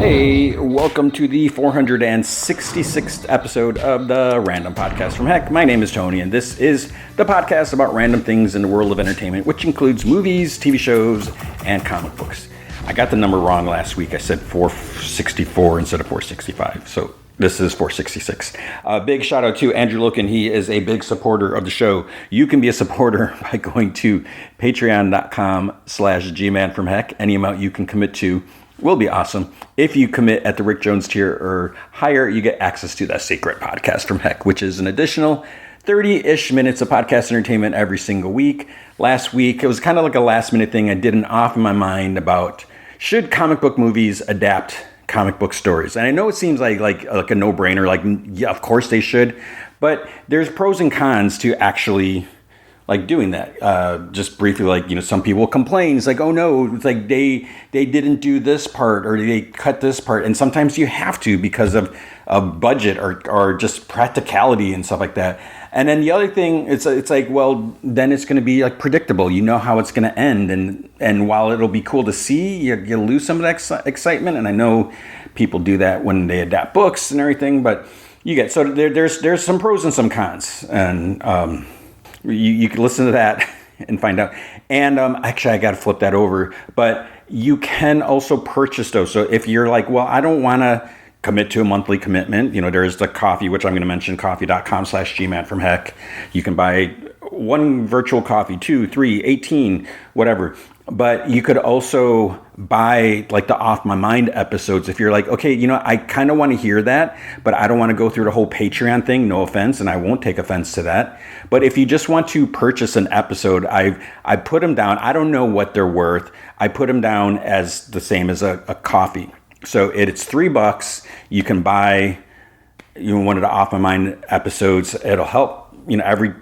Hey, welcome to the 466th episode of the Random Podcast from Heck. My name is Tony, and this is the podcast about random things in the world of entertainment, which includes movies, TV shows, and comic books. I got the number wrong last week. I said 464 instead of 465, so this is 466. Big shout out to Andrew Loken. He is a big supporter of the show. You can be a supporter by going to patreon.com/gmanfromheck. Any amount you can commit to will be awesome. If you commit at the Rick Jones tier or higher, you get access to that secret podcast from Heck, which is an additional 30-ish minutes of podcast entertainment every single week. Last week, it was kind of like a last-minute thing. I did an off in my mind about should comic book movies adapt comic book stories? And I know it seems like a no-brainer, like, yeah, of course they should. But there's pros and cons to actually doing that. Just briefly, some people complain. It's like, oh no, it's like they didn't do this part or they cut this part. And sometimes you have to because of budget or just practicality and stuff like that. And then the other thing, it's like, well, then it's going to be like predictable. You know how it's going to end. And while it'll be cool to see, you lose some of that excitement. And I know people do that when they adapt books and everything, but so there's some pros and some cons. And, you can listen to that and find out. And actually, I got to flip that over. But you can also purchase those. So if you're like, well, I don't want to commit to a monthly commitment, there's the coffee, which I'm going to mention, coffee.com/gmanfromheck. You can buy one virtual coffee, 2, 3, 18, whatever. But you could also buy the Off My Mind episodes if you're like, okay, I kind of want to hear that, but I don't want to go through the whole Patreon thing. No offense, and I won't take offense to that. But if you just want to purchase an episode, I put them down. I don't know what they're worth. I put them down as the same as a coffee. So it's $3. You can buy one of the Off My Mind episodes. It'll help. Every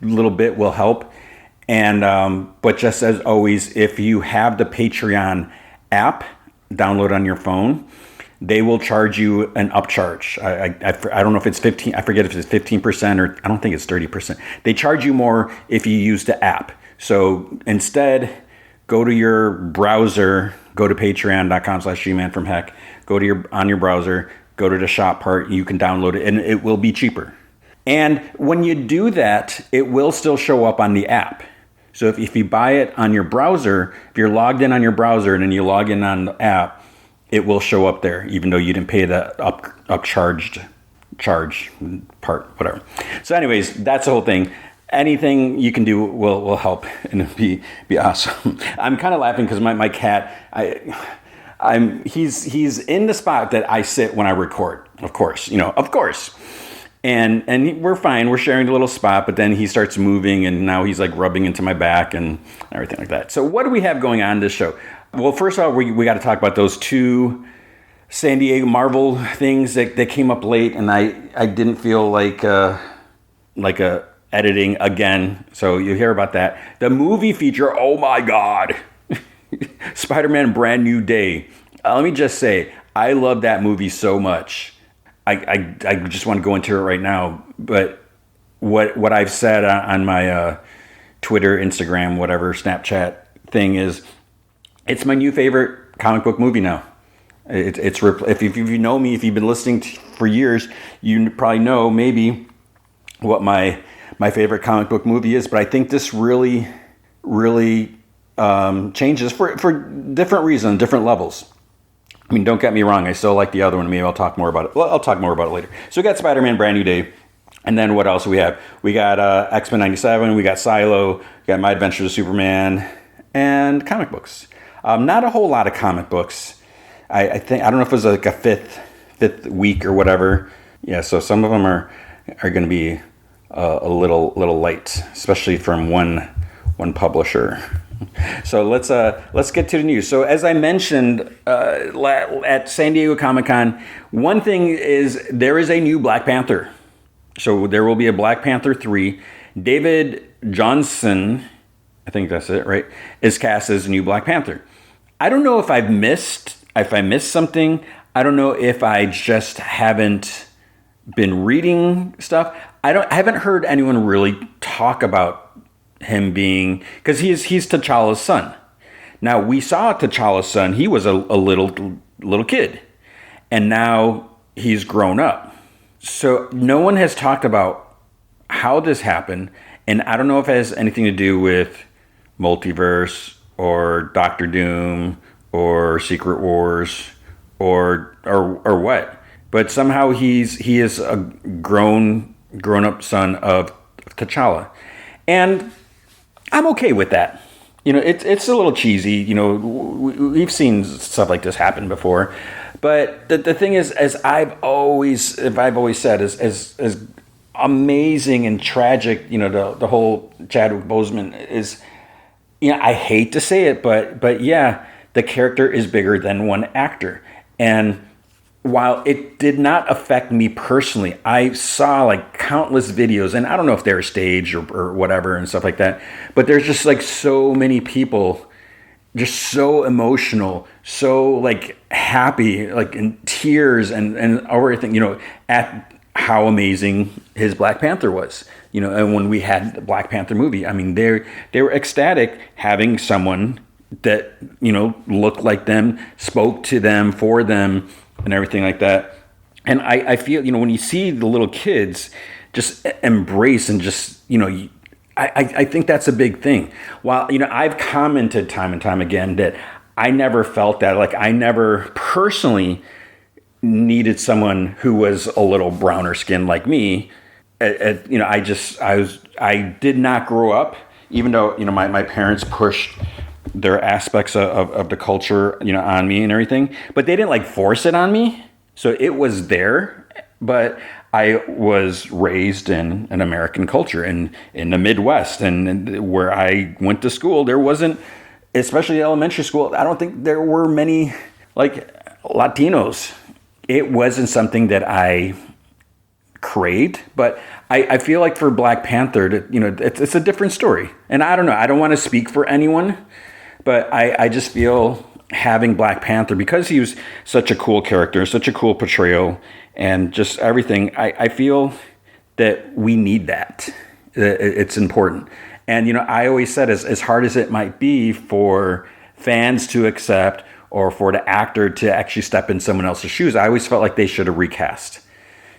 little bit will help. And but just as always, if you have the Patreon app download on your phone, they will charge you an upcharge. I don't know if it's 15. I forget if it's 15% or I don't think it's 30%. They charge you more if you use the app. So instead, go to your browser, go to patreon.com/gmanfromheck, go to on your browser, go to the shop part, you can download it, and it will be cheaper. And when you do that, it will still show up on the app. So if you buy it on your browser, if you're logged in on your browser and then you log in on the app, it will show up there, even though you didn't pay the upcharged charge part, whatever. So anyways, that's the whole thing. Anything you can do will help and be awesome. I'm kind of laughing because my cat, he's in the spot that I sit when I record, of course. And we're fine. We're sharing a little spot, but then he starts moving, and now he's rubbing into my back and everything like that. So what do we have going on in this show? Well, first of all, we got to talk about those two San Diego Marvel things that came up late, and I didn't feel like editing again. So you hear about that. The movie feature. Oh my God, Spider-Man: Brand New Day. Let me just say, I love that movie so much. I just want to go into it right now, but what I've said on my Twitter, Instagram, whatever, Snapchat thing is, it's my new favorite comic book movie now. If you know me, if you've been listening for years, you probably know maybe what my favorite comic book movie is. But I think this really, really changes for different reasons, different levels. I mean, don't get me wrong. I still like the other one. Maybe I'll talk more about it. Well, I'll talk more about it later. So we got Spider-Man: Brand New Day. And then what else do we have? We got X-Men 97. We got Silo. We got My Adventures with Superman. And comic books. Not a whole lot of comic books. I think, I don't know if it was like a fifth week or whatever. Yeah, so some of them are going to be a little late, especially from one publisher. So let's get to the news. So as I mentioned at San Diego Comic-Con, one thing is there is a new Black Panther. So there will be a Black Panther 3. David Johnson, I think that's it, right, is cast as the new Black Panther. I don't know if I missed something. I don't know if I just haven't been reading stuff. I haven't heard anyone really talk about him being, because he's T'Challa's son. Now we saw T'Challa's son. He was a little kid. and now he's grown up. So no one has talked about how this happened, and I don't know if it has anything to do with multiverse or Doctor Doom or Secret Wars or what. But somehow he is a grown up son of T'Challa, and I'm okay with that. It's a little cheesy. We've seen stuff like this happen before, but the thing is, as I've always said, as amazing and tragic, the whole Chadwick Boseman is. I hate to say it, but yeah, the character is bigger than one actor, and while it did not affect me personally, I saw like countless videos, and I don't know if they're staged or whatever and stuff like that, but there's just like so many people just so emotional, so like happy, like in tears and everything, at how amazing his Black Panther was. And when we had the Black Panther movie, I mean, they were ecstatic having someone that, looked like them, spoke to them, for them, and everything like that. And I feel, when you see the little kids just embrace and just, I think that's a big thing. While, I've commented time and time again that I never felt that, like I never personally needed someone who was a little browner skinned like me. I did not grow up, even though, my parents pushed their aspects of the culture, on me and everything, but they didn't like force it on me. So it was there, but I was raised in an American culture and in the Midwest, and where I went to school, there wasn't, especially elementary school, I don't think there were many like Latinos. It wasn't something that I craved, but I feel like for Black Panther, it's a different story. And I don't know, I don't want to speak for anyone, but I just feel having Black Panther, because he was such a cool character, such a cool portrayal, and just everything, I feel that we need that. It's important. And, I always said, as hard as it might be for fans to accept or for the actor to actually step in someone else's shoes, I always felt like they should have recast.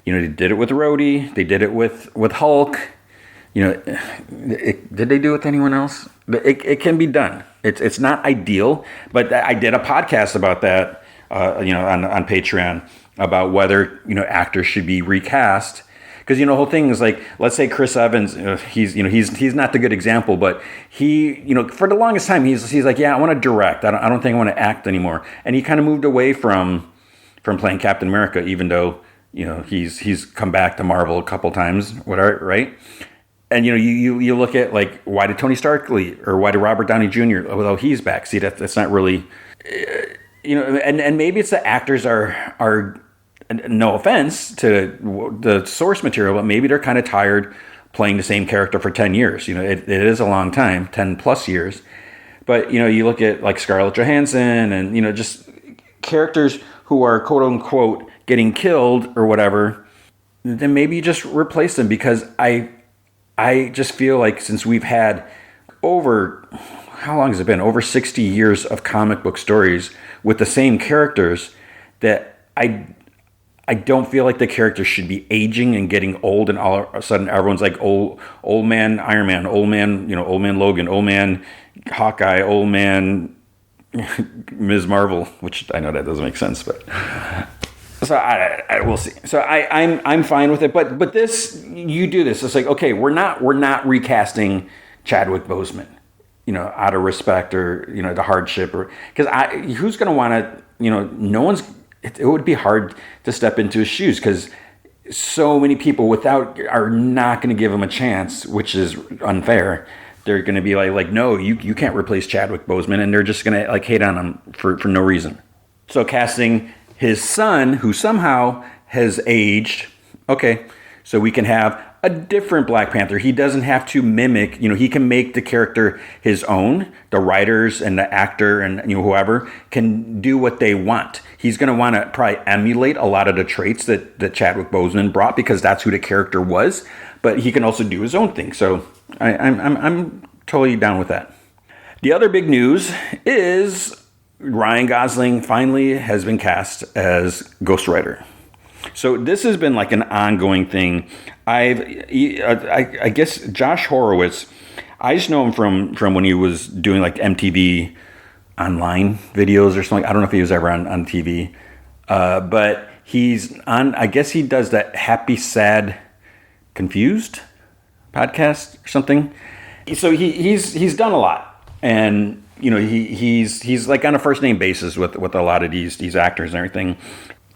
They did it with Rhodey. They did it with Hulk. Did they do it with anyone else? But it can be done. It's not ideal, but I did a podcast about that, on Patreon, about whether, actors should be recast. Because, the whole thing is like, let's say Chris Evans, he's not the good example, but he, for the longest time, he's like, yeah, I want to direct. I don't think I want to act anymore. And he kind of moved away from playing Captain America, even though, he's come back to Marvel a couple times, whatever, right? And, you look at, like, why did Tony Stark leave? Or why did Robert Downey Jr., although he's back? See, that's not really, and maybe it's the actors are, no offense to the source material, but maybe they're kind of tired playing the same character for 10 years. It is a long time, 10 plus years. But, you look at, like, Scarlett Johansson and, just characters who are, quote unquote, getting killed or whatever, then maybe you just replace them, because I just feel like since we've had over, how long has it been? Over 60 years of comic book stories with the same characters, that I don't feel like the characters should be aging and getting old, and all of a sudden everyone's like old man Iron Man, old man, old man Logan, old man Hawkeye, old man Ms. Marvel, which I know that doesn't make sense, but so I will see. So I'm fine with it, but this, you do this, it's like, okay, we're not recasting Chadwick Boseman, out of respect or the hardship, or because who's going to want to, no one's. It would be hard to step into his shoes, because so many people are not going to give him a chance, which is unfair. They're going to be like, no, you can't replace Chadwick Boseman, and they're just going to like hate on him for no reason. So casting his son, who somehow has aged, okay, so we can have a different Black Panther. He doesn't have to mimic, he can make the character his own. The writers and the actor and whoever can do what they want. He's going to want to probably emulate a lot of the traits that Chadwick Boseman brought, because that's who the character was. But he can also do his own thing. So I'm totally down with that. The other big news is Ryan Gosling finally has been cast as Ghost Rider. So this has been like an ongoing thing. I guess Josh Horowitz, I just know him from when he was doing like MTV online videos or something. I don't know if he was ever on TV, but he's on. I guess he does that Happy, Sad, Confused podcast or something. So he's done a lot, and he's like on a first name basis with a lot of these actors and everything.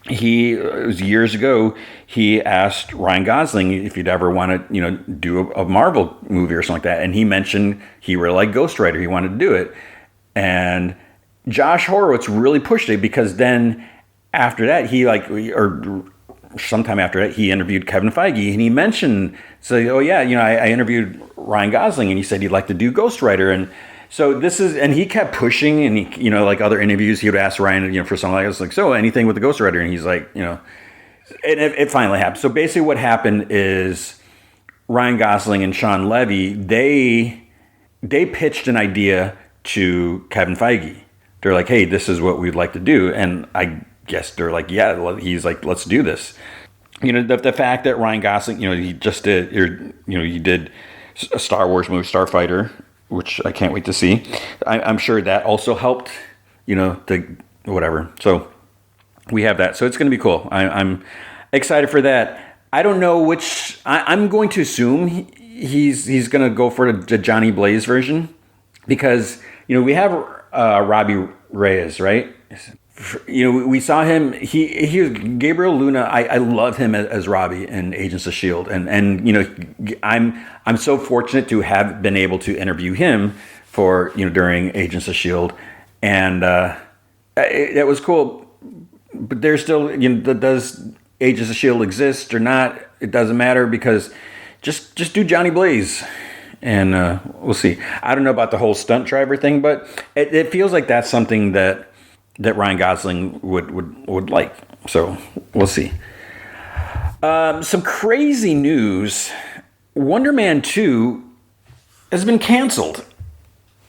It was years ago, he asked Ryan Gosling if he'd ever want to, do a Marvel movie or something like that. And he mentioned he really liked Ghost Rider. He wanted to do it. And Josh Horowitz really pushed it, because then after that, or sometime after that, he interviewed Kevin Feige, and he mentioned, I interviewed Ryan Gosling, and he said he'd like to do Ghost Rider. And so and he kept pushing, and he, like other interviews, he would ask Ryan, for something like, so anything with the Ghost Rider? And he's like, and it finally happened. So basically what happened is Ryan Gosling and Sean Levy, they pitched an idea to Kevin Feige. They're like, hey, this is what we'd like to do. And I guess they're like, yeah, he's like, let's do this. The fact that Ryan Gosling, he just did, he did a Star Wars movie, Starfighter, which I can't wait to see. I'm sure that also helped, whatever. So we have that. So it's going to be cool. I'm excited for that. I don't know which. I'm going to assume he's going to go for the Johnny Blaze version, because we have Robbie Reyes, right? We saw him. He was Gabriel Luna. I love him as Robbie in Agents of S.H.I.E.L.D. And I'm so fortunate to have been able to interview him for during Agents of S.H.I.E.L.D. And it was cool. But there's still does Agents of S.H.I.E.L.D. exist or not? It doesn't matter, because just do Johnny Blaze. And we'll see. I don't know about the whole stunt driver thing, but it feels like that's something that Ryan Gosling would like. So we'll see. Some crazy news. Wonder Man 2 has been canceled.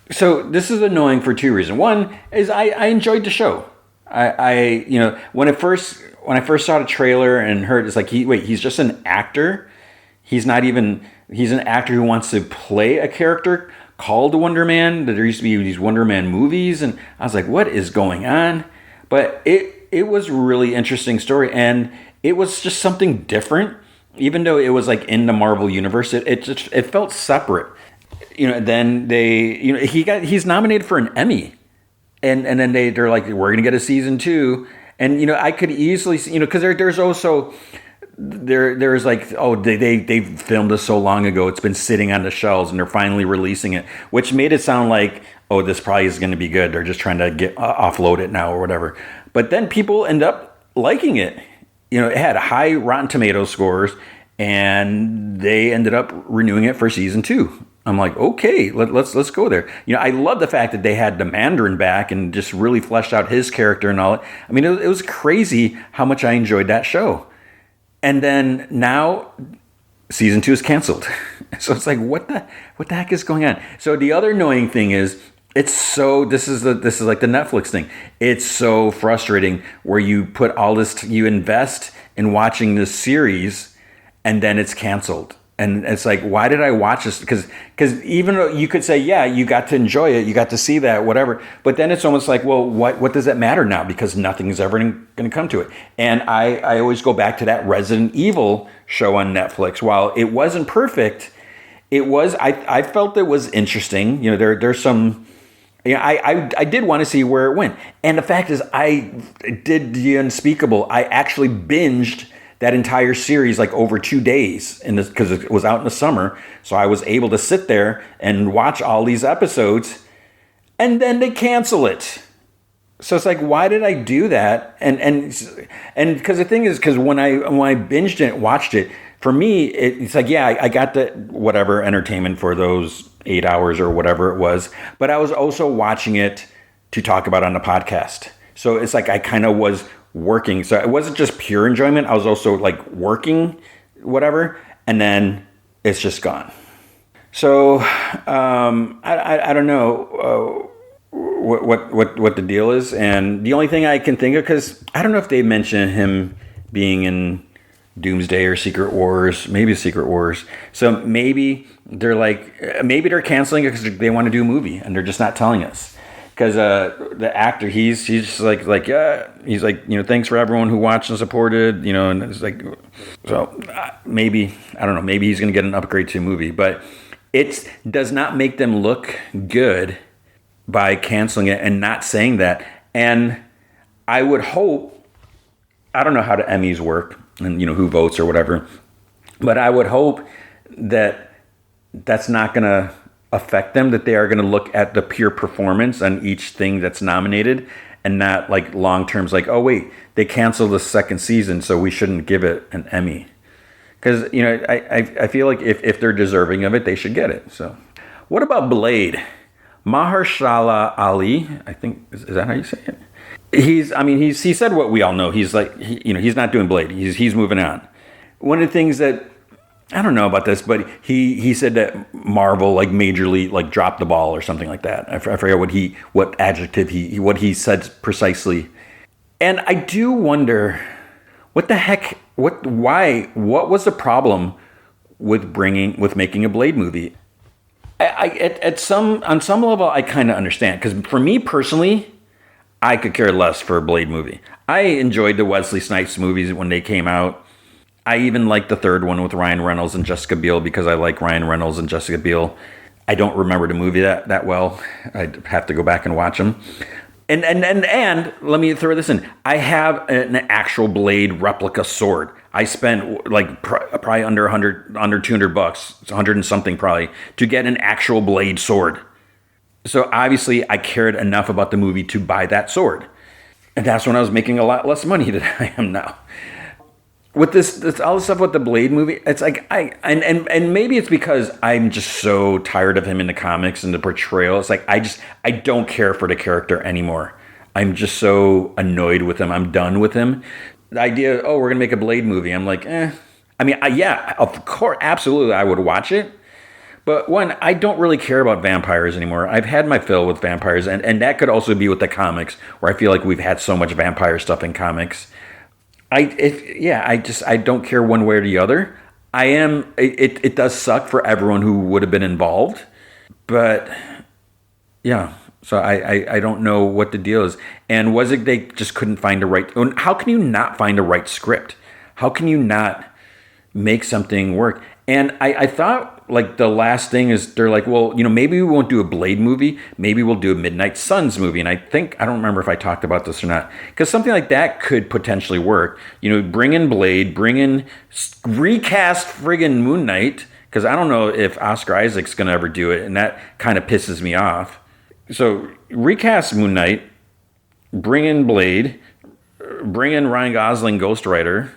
So this is annoying for two reasons. One is I enjoyed the show. When I first saw the trailer and heard, it's like, he's just an actor. He's an actor who wants to play a character called Wonder Man. There used to be these Wonder Man movies, and I was like, what is going on? But it was a really interesting story, and it was just something different. Even though it was like in the Marvel universe, it felt separate. Then he's nominated for an Emmy, and then they're like, we're gonna get a season 2, and I could easily see, because there's also. There's like, oh, they filmed this so long ago, it's been sitting on the shelves, and they're finally releasing it, which made it sound like, oh, this probably is going to be good. They're just trying to get offload it now or whatever. But then people end up liking it. It had high Rotten Tomatoes scores, and they ended up renewing it for season 2. I'm like, okay, let's go there. I love the fact that they had the Mandarin back and just really fleshed out his character and all. I mean, it was crazy how much I enjoyed that show. And then now season 2 is canceled. So it's like, what the heck is going on? So the other annoying thing is, this is like the Netflix thing. It's so frustrating where you put all this, you invest in watching this series, and then it's canceled. And it's like, why did I watch this? Because even though you could say, yeah, you got to enjoy it, you got to see that, whatever. But then it's almost like, well, what does that matter now? Because nothing's ever going to come to it. And I always go back to that Resident Evil show on Netflix. While it wasn't perfect, I felt it was interesting. There's some. I did want to see where it went. And the fact is, I did the unspeakable. I actually binged that entire series like over 2 days because it was out in the summer. So I was able to sit there and watch all these episodes, and then they cancel it. So it's like, why did I do that? And because the thing is, because when I binged it, watched it, for me, it's like, yeah, I got the whatever entertainment for those 8 hours or whatever it was, but I was also watching it to talk about on the podcast. So it's like I kind of was working. So it wasn't just pure enjoyment. I was also like working, whatever, and then it's just gone. So I don't know. what the deal is. And the only thing I can think of, because I don't know if they mentioned him being in Doomsday or Secret Wars, maybe Secret Wars. So maybe they're canceling it because they want to do a movie and they're just not telling us. Because the actor, he's just like yeah, he's like, thanks for everyone who watched and supported, and it's like, so maybe, I don't know, maybe he's going to get an upgrade to a movie, but it does not make them look good by canceling it and not saying that. And I would hope, I don't know how the Emmys work and who votes or whatever, but I would hope that that's not going to affect them, that they are going to look at the pure performance on each thing that's nominated and not like long terms, like, oh wait, they canceled the second season, so we shouldn't give it an Emmy. Because I feel like if they're deserving of it, they should get it. So what about Blade? Mahershala Ali, I think, is that how you say it? He said what we all know. He's like, he's not doing Blade. He's moving on. One of the things that, I don't know about this, but he said that Marvel like majorly like dropped the ball or something like that. I forget what adjective what he said precisely. And I do wonder, what the heck, what was the problem with making a Blade movie? On some level, I kind of understand, because for me personally, I could care less for a Blade movie. I enjoyed the Wesley Snipes movies when they came out. I even liked the third one with Ryan Reynolds and Jessica Biel because I like Ryan Reynolds and Jessica Biel. I don't remember the movie that well. I'd have to go back and watch them. And let me throw this in. I have an actual Blade replica sword. I spent like probably under $200, it's 100 and something probably, to get an actual Blade sword. So obviously I cared enough about the movie to buy that sword. And that's when I was making a lot less money than I am now. With this all the stuff with the Blade movie, it's like and maybe it's because I'm just so tired of him in the comics and the portrayal. It's like I don't care for the character anymore. I'm just so annoyed with him. I'm done with him. The idea, we're gonna make a Blade movie. I'm like, yeah, of course, absolutely, I would watch it. But one, I don't really care about vampires anymore. I've had my fill with vampires, and that could also be with the comics, where I feel like we've had so much vampire stuff in comics. I don't care one way or the other. It does suck for everyone who would have been involved, but yeah. So I don't know what the deal is. And was it they just couldn't find a right? How can you not find a right script? How can you not make something work? And I thought like the last thing is they're like, well, maybe we won't do a Blade movie. Maybe we'll do a Midnight Suns movie. And I don't remember if I talked about this or not, because something like that could potentially work. Bring in Blade, recast friggin' Moon Knight, because I don't know if Oscar Isaac's going to ever do it. And that kind of pisses me off. So recast Moon Knight, bring in Blade, bring in Ryan Gosling, Ghost Rider,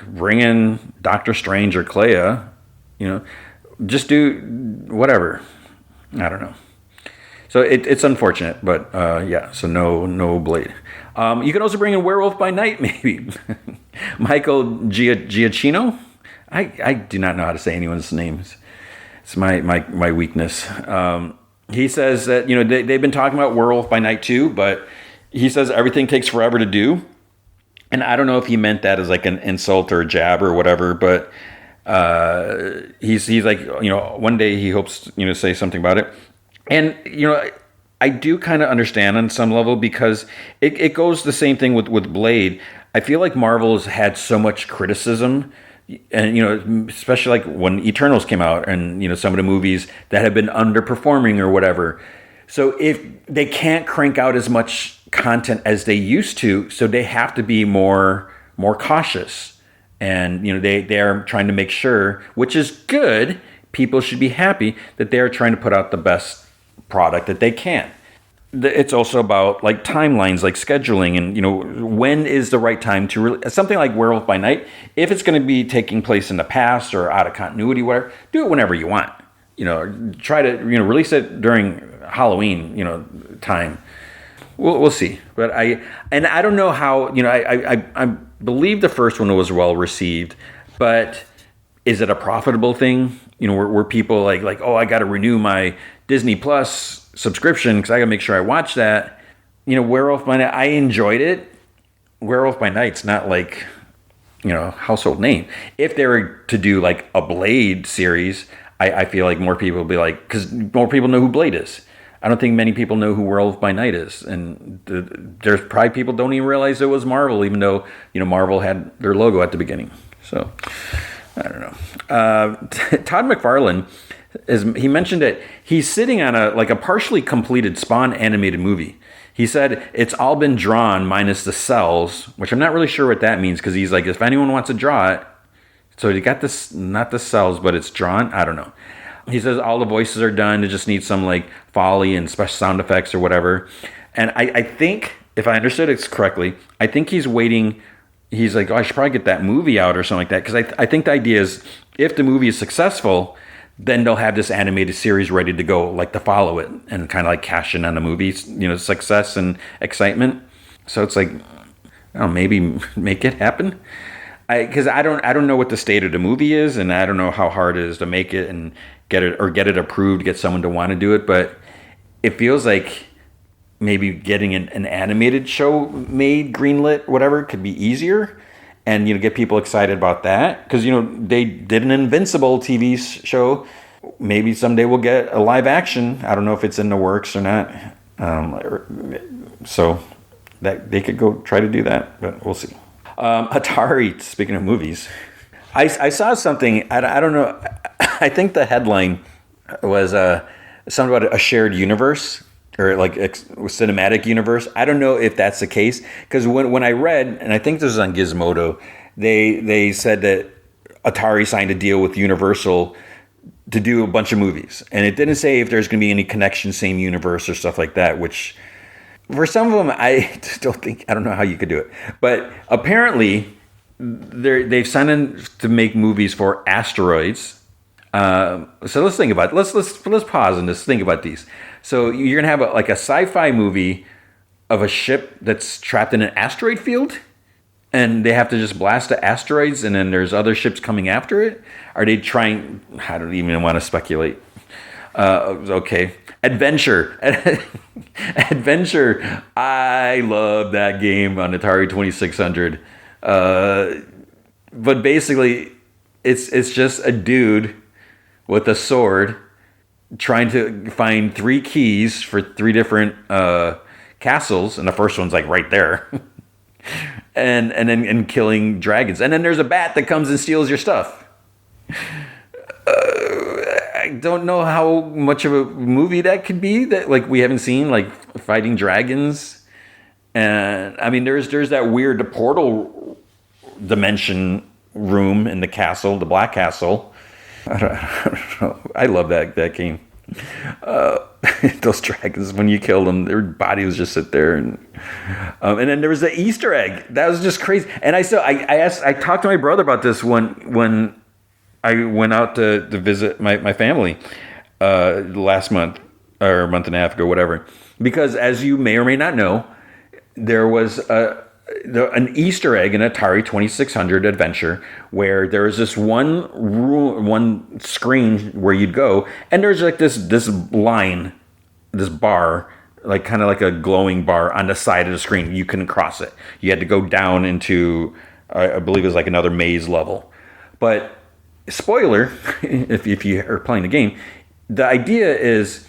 bring in Doctor Strange or Clea, just do whatever. I don't know. So it's unfortunate, but yeah, so no Blade. You can also bring in Werewolf by Night, maybe. Michael Giacchino? I do not know how to say anyone's names. It's my weakness. He says that, they've been talking about Werewolf by Night too, but he says everything takes forever to do. And I don't know if he meant that as like an insult or a jab or whatever, but he's like, one day he hopes, say something about it. And, I do kind of understand on some level, because it goes the same thing with Blade. I feel like Marvel has had so much criticism, and, especially like when Eternals came out and, some of the movies that have been underperforming or whatever. So if they can't crank out as much content as they used to, so they have to be more cautious. And, they are trying to make sure, which is good, people should be happy that they are trying to put out the best product that they can. It's also about like timelines, like scheduling, and when is the right time to really something like Werewolf by Night. If it's going to be taking place in the past or out of continuity, whatever, do it whenever you want. Try to release it during Halloween time. We'll see. But I don't know how I believe the first one was well received, but is it a profitable thing? Were people like, oh, I got to renew my Disney Plus subscription because I got to make sure I watch that. Werewolf by Night, I enjoyed it. Werewolf by Night's not like, household name. If they were to do like a Blade series, I feel like more people will be like, because more people know who Blade is. I don't think many people know who Werewolf by Night is. And there's probably people don't even realize it was Marvel, even though, Marvel had their logo at the beginning. So, I don't know. Todd McFarlane, he mentioned that he's sitting on a partially completed Spawn animated movie. He said it's all been drawn minus the cells, which I'm not really sure what that means because he's like, if anyone wants to draw it, so you got this, not the cells, but it's drawn. I don't know. He says all the voices are done. It just needs some like Foley and special sound effects or whatever. And I think, if I understood it correctly, I think he's waiting. He's like, I should probably get that movie out or something like that. Because I think the idea is if the movie is successful, then they'll have this animated series ready to go, like to follow it and kind of like cash in on the movie's, success and excitement. So it's like, maybe make it happen. Because I don't know what the state of the movie is, and I don't know how hard it is to make it and get it approved, get someone to want to do it. But it feels like maybe getting an animated show made, greenlit, whatever, could be easier. And, get people excited about that. Because, they did an Invincible TV show. Maybe someday we'll get a live action. I don't know if it's in the works or not. So that they could go try to do that, but we'll see. Atari, speaking of movies, I saw something, I don't know, I think the headline was something about a shared universe. Or like cinematic universe. I don't know if that's the case because when I read, and I think this was on Gizmodo, they said that Atari signed a deal with Universal to do a bunch of movies, and it didn't say if there's going to be any connection, same universe or stuff like that. Which for some of them, I don't know how you could do it, but apparently they've signed in to make movies for asteroids. So let's think about it. Let's pause and just think about these. So you're gonna have a sci-fi movie of a ship that's trapped in an asteroid field, and they have to just blast the asteroids, and then there's other ships coming after it. Are they trying? I don't even want to speculate. Okay, Adventure. Adventure. I love that game on Atari 2600. But basically, it's just a dude with a sword trying to find 3 keys for 3 different castles, and the first one's like right there, and then killing dragons, and then there's a bat that comes and steals your stuff. I don't know how much of a movie that could be that like we haven't seen, like fighting dragons, and I mean there's that weird portal dimension room in the castle, the Black Castle. I don't know. I love that game. Those dragons, when you kill them, their body was just sit there, and then there was the Easter egg that was just crazy. And I talked to my brother about this when I went out to visit my family last month or a month and a half ago, whatever. Because as you may or may not know, there was an Easter egg in Atari 2600 Adventure where there was this one screen where you'd go, and there's like this line, this bar, like kind of like a glowing bar on the side of the screen. You couldn't cross it. You had to go down into, I believe it was like another maze level. But spoiler, if you are playing the game, the idea is,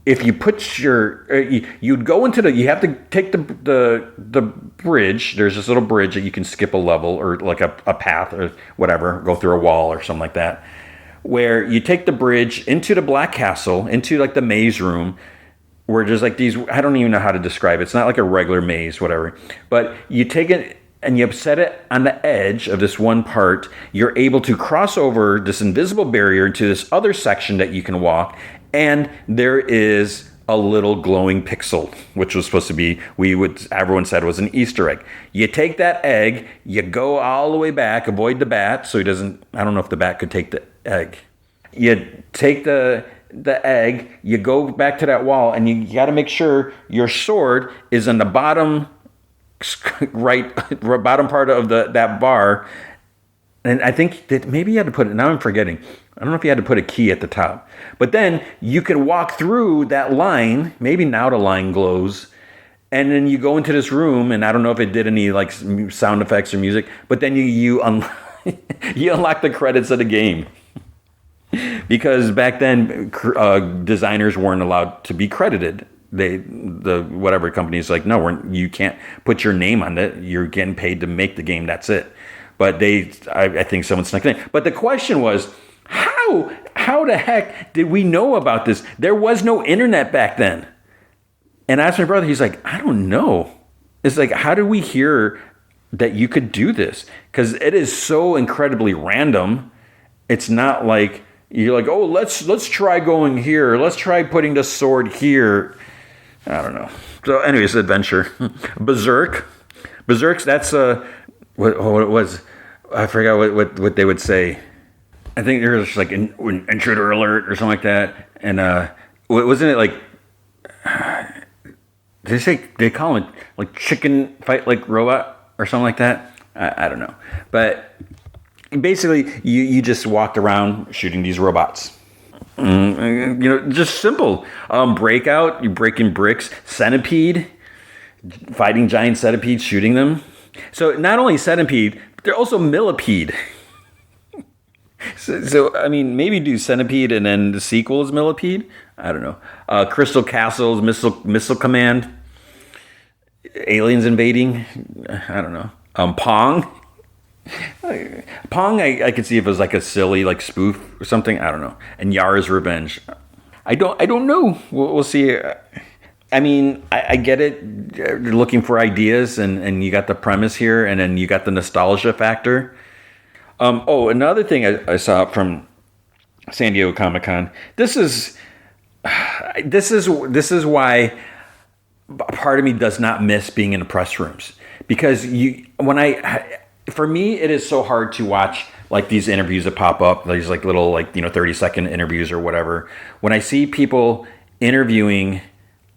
if you put you'd go into you have to take the bridge. There's this little bridge that you can skip a level or like a path or whatever, go through a wall or something like that, where you take the bridge into the Black Castle, into like the maze room, where there's like these, I don't even know how to describe it. It's not like a regular maze, whatever, but you take it and you set it on the edge of this one part. You're able to cross over this invisible barrier into this other section that you can walk. And there is a little glowing pixel, which was supposed to be, everyone said was an Easter egg. You take that egg, you go all the way back, avoid the bat, so he doesn't, I don't know if the bat could take the egg. You take the egg, you go back to that wall, and you got to make sure your sword is in the bottom bottom part of that bar, And I think that maybe you had to put it, now I'm forgetting. I don't know if you had to put a key at the top. But then you could walk through that line, maybe now the line glows, and then you go into this room, and I don't know if it did any like sound effects or music, but then you you unlock the credits of the game. Because back then, designers weren't allowed to be credited. The whatever company's like, no, you can't put your name on it. You're getting paid to make the game. That's it. But I think someone snuck it in. But the question was, how the heck did we know about this? There was no internet back then. And I asked my brother, he's like, I don't know. It's like, how did we hear that you could do this? Because it is so incredibly random. It's not like you're like, oh, let's try going here. Let's try putting the sword here. I don't know. So anyways, adventure. Berserk. Berserk's, that's what it was. I forgot what they would say. I think there was like intruder alert or something like that. And wasn't it like, they call it like chicken fight like robot or something like that? I don't know. But basically, you just walked around shooting these robots. Just simple. Breakout, you breaking bricks. Centipede, fighting giant centipedes, shooting them. So not only centipede, but they're also millipede. So I mean, maybe do centipede and then the sequel is millipede. I don't know. Crystal Castles, Missile Command, aliens invading. I don't know. Pong. Pong, I could see if it was like a silly like spoof or something. I don't know. And Yara's Revenge. I don't know. We'll see. I mean, I get it. You're looking for ideas, and you got the premise here, and then you got the nostalgia factor. Another thing I saw from San Diego Comic-Con. This is why part of me does not miss being in the press rooms, because for me, it is so hard to watch like these interviews that pop up, these like little 30-second interviews or whatever. When I see people interviewing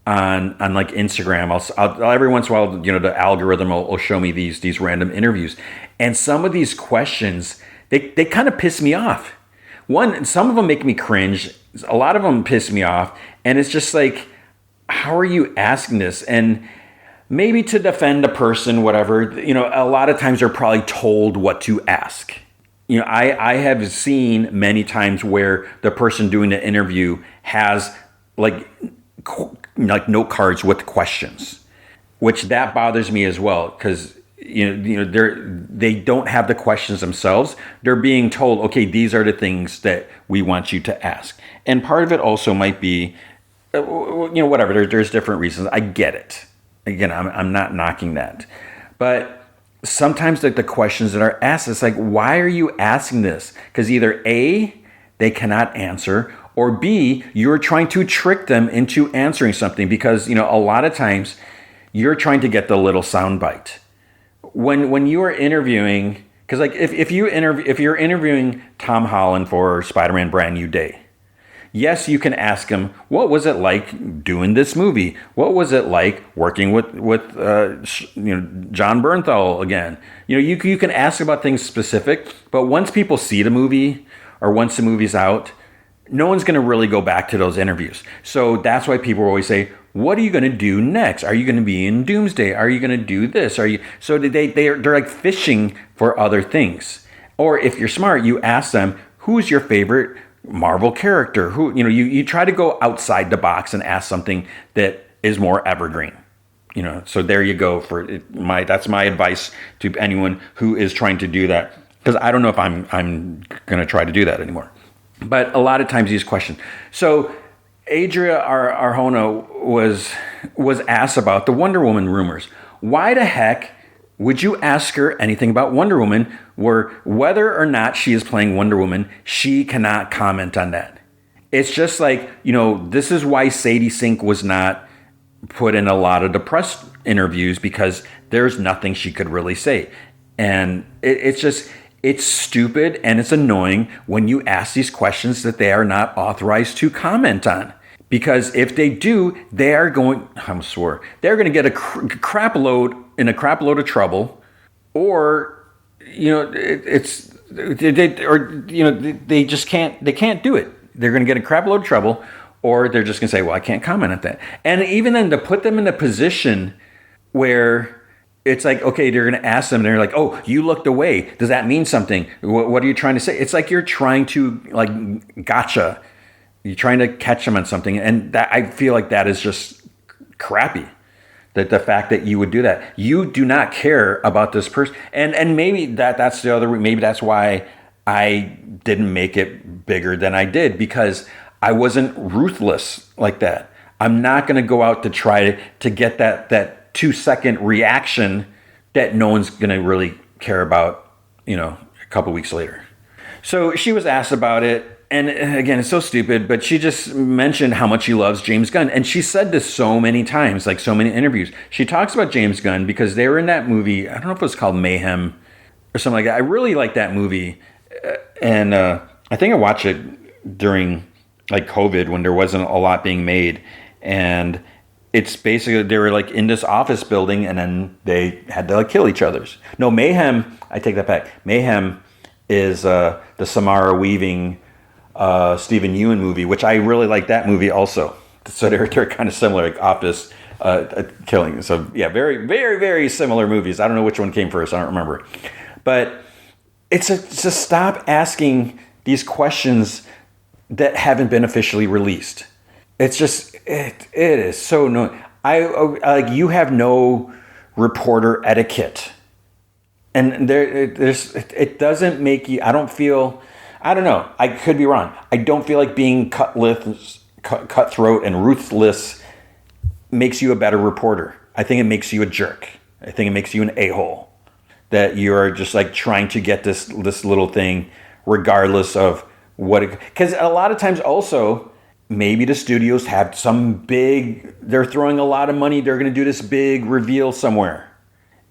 on like Instagram, I'll every once in a while, the algorithm will show me these random interviews, and some of these questions they kind of piss me off. Some of them make me cringe. A lot of them piss me off, and it's just like, how are you asking this? And maybe to defend a person, whatever, a lot of times they're probably told what to ask. I have seen many times where the person doing the interview has like note cards with questions, which that bothers me as well, because they don't have the questions themselves. They're being told, okay, these are the things that we want you to ask. And part of it also might be, whatever. There's different reasons. I get it. Again, I'm not knocking that, but sometimes the questions that are asked, it's like, why are you asking this? Because either A, they cannot answer, or B, you're trying to trick them into answering something, because a lot of times you're trying to get the little soundbite. When you are interviewing, because like if you're interviewing Tom Holland for Spider-Man Brand New Day. Yes, you can ask him, what was it like doing this movie? What was it like working with John Bernthal again? You can ask about things specific, but once people see the movie or once the movie's out, no one's going to really go back to those interviews. So that's why people always say, what are you going to do next? Are you going to be in Doomsday? Are you going to do this? So they're like fishing for other things. Or if you're smart, you ask them, who's your favorite Marvel character? Who you try to go outside the box and ask something that is more evergreen. So there you go. That's my advice to anyone who is trying to do that, because I don't know if I'm going to try to do that anymore. But a lot of times these questions. So Adria Arjona was asked about the Wonder Woman rumors. Why the heck would you ask her anything about Wonder Woman, where whether or not she is playing Wonder Woman, she cannot comment on that? It's just like, this is why Sadie Sink was not put in a lot of the press interviews, because there's nothing she could really say. And it's stupid and it's annoying when you ask these questions that they are not authorized to comment on. Because if they do, they're going to get a crap load of trouble, or, it's they just can't. They can't do it. They're going to get a crap load of trouble, or they're just going to say, "Well, I can't comment on that." And even then, to put them in the position where it's like, okay, they're going to ask them, and they're like, "Oh, you looked away. Does that mean something? What are you trying to say?" It's like you're trying to gotcha. You're trying to catch them on something, and that I feel like that is just crappy. That the fact that you would do that, you do not care about this person, and maybe that's the other. Maybe that's why I didn't make it bigger than I did, because I wasn't ruthless like that. I'm not going to go out to try to get that 2-second reaction that no one's going to really care about, a couple weeks later. So she was asked about it. And again, it's so stupid, but she just mentioned how much she loves James Gunn. And she said this so many times, like so many interviews. She talks about James Gunn because they were in that movie. I don't know if it was called Mayhem or something like that. I really like that movie. And I think I watched it during like COVID when there wasn't a lot being made. And it's basically, they were like in this office building and then they had to like kill each other's. No, Mayhem, I take that back. Mayhem is the Samara Weaving Stephen Ewan movie, which I really like that movie also. So they're kind of similar, like office killing. So yeah, very, very, very similar movies. I don't know which one came first. I don't remember. But it's to stop asking these questions that haven't been officially released. It's just, it is so annoying. You have no reporter etiquette. And it doesn't make you, I don't know. I could be wrong. I don't feel like being cutthroat and ruthless makes you a better reporter. I think it makes you a jerk. I think it makes you an a-hole. That you're just like trying to get this little thing regardless of what it... Because a lot of times also, maybe the studios have they're throwing a lot of money. They're going to do this big reveal somewhere.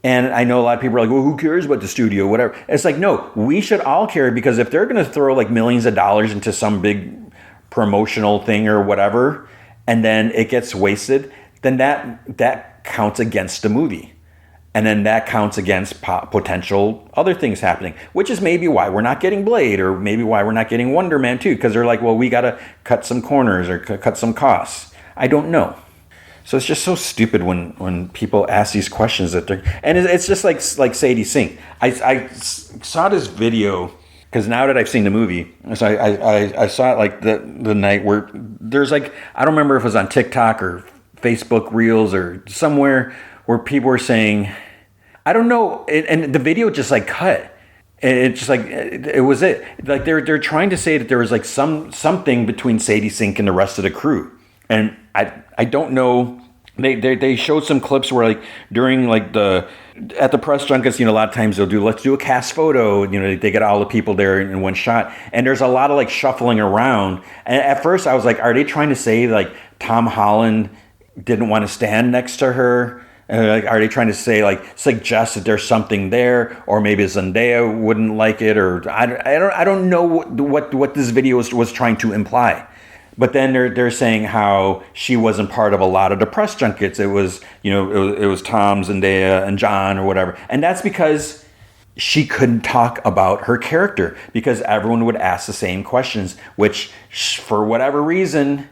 And I know a lot of people are like, well, who cares about the studio, whatever. It's like, no, we should all care, because if they're going to throw like millions of dollars into some big promotional thing or whatever, and then it gets wasted, then that counts against the movie. And then that counts against potential other things happening, which is maybe why we're not getting Blade, or maybe why we're not getting Wonder Man 2, because they're like, well, we got to cut some corners or cut some costs. I don't know. So it's just so stupid when people ask these questions and it's just like Sadie Sink. I saw this video because now that I've seen the movie, so I saw it like the night where there's like, I don't remember if it was on TikTok or Facebook Reels or somewhere where people were saying, I don't know, and the video just like cut. It's just like it was it. Like they're trying to say that there was like something between Sadie Sink and the rest of the crew, and I don't know. They showed some clips where like during like at the press junkets, a lot of times let's do a cast photo. They get all the people there in one shot, and there's a lot of like shuffling around. And at first I was like, are they trying to say like Tom Holland didn't want to stand next to her? Like, are they trying to say like suggest that there's something there, or maybe Zendaya wouldn't like it, or I don't know what this video was trying to imply. But then they're saying how she wasn't part of a lot of the press junkets. It was, it was Tom, Zendaya, and John or whatever. And that's because she couldn't talk about her character, because everyone would ask the same questions, which for whatever reason,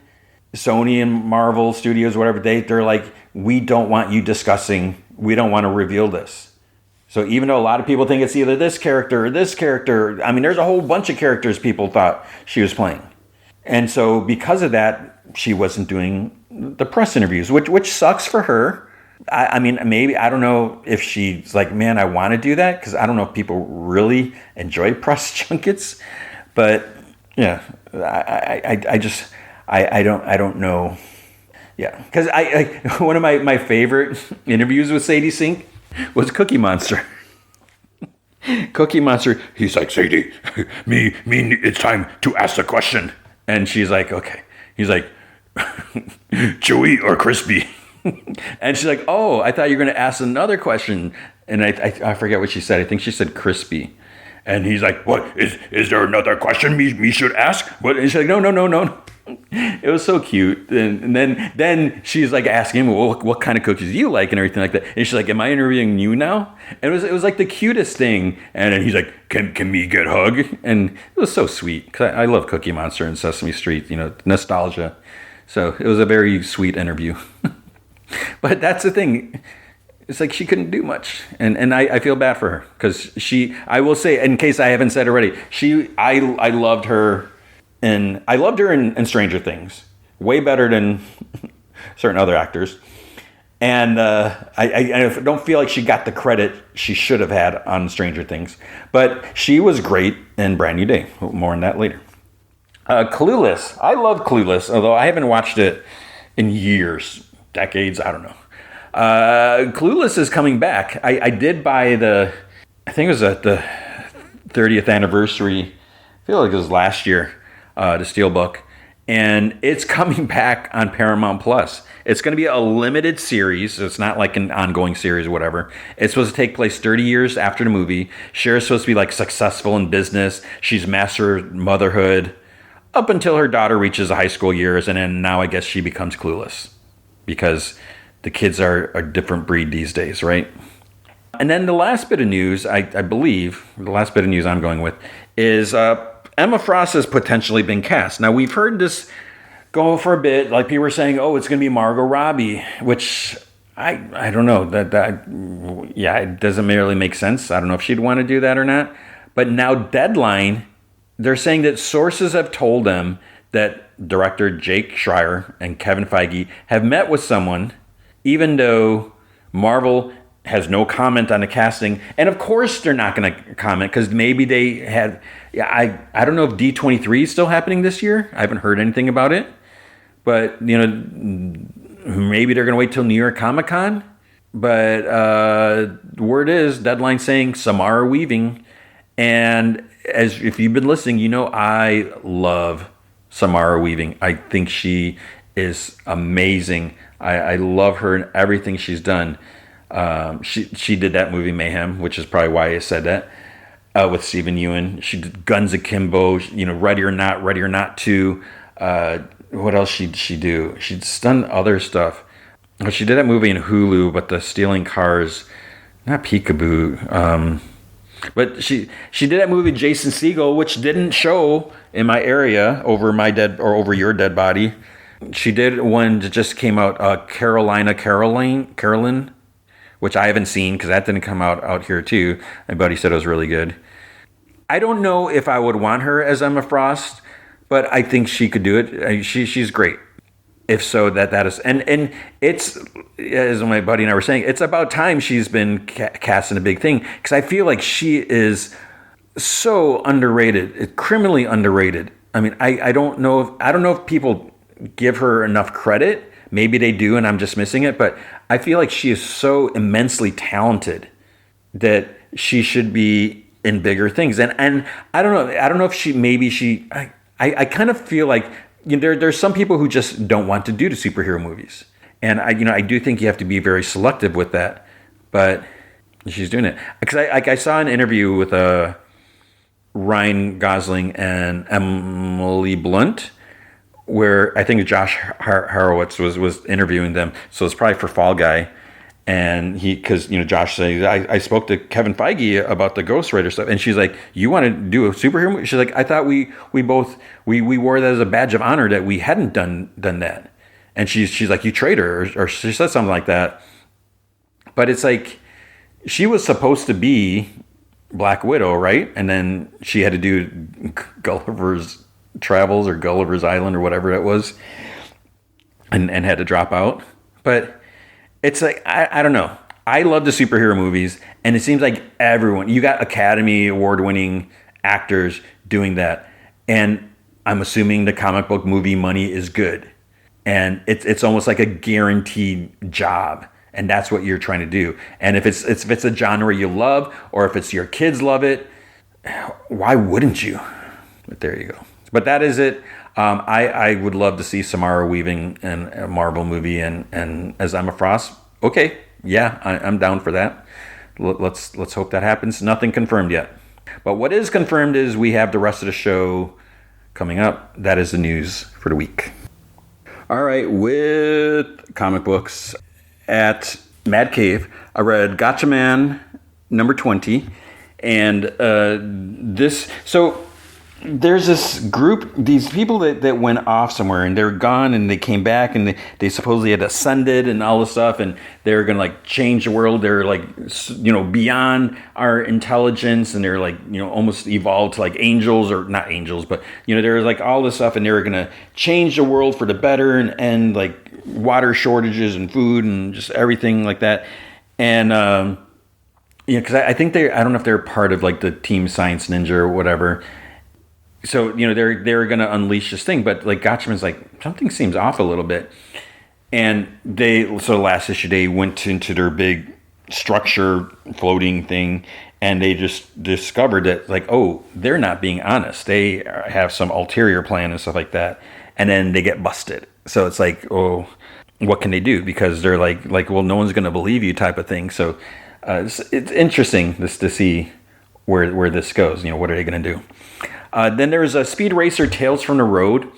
Sony and Marvel Studios, whatever, they're like, we don't want you discussing, we don't want to reveal this. So even though a lot of people think it's either this character or this character, I mean, there's a whole bunch of characters people thought she was playing. And so because of that, she wasn't doing the press interviews, which sucks for her. I mean, maybe, I don't know if she's like, man, I want to do that, because I don't know if people really enjoy press junkets. But yeah, I don't know. Yeah, because one of my favorite interviews with Sadie Sink was Cookie Monster. Cookie Monster, he's like, Sadie, me, it's time to ask a question. And she's like, okay. He's like, chewy or crispy? And she's like, oh, I thought you were going to ask another question. And I forget what she said. I think she said crispy. And he's like, what? Is there another question me should ask? But and she's like, no. It was so cute. And then she's like asking him, well, what kind of cookies do you like and everything like that. And she's like, am I interviewing you now? And it was like the cutest thing. And then he's like, can me get a hug? And it was so sweet. Because I love Cookie Monster and Sesame Street, nostalgia. So it was a very sweet interview. But that's the thing. It's like she couldn't do much. And I feel bad for her. Because I will say, in case I haven't said already, I loved her. And I loved her in Stranger Things, way better than certain other actors. And I don't feel like she got the credit she should have had on Stranger Things. But she was great in Brand New Day. More on that later. Clueless. I love Clueless, although I haven't watched it in years, decades, I don't know. Clueless is coming back. I did buy I think it was at the 30th anniversary. I feel like it was last year. The Steelbook, and it's coming back on Paramount Plus. It's going to be a limited series. So it's not like an ongoing series or whatever. It's supposed to take place 30 years after the movie. Cher's supposed to be like successful in business. She's mastered motherhood up until her daughter reaches the high school years, and then now I guess she becomes clueless because the kids are a different breed these days, right? And then the last bit of news, I believe, the last bit of news I'm going with is Emma Frost has potentially been cast. Now, we've heard this go for a bit. Like, people were saying, oh, it's going to be Margot Robbie, which I don't know. Yeah, it doesn't really make sense. I don't know if she'd want to do that or not. But now Deadline, they're saying that sources have told them that director Jake Schreier and Kevin Feige have met with someone, even though Marvel has no comment on the casting. And of course they're not going to comment because maybe they had... Yeah, I don't know if D23 is still happening this year. I haven't heard anything about it. But, maybe they're going to wait till New York Comic Con. But the word is, Deadline saying Samara Weaving. And if you've been listening, I love Samara Weaving. I think she is amazing. I love her and everything she's done. She did that movie Mayhem, which is probably why I said that. With Stephen Ewan. She did Guns Akimbo, Ready or Not 2. What else she do? She's done other stuff. She did that movie in Hulu, but the Stealing Cars, not Peekaboo. But she did that movie Jason Segel, which didn't show in my area over your dead body. She did one that just came out, Carolyn, which I haven't seen because that didn't come out here too. My buddy said it was really good. I don't know if I would want her as Emma Frost, but I think she could do it. She's great. If so, that is, and it's, as my buddy and I were saying, it's about time she's been cast in a big thing because I feel like she is so underrated, criminally underrated. I mean, I don't know if people give her enough credit. Maybe they do, and I'm just missing it. But I feel like she is so immensely talented that she should be in bigger things. And I don't know. I don't know if I kind of feel like there's some people who just don't want to do the superhero movies, and I do think you have to be very selective with that. But she's doing it because I saw an interview with Ryan Gosling and Emily Blunt, where I think Josh Horowitz was interviewing them. So it's probably for Fall Guy. And because Josh said, I spoke to Kevin Feige about the Ghost Rider stuff. And she's like, you want to do a superhero movie? She's like, I thought we both wore that as a badge of honor that we hadn't done that. And she's like, you traitor, or she said something like that. But it's like, she was supposed to be Black Widow, right? And then she had to do Gulliver's Travels or Gulliver's Island or whatever it was, and had to drop out. But it's like, I don't know. I love the superhero movies, and it seems like everyone, you got Academy Award winning actors doing that. And I'm assuming the comic book movie money is good. And it's almost like a guaranteed job. And that's what you're trying to do. And if it's a genre you love, or if it's your kids love it, why wouldn't you? But there you go. But that is it. I would love to see Samara Weaving in a Marvel movie and as Emma Frost. Okay, yeah, I'm down for that. Let's hope that happens. Nothing confirmed yet. But what is confirmed is we have the rest of the show coming up. That is the news for the week. All right, with comic books at Mad Cave, I read Gotcha Man number 20, and there's this group, these people that went off somewhere and they're gone and they came back and they supposedly had ascended and all this stuff and they're going to like change the world. They're like, beyond our intelligence and they're like, almost evolved to like angels, or not angels, but, there's like all this stuff and they were going to change the world for the better and end like water shortages and food and just everything like that. And, because I think I don't know if they're part of like the Team Science Ninja or whatever. So, they're going to unleash this thing, but like Gotchaman's like, something seems off a little bit. And last issue, they went into their big structure floating thing and they just discovered that like, oh, they're not being honest. They have some ulterior plan and stuff like that. And then they get busted. So it's like, oh, what can they do? Because they're like, well, no one's going to believe you type of thing. So it's interesting to see where this goes. What are they going to do? Then there's a Speed Racer Tales from the Road.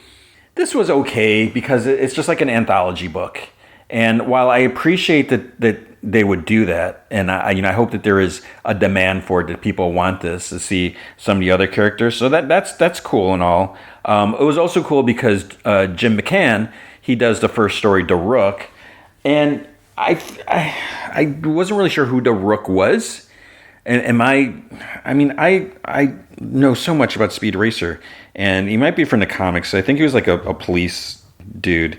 This was okay because it's just like an anthology book. And while I appreciate that they would do that, and I hope that there is a demand for it, that people want this to see some of the other characters. So that's cool and all. It was also cool because Jim McCann, he does the first story, The Rook, and I wasn't really sure who The Rook was. And I know so much about Speed Racer, and he might be from the comics. I think he was like a police dude,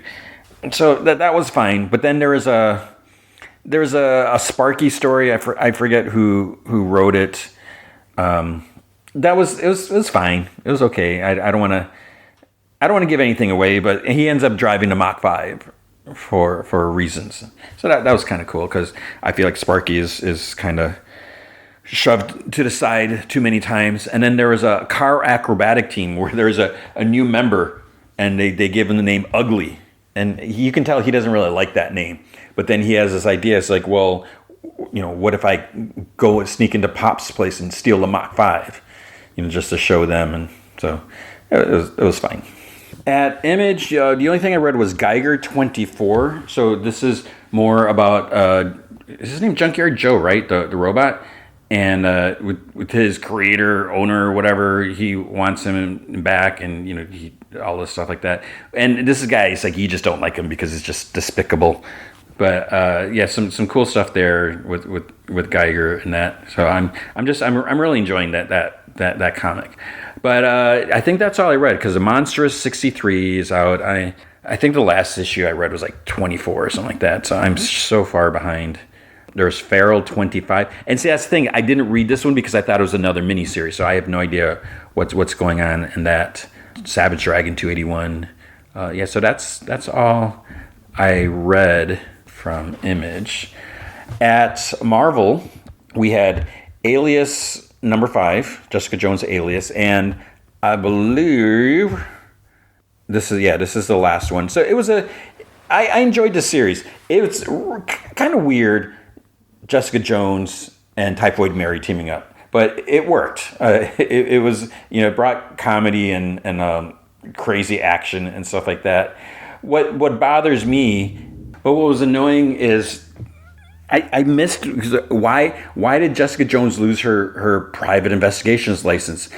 so that was fine. But then there was a Sparky story. I forget who wrote it. It was fine. It was okay. I don't want to give anything away, but he ends up driving the Mach 5 for reasons. So that was kind of cool because I feel like Sparky is kind of shoved to the side too many times. And then there was a car acrobatic team where there's a new member and they give him the name Ugly. And you can tell he doesn't really like that name. But then he has this idea. It's like, well, what if I go sneak into Pop's place and steal the Mach 5? Just to show them. And so it was fine. At Image, the only thing I read was Geiger 24. So this is more about, is his name Junkyard Joe, right? The robot? And with his creator, owner, whatever, he wants him back, and all this stuff like that. And this guy is like, you just don't like him because it's just despicable. But some cool stuff there with Geiger and that. So I'm really enjoying that comic. But I think that's all I read because the Monstrous 63 is out. I think the last issue I read was like 24 or something like that. So I'm so far behind. There's Feral 25. And see, that's the thing. I didn't read this one because I thought it was another miniseries. So I have no idea what's going on in that. Savage Dragon 281. So that's all I read from Image. At Marvel, we had Alias number 5, Jessica Jones Alias. And I believe this is the last one. So it was I enjoyed the series. It was kind of weird, Jessica Jones and Typhoid Mary teaming up, but it worked. It was, it brought comedy and crazy action and stuff like that. What bothers me, but what was annoying is I missed, why did Jessica Jones lose her private investigations license?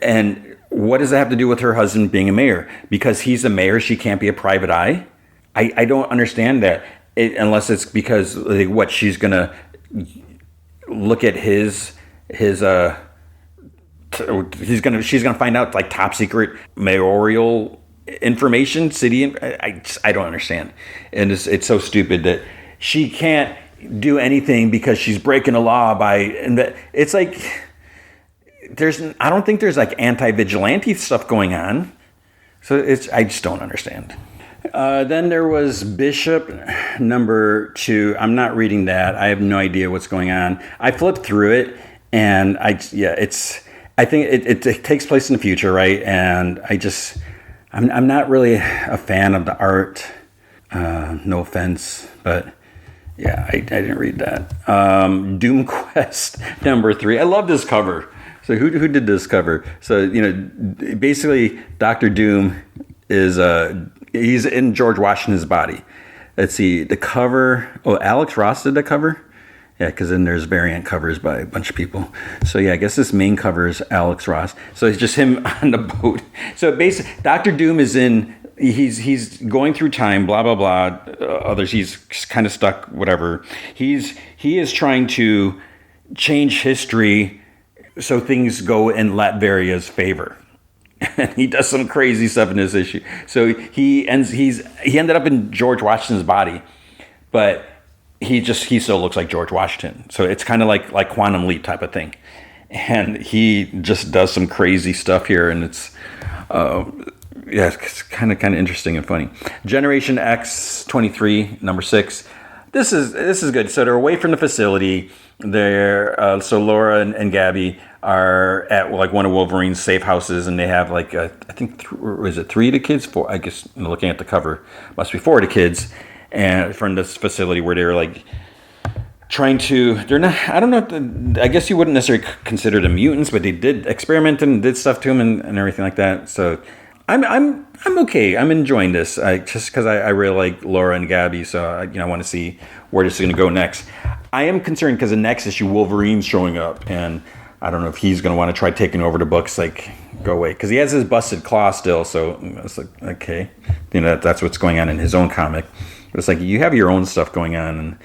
And what does that have to do with her husband being a mayor? Because he's a mayor, she can't be a private eye? I don't understand that. Unless it's because she's gonna look at she's gonna find out like top secret mayoral information, city. I don't understand, and it's so stupid that she can't do anything because she's breaking the law and it's like I don't think there's like anti-vigilante stuff going on, so I just don't understand. Then there was Bishop number 2. I'm not reading that. I have no idea what's going on. I flipped through it, and I think it takes place in the future, right? And I'm not really a fan of the art. No offense, but yeah, I didn't read that. Doom Quest number 3. I love this cover. So who did this cover? So basically, Dr. Doom is he's in George Washington's body. Let's see the cover. Oh, Alex Ross did the cover. Yeah, because then there's variant covers by a bunch of people. So yeah, I guess this main cover is Alex Ross. So it's just him on the boat. So basically, Doctor Doom is in. He's going through time. Blah blah blah. Others, he's kind of stuck. Whatever. He is trying to change history so things go in Latveria's favor. And he does some crazy stuff in this issue. So he ended up in George Washington's body, but he still looks like George Washington. So it's kind of like Quantum Leap type of thing. And he just does some crazy stuff here, and it's it's kind of interesting and funny. Generation X 23 number 6. This is good. So they're away from the facility. They're so Laura and Gabby are at like one of Wolverine's safe houses, and they have like I think is it 3 of the kids? 4. I guess looking at the cover, must be 4 of the kids, and from this facility where they're like trying to. They're not. I don't know. I guess you wouldn't necessarily consider them mutants, but they did experiment and did stuff to them and everything like that. So I'm okay. I'm enjoying this. Just because I really like Laura and Gabby, so I want to see where this is going to go next. I am concerned because the next issue Wolverine's showing up, and I don't know if he's going to want to try taking over the books. Like, go away, because he has his busted claw still. So it's like, okay, that's what's going on in his own comic. But it's like you have your own stuff going on, and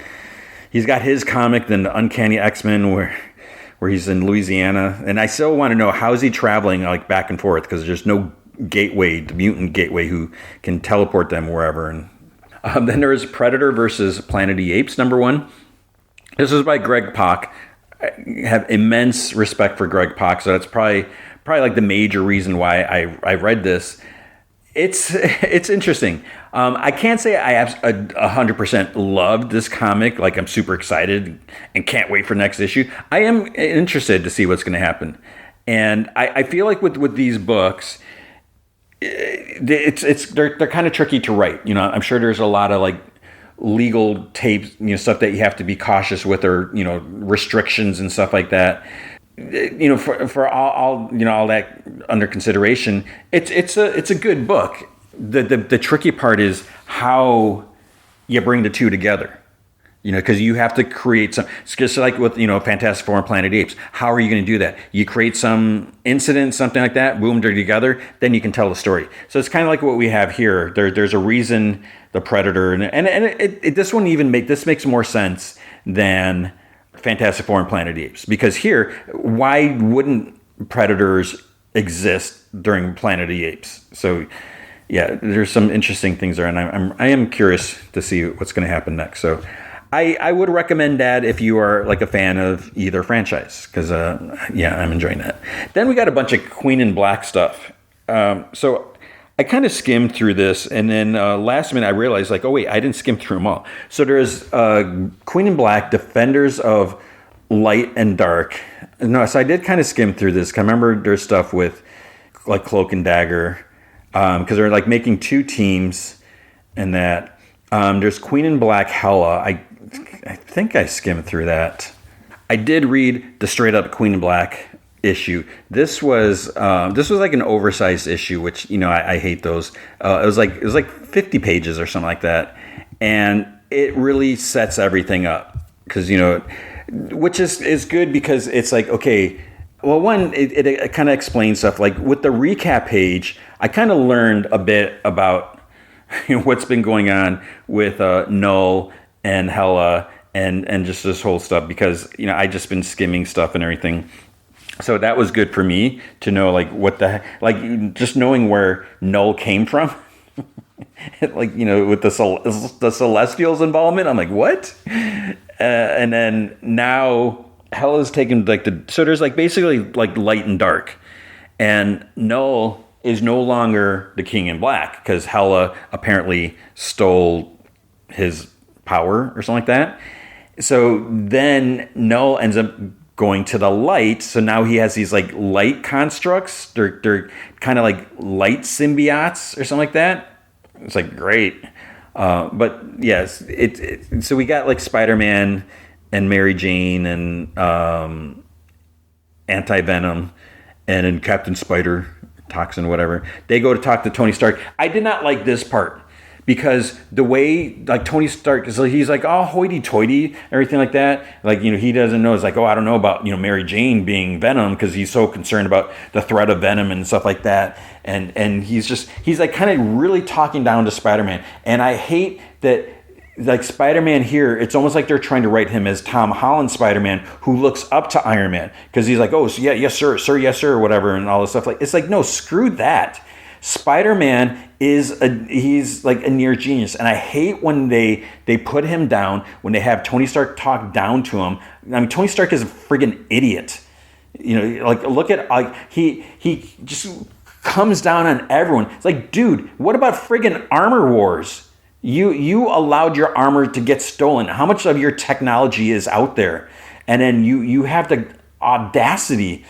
he's got his comic, then the Uncanny X-Men, where he's in Louisiana, and I still want to know how is he traveling like back and forth, because there's no gateway, the mutant gateway, who can teleport them wherever. And then there is Predator versus Planet of the Apes #1. This was by Greg Pak. I have immense respect for Greg Pak, so that's probably like the major reason why I read this. It's interesting. I can't say I have 100% loved this comic. Like I'm super excited and can't wait for next issue. I am interested to see what's going to happen, and I feel like with these books, they're kind of tricky to write. I'm sure there's a lot of like legal tapes, stuff that you have to be cautious with, or restrictions and stuff like that. For all that under consideration, it's a good book. The tricky part is how you bring the two together. Because you have to create some, it's just like with, Fantastic Four and Planet of the Apes. How are you going to do that? You create some incident, something like that, boom, they're together, then you can tell the story. So it's kind of like what we have here. There's a reason the Predator, and this one this makes more sense than Fantastic Four and Planet of the Apes. Because here, why wouldn't predators exist during Planet of the Apes? So yeah, there's some interesting things there, and I am curious to see what's going to happen next. So I would recommend that if you are like a fan of either franchise, because I'm enjoying that. Then we got a bunch of Queen in Black stuff. So I kind of skimmed through this, and then last minute I realized, like, oh wait, I didn't skim through them all. So there's Queen in Black, Defenders of Light and Dark. No, so I did kind of skim through this. I remember there's stuff with like Cloak and Dagger, because they're like making 2 teams, and that there's Queen in Black, Hela. I think I skimmed through that. I did read the straight up Queen in Black issue. This was like an oversized issue, which I hate those. It was like 50 pages or something like that, and it really sets everything up, because which is good, because it's like, okay, well, one, it kind of explains stuff. Like with the recap page, I kind of learned a bit about what's been going on with Null and Hela and just this whole stuff, because I just been skimming stuff and everything. So that was good for me to know, like, what the heck, like, just knowing where Null came from. Like, with the Celestials involvement, I'm like, what? And then now Hela's taken so there's like basically like light and dark, and Null is no longer the King in Black, because Hela apparently stole his power or something like that. So then Null ends up going to the light. So now he has these like light constructs. They're kind of like light symbiotes or something like that. It's like great. But yes, so we got like Spider-Man and Mary Jane and Anti-Venom and then Captain Spider toxin, whatever. They go to talk to Tony Stark. I did not like this part because the way like Tony Stark is, he's like, oh, hoity-toity, everything like that. Like, he doesn't know. It's like, oh, I don't know about, Mary Jane being Venom, because he's so concerned about the threat of Venom and stuff like that. And he's like kind of really talking down to Spider-Man. And I hate that, like, Spider-Man here, it's almost like they're trying to write him as Tom Holland Spider-Man, who looks up to Iron Man, because he's like, oh, so yeah, yes sir, yes sir, whatever, and all this stuff. Like, it's like, no, screw that. Spider-Man he's like a near genius, and I hate when they put him down, when they have Tony Stark talk down to him. I mean, Tony Stark is a friggin' idiot. Like, look at, like, he just comes down on everyone. It's like, dude, what about friggin' Armor Wars? You allowed your armor to get stolen. How much of your technology is out there? And then you have the audacity,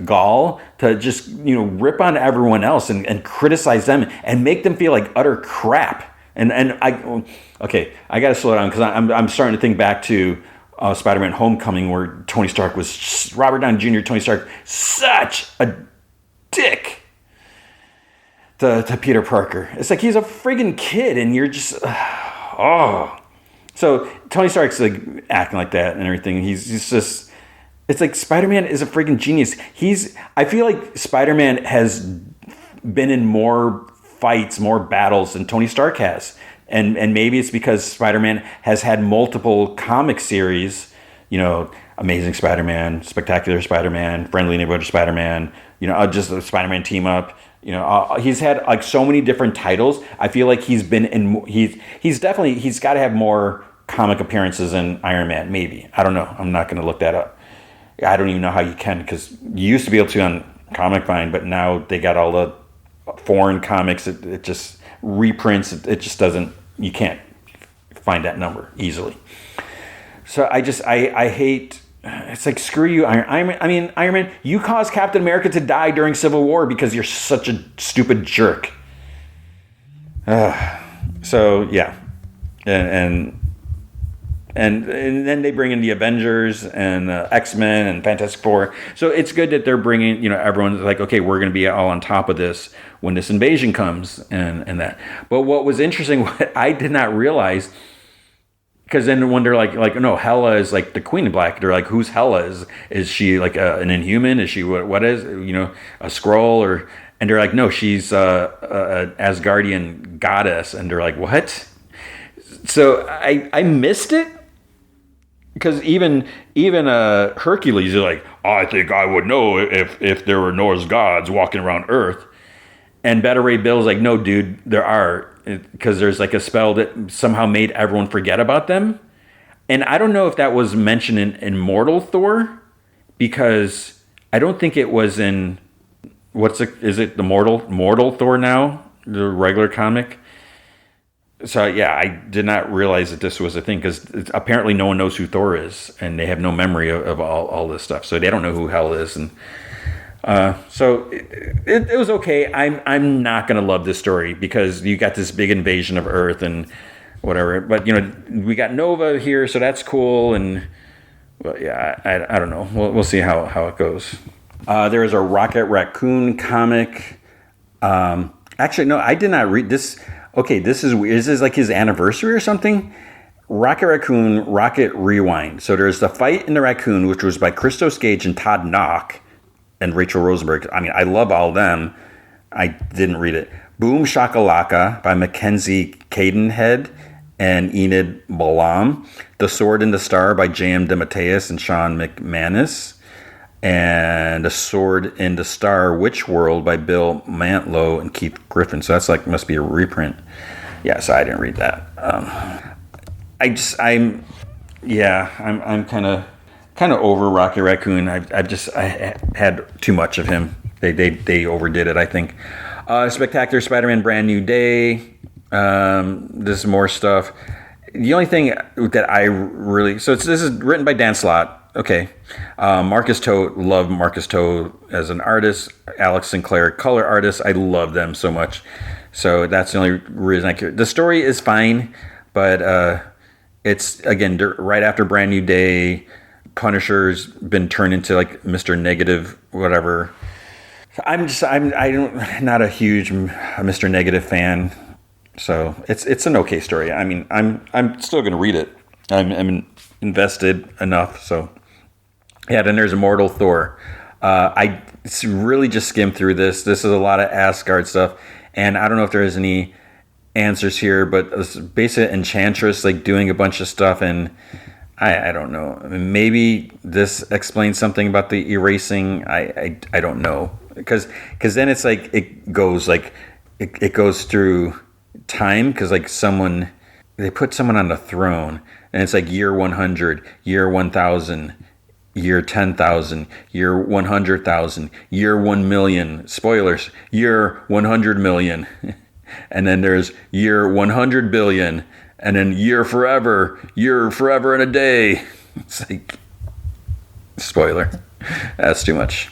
gall, to just, rip on everyone else and criticize them and make them feel like utter crap. And I got to slow down, because I'm starting to think back to Spider-Man Homecoming, where Tony Stark was, Robert Downey Jr., Tony Stark, such a dick to Peter Parker. It's like he's a friggin' kid, and you're just, So Tony Stark's like acting like that and everything. He's just, it's like Spider-Man is a friggin' genius. I feel like Spider-Man has been in more fights, more battles than Tony Stark has. And maybe it's because Spider-Man has had multiple comic series, Amazing Spider-Man, Spectacular Spider-Man, Friendly Neighborhood Spider-Man, just a Spider-Man team up. He's had like so many different titles. I feel like he's been in. He's got to have more comic appearances than Iron Man. Maybe, I don't know. I'm not going to look that up. I don't even know how you can, because you used to be able to on Comic Vine, but now they got all the foreign comics. It just reprints. It just doesn't. You can't find that number easily. So I hate. It's like, screw you, Iron Man, you caused Captain America to die during Civil War because you're such a stupid jerk. So, yeah. And then they bring in the Avengers and X-Men and Fantastic Four. So it's good that they're bringing, everyone's like, okay, we're going to be all on top of this when this invasion comes and that. But what was interesting, what I did not realize, because then when they're like, no, Hela is like the Queen of Black. They're like, who's Hela? Is she like an Inhuman? Is she what is, a Skrull? And they're like, no, she's a Asgardian goddess. And they're like, what? So I missed it, because even Hercules is like, I think I would know if there were Norse gods walking around Earth. And Beta Ray Bill's like, no, dude, there are, because there's like a spell that somehow made everyone forget about them. And I don't know if that was mentioned in Immortal Thor, because I don't think it was in, is it the Mortal Thor now, the regular comic? So yeah, I did not realize that this was a thing, because apparently no one knows who Thor is, and they have no memory of all this stuff. So they don't know who Hela is, and so it was okay. I'm not gonna love this story, because you got this big invasion of Earth and whatever. But we got Nova here, so that's cool. And well, yeah, I don't know. We'll see how it goes. There is a Rocket Raccoon comic. Actually, no, I did not read this. Okay, this is weird. Is this like his anniversary or something? Rocket Raccoon, Rocket Rewind. So there's The Fight in the Raccoon, which was by Christos Gage and Todd Knock and Rachel Rosenberg. I mean, I love all them. I didn't read it. Boom Shakalaka by Mackenzie Cadenhead and Enid Balam. The Sword in the Star by J.M. DeMatteis and Sean McManus. And The Sword in the Star Witch World by Bill Mantlo and Keith Griffin. So that's like, must be a reprint. Yeah, so I didn't read that. I'm kind of over Rocket Raccoon. I had too much of him. They overdid it, I think. Spectacular Spider-Man Brand New Day. This is more stuff. The only thing that I really, so this is written by Dan Slott. Okay. Marcus Tote, love Marcus Tote as an artist. Alex Sinclair, color artist. I love them so much. So that's the only reason I care. The story is fine, but it's, again, right after Brand New Day. Punisher's been turned into like Mr. Negative, whatever. not a huge Mr. Negative fan, so it's an okay story. I mean, I'm still going to read it. I'm invested enough, so yeah. Then there's Immortal Thor. I really just skimmed through this. This is a lot of Asgard stuff, and I don't know if there's any answers here, but it's basically Enchantress like doing a bunch of stuff, and I don't know. I mean, maybe this explains something about the erasing. I don't know, because then it's like it goes through time, because like they put someone on the throne, and it's like year 100, year 1000, year 10,000, year 100,000, year 1 million. Spoilers, year 100 million, and then there's year 100 billion. And then year forever and a day. It's like, spoiler. That's too much.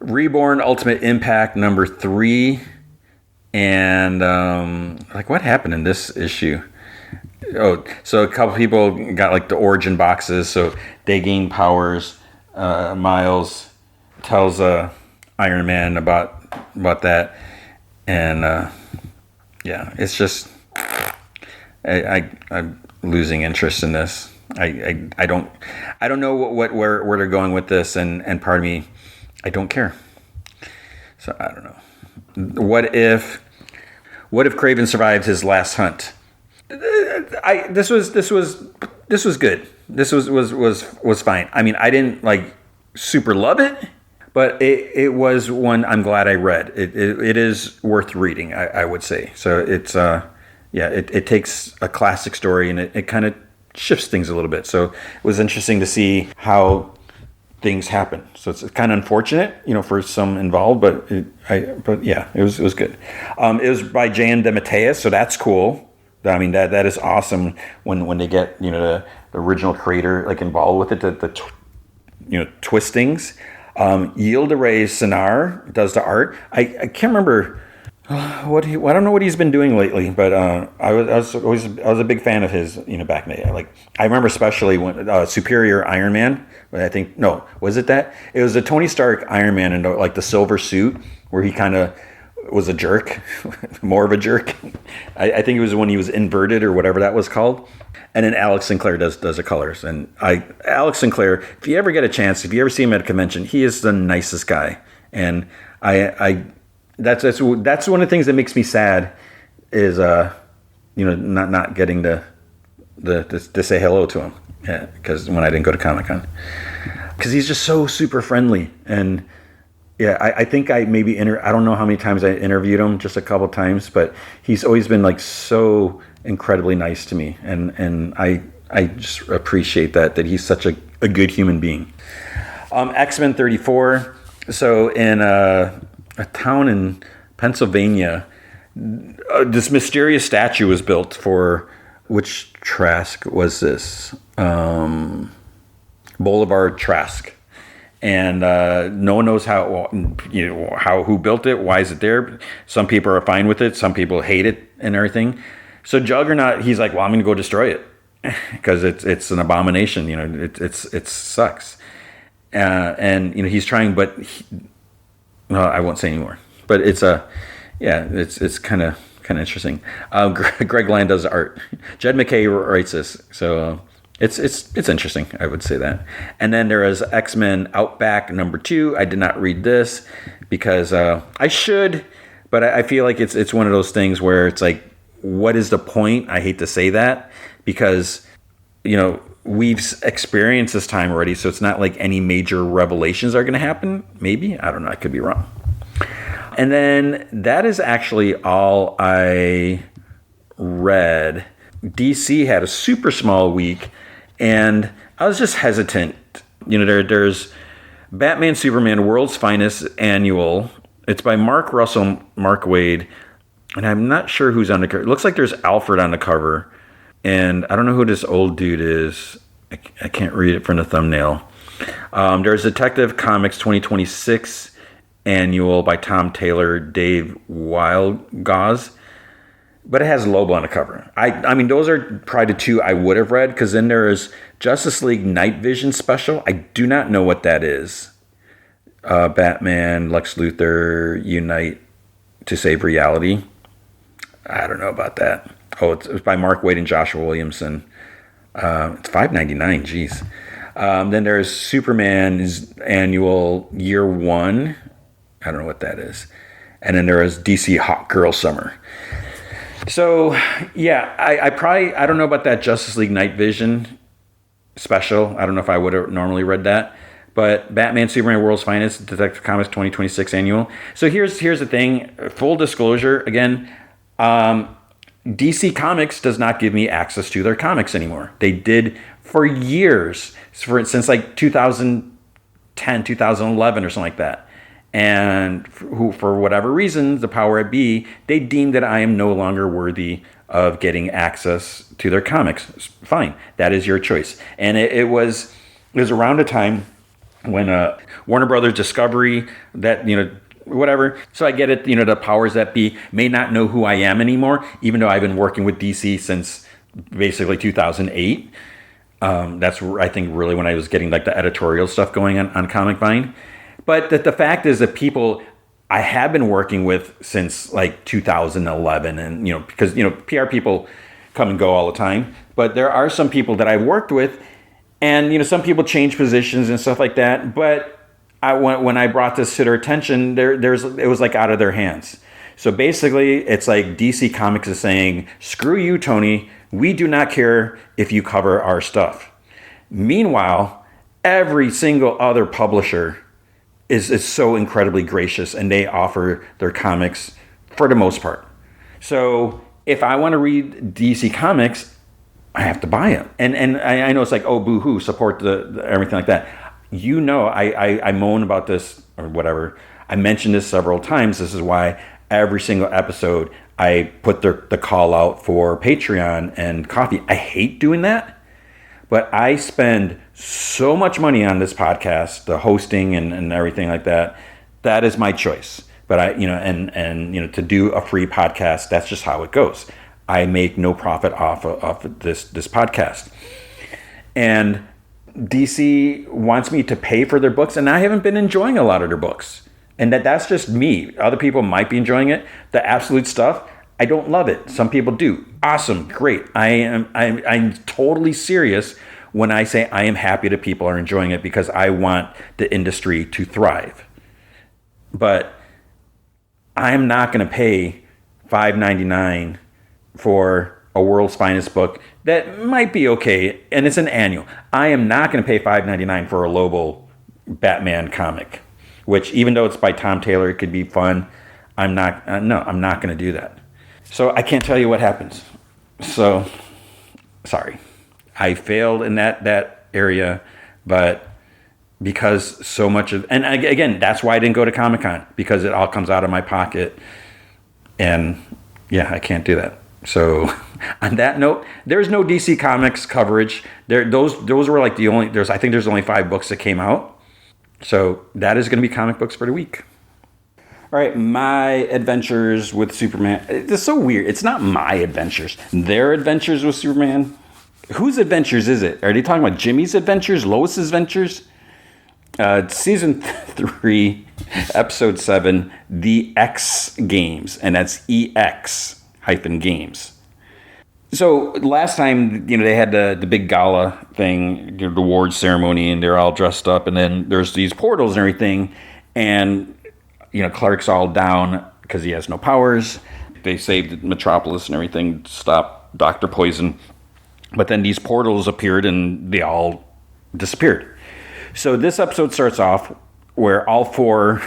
Reborn Ultimate Impact number 3. And what happened in this issue? Oh, so a couple people got like the origin boxes, so they gain powers. Miles tells Iron Man about that. And yeah, it's just I'm losing interest in this. I don't know where they're going with this, and part of me, I don't care. So I don't know. What if Kraven survived his last hunt? This was good. This was fine. I mean, I didn't like super love it, but it was one I'm glad I read. It is worth reading, I would say. So it's yeah, it takes a classic story and it kind of shifts things a little bit. So it was interesting to see how things happen. So it's kind of unfortunate, for some involved, but yeah, it was good. It was by J.M. DeMatteis, so that's cool. I mean, that is awesome when they get the original creator like involved with it, the twistings. Yildiray Cinar does the art. I can't remember. I don't know what he's been doing lately, but I was a big fan of his. Back in the day, I remember especially when Superior Iron Man. I think was it that? It was a Tony Stark Iron Man in like the silver suit where he kind of was a jerk, more of a jerk. I think it was when he was inverted or whatever that was called. And then Alex Sinclair does the colors. And Alex Sinclair, if you ever get a chance, if you ever see him at a convention, he is the nicest guy. And that's one of the things that makes me sad is not getting to say hello to him, because when I didn't go to Comic-Con, because he's just so super friendly. And yeah, I think I maybe I don't know how many times I interviewed him, just a couple times, but he's always been like so incredibly nice to me, and I just appreciate that he's such a good human being. X-Men 34. So in a town in Pennsylvania, this mysterious statue was built for, which Trask was this? Boulevard Trask. And no one knows who built it, why is it there. Some people are fine with it, some people hate it and everything. So Juggernaut, he's like, well, I'm going to go destroy it because it's an abomination. It sucks. And he's trying, but I won't say anymore. But it's it's kind of interesting. Greg Land does art. Jed MacKay writes this, so it's interesting. I would say that. And then there is X-Men Outback number 2. I did not read this because I should, but I feel like it's one of those things where it's like, what is the point? I hate to say that because we've experienced this time already, so it's not like any major revelations are going to happen. Maybe, I don't know. I could be wrong. And then that is actually all I read. DC had a super small week, and I was just hesitant. There's Batman Superman World's Finest Annual. It's by Mark Russell, Mark Waid, and I'm not sure who's on the cover. It looks like there's Alfred on the cover, and I don't know who this old dude is. I can't read it from the thumbnail. There's Detective Comics 2026 Annual by Tom Taylor, Dave Wildgaz, but it has Lobo on the cover. I mean, those are probably the two I would have read, because then there is Justice League Night Vision Special. I do not know what that is. Batman, Lex Luthor unite to save reality. I don't know about that. Oh, it's by Mark Waid and Joshua Williamson. It's $5.99. Geez. Then there's Superman's annual year one. I don't know what that is. And then there is DC Hot Girl Summer. So yeah, I don't know about that Justice League Night Vision special. I don't know if I would have normally read that. But Batman, Superman, World's Finest, Detective Comics 2026 annual. So here's the thing. Full disclosure, again, DC Comics does not give me access to their comics anymore. They did for years, since like 2010, 2011 or something like that. And who, for whatever reason, the power at be, they deemed that I am no longer worthy of getting access to their comics. Fine, that is your choice. And it was around a time when Warner Brothers Discovery, that, whatever. So I get it, the powers that be may not know who I am anymore, even though I've been working with DC since basically 2008. That's, I think, really when I was getting like the editorial stuff going on Comic Vine. But the fact is that people I have been working with since like 2011, and, because, PR people come and go all the time, but there are some people that I've worked with, and, some people change positions and stuff like that. But when I brought this to their attention, it was like out of their hands. So basically, it's like DC Comics is saying, screw you, Tony. We do not care if you cover our stuff. Meanwhile, every single other publisher is so incredibly gracious, and they offer their comics for the most part. So if I want to read DC Comics, I have to buy them. And I know it's like, oh, boo-hoo, support the everything like that. I moan about this or whatever. I mentioned this several times. This is why every single episode I put the call out for Patreon and coffee. I hate doing that, but I spend so much money on this podcast, the hosting and everything like that. That is my choice. But to do a free podcast, that's just how it goes. I make no profit off of this podcast. And DC wants me to pay for their books, and I haven't been enjoying a lot of their books. And that's just me. Other people might be enjoying it. The absolute stuff, I don't love it. Some people do. Awesome, great. I'm totally serious when I say I am happy that people are enjoying it, because I want the industry to thrive. But I'm not going to pay $5.99 for a World's Finest book that might be okay, and it's an annual. I am not going to pay $5.99 for a Lobo Batman comic, which, even though it's by Tom Taylor, it could be fun. I'm not going to do that. So I can't tell you what happens. So, sorry. I failed in that area, but because so much of, and again, that's why I didn't go to Comic-Con, because it all comes out of my pocket, and yeah, I can't do that. So on that note, there's no DC Comics coverage. Those were like the only, I think there's only 5 books that came out. So that is going to be comic books for the week. All right, my adventures with Superman. It's so weird. It's not my adventures. Their adventures with Superman. Whose adventures is it? Are they talking about Jimmy's adventures? Lois's adventures? Season 3, episode 7, The X Games. And that's EX-Games. So last time, they had the big gala thing, the awards ceremony, and they're all dressed up. And then there's these portals and everything. And, Clark's all down because he has no powers. They saved Metropolis and everything, stopped Dr. Poison. But then these portals appeared and they all disappeared. So this episode starts off where all 4...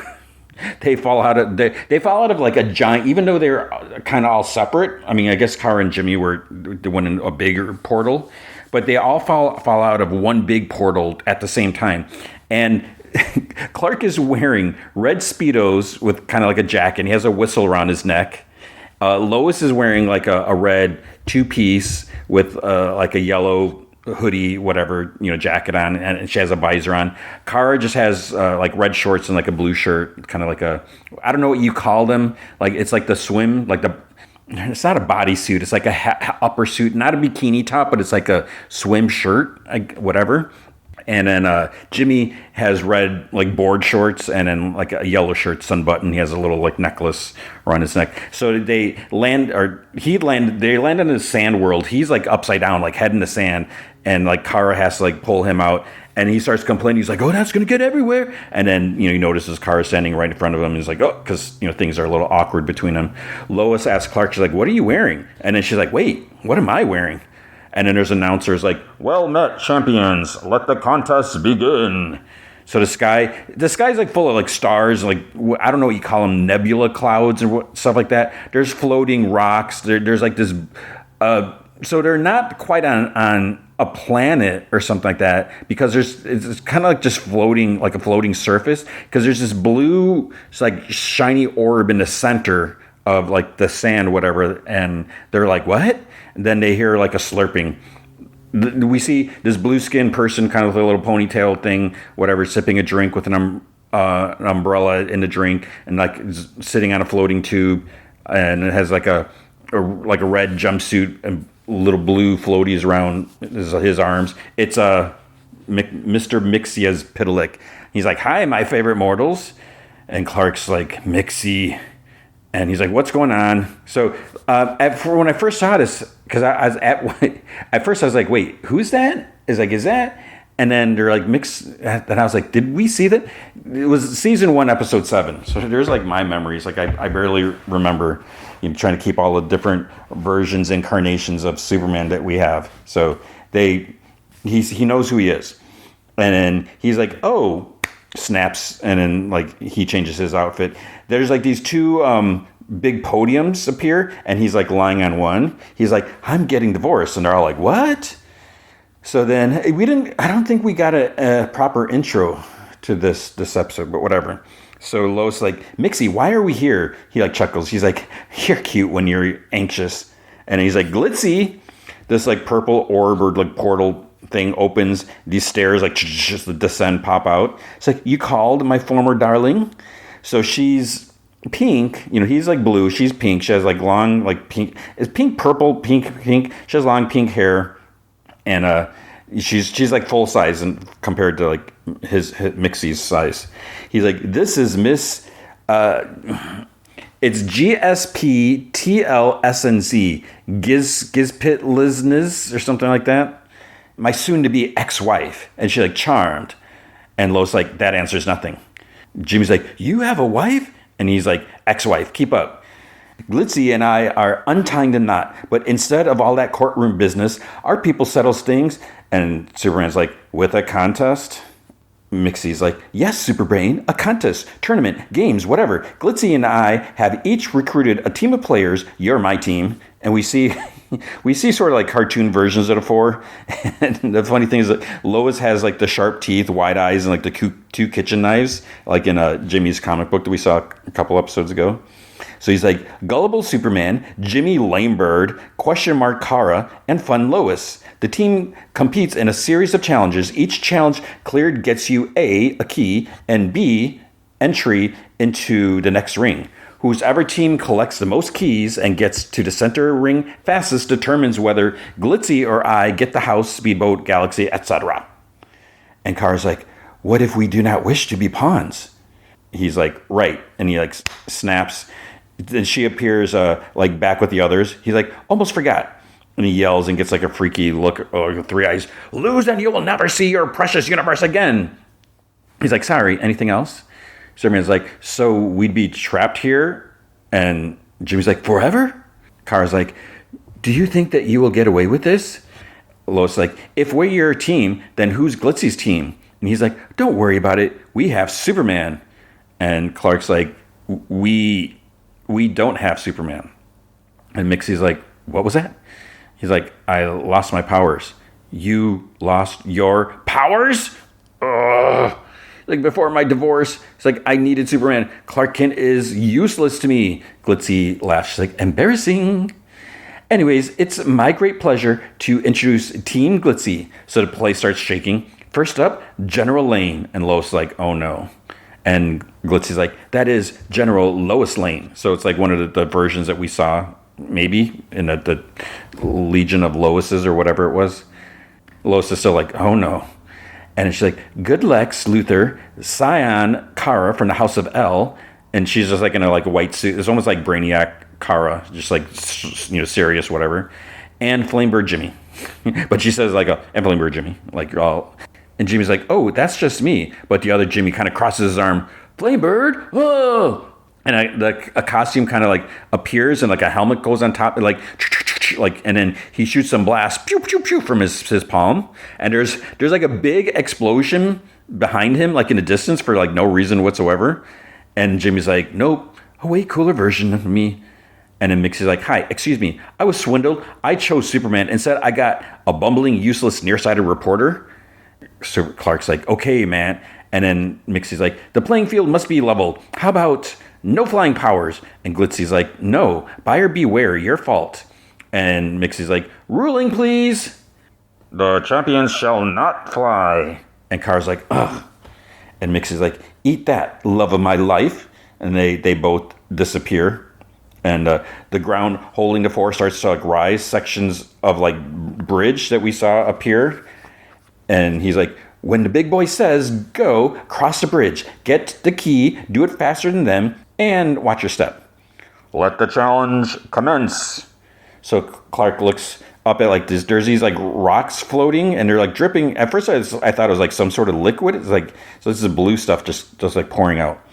They fall out of like a giant, even though they're kind of all separate. I mean, I guess Kara and Jimmy were the one in a bigger portal, but they all fall out of one big portal at the same time. And Clark is wearing red Speedos with kind of like a jacket. He has a whistle around his neck. Lois is wearing like a red 2-piece with like a yellow hoodie, whatever, jacket on, and she has a visor on. Kara just has like red shorts and like a blue shirt, kind of like I don't know what you call them. Like, it's like the swim, like it's not a bodysuit. It's like a upper suit, not a bikini top, but it's like a swim shirt, whatever. And then Jimmy has red like board shorts and then like a yellow shirt, sun button. He has a little like necklace around his neck. So they land in the sand world. He's like upside down, like head in the sand, and like Kara has to like pull him out. And he starts complaining. He's like, "Oh, that's gonna get everywhere." And then he notices Kara standing right in front of him. And he's like, "Oh," because things are a little awkward between them. Lois asks Clark, she's like, "What are you wearing?" And then she's like, "Wait, what am I wearing?" And then there's announcers like, "Well met, champions. Let the contest begin." So the sky's like full of like stars, like I don't know what you call them, nebula clouds or stuff like that. There's floating rocks. There's like this. So they're not quite on a planet or something like that because it's kind of like just floating, like a floating surface. Because there's this blue, it's like shiny orb in the center of like the sand, whatever, and they're like, "What?" And then they hear like a slurping. We see this blue skinned person, kind of with a little ponytail thing, whatever, sipping a drink with an umbrella in the drink, and like sitting on a floating tube, and it has like a red jumpsuit and little blue floaties around his arms. It's Mr. Mixia's Pitalik. He's like, "Hi, my favorite mortals," and Clark's like, "Mixie." And he's like, "What's going on?" So when I first saw this, because at first I was like, "Wait, who's that?" Is that? And then they're like mix. And I was like, "Did we see that?" It was season 1, episode 7. So there's like my memories. Like I barely remember trying to keep all the different versions, incarnations of Superman that we have. So he knows who he is, and then he's like, "Oh." Snaps, and then like he changes his outfit. There's like these two big podiums appear, and he's like lying on one. He's like, "I'm getting divorced," and they're all like, "What?" So then I don't think we got a proper intro to this episode, but whatever. So Lois like, "Mixie, why are we here?" He like chuckles. He's like, "You're cute when you're anxious," and he's like, "Glitzy." This like purple orb or like portal thing opens, these stairs like just descend, pop out. It's like, "You called, my former darling?" So she's pink, he's like blue, she's pink. She has like long, like pink, it's pink, purple, pink. She has long pink hair, and she's like full size and compared to like his Mixie's size. He's like, "This is Miss it's GSP TLSNZ Gizpit Lizness or something like that. My soon-to-be ex-wife." And she's like, "Charmed." And Lois like, "That answers nothing." Jimmy's like, "You have a wife?" And he's like, "Ex-wife, keep up." "Glitzy and I are untying the knot, but instead of all that courtroom business, our people settles things." And Superman's like, "With a contest?" Mixie's like, "Yes, Superbrain, a contest, tournament, games, whatever. Glitzy and I have each recruited a team of players. You're my team." And we see sort of like cartoon versions of the four. And the funny thing is that Lois has like the sharp teeth, wide eyes, and like the two kitchen knives, like in Jimmy's comic book that we saw a couple episodes ago. So he's like, "Gullible Superman, Jimmy Lamebird, question mark Kara, and Fun Lois. The team competes in a series of challenges. Each challenge cleared gets you A, a key, and B, entry into the next ring. Whoever team collects the most keys and gets to the center ring fastest determines whether Glitzy or I get the house, speedboat, galaxy, etc." And Kara's like, "What if we do not wish to be pawns?" He's like, "Right." And he like snaps. Then she appears like back with the others. He's like, "Almost forgot." And he yells and gets like a freaky look, or 3 eyes. "Lose and you will never see your precious universe again." He's like, "Sorry, anything else?" Superman's like, "So we'd be trapped here?" And Jimmy's like, "Forever?" Kara's like, "Do you think that you will get away with this?" Lois is like, "If we're your team, then who's Glitzy's team?" And he's like, "Don't worry about it. We have Superman." And Clark's like, We don't have Superman." And Mixie's like, "What was that?" He's like, "I lost my powers." "You lost your powers?" Ugh. Like, before my divorce, it's like, I needed Superman. Clark Kent is useless to me. Glitzy laughs. She's like, "Embarrassing." Anyways, it's my great pleasure to introduce Team Glitzy. So the play starts shaking. First up, General Lane. And Lois is like, "Oh no." And Glitzy's like, "That is General Lois Lane." So it's like one of the versions that we saw, maybe, in the Legion of Loises or whatever it was. Lois is still like, "Oh no." And she's like, good Lex Luthor, Scion Kara from the House of L. And she's just like in a white suit. It's almost like Brainiac Kara, just like, serious, whatever. And Flamebird Jimmy. But she says and Flamebird Jimmy, all. And Jimmy's like, oh, that's just me. But the other Jimmy kind of crosses his arm, Flamebird, oh! And a costume kind of appears and a helmet goes on top, and then he shoots some blast, pew pew pew, from his palm. And there's a big explosion behind him, in the distance for no reason whatsoever. And Jimmy's like, nope, a way cooler version of me. And then Mixie's like, hi, excuse me, I was swindled. I chose Superman. Instead, I got a bumbling, useless, nearsighted reporter. So Clark's like, okay, man. And then Mixie's like, the playing field must be leveled. How about no flying powers? And Glitzy's like, no, buyer beware, your fault. And Mixie's like, ruling, please. The champions shall not fly. And Kara's like, ugh. And Mixie's like, eat that, love of my life. And they both disappear. And the ground holding the four starts to rise. Sections of bridge that we saw appear. And he's like, when the big boy says go, cross the bridge, get the key, do it faster than them, and watch your step. Let the challenge commence. So Clark looks up at there's these rocks floating, and they're dripping. At first I thought it was some sort of liquid. It's so this is blue stuff just pouring out.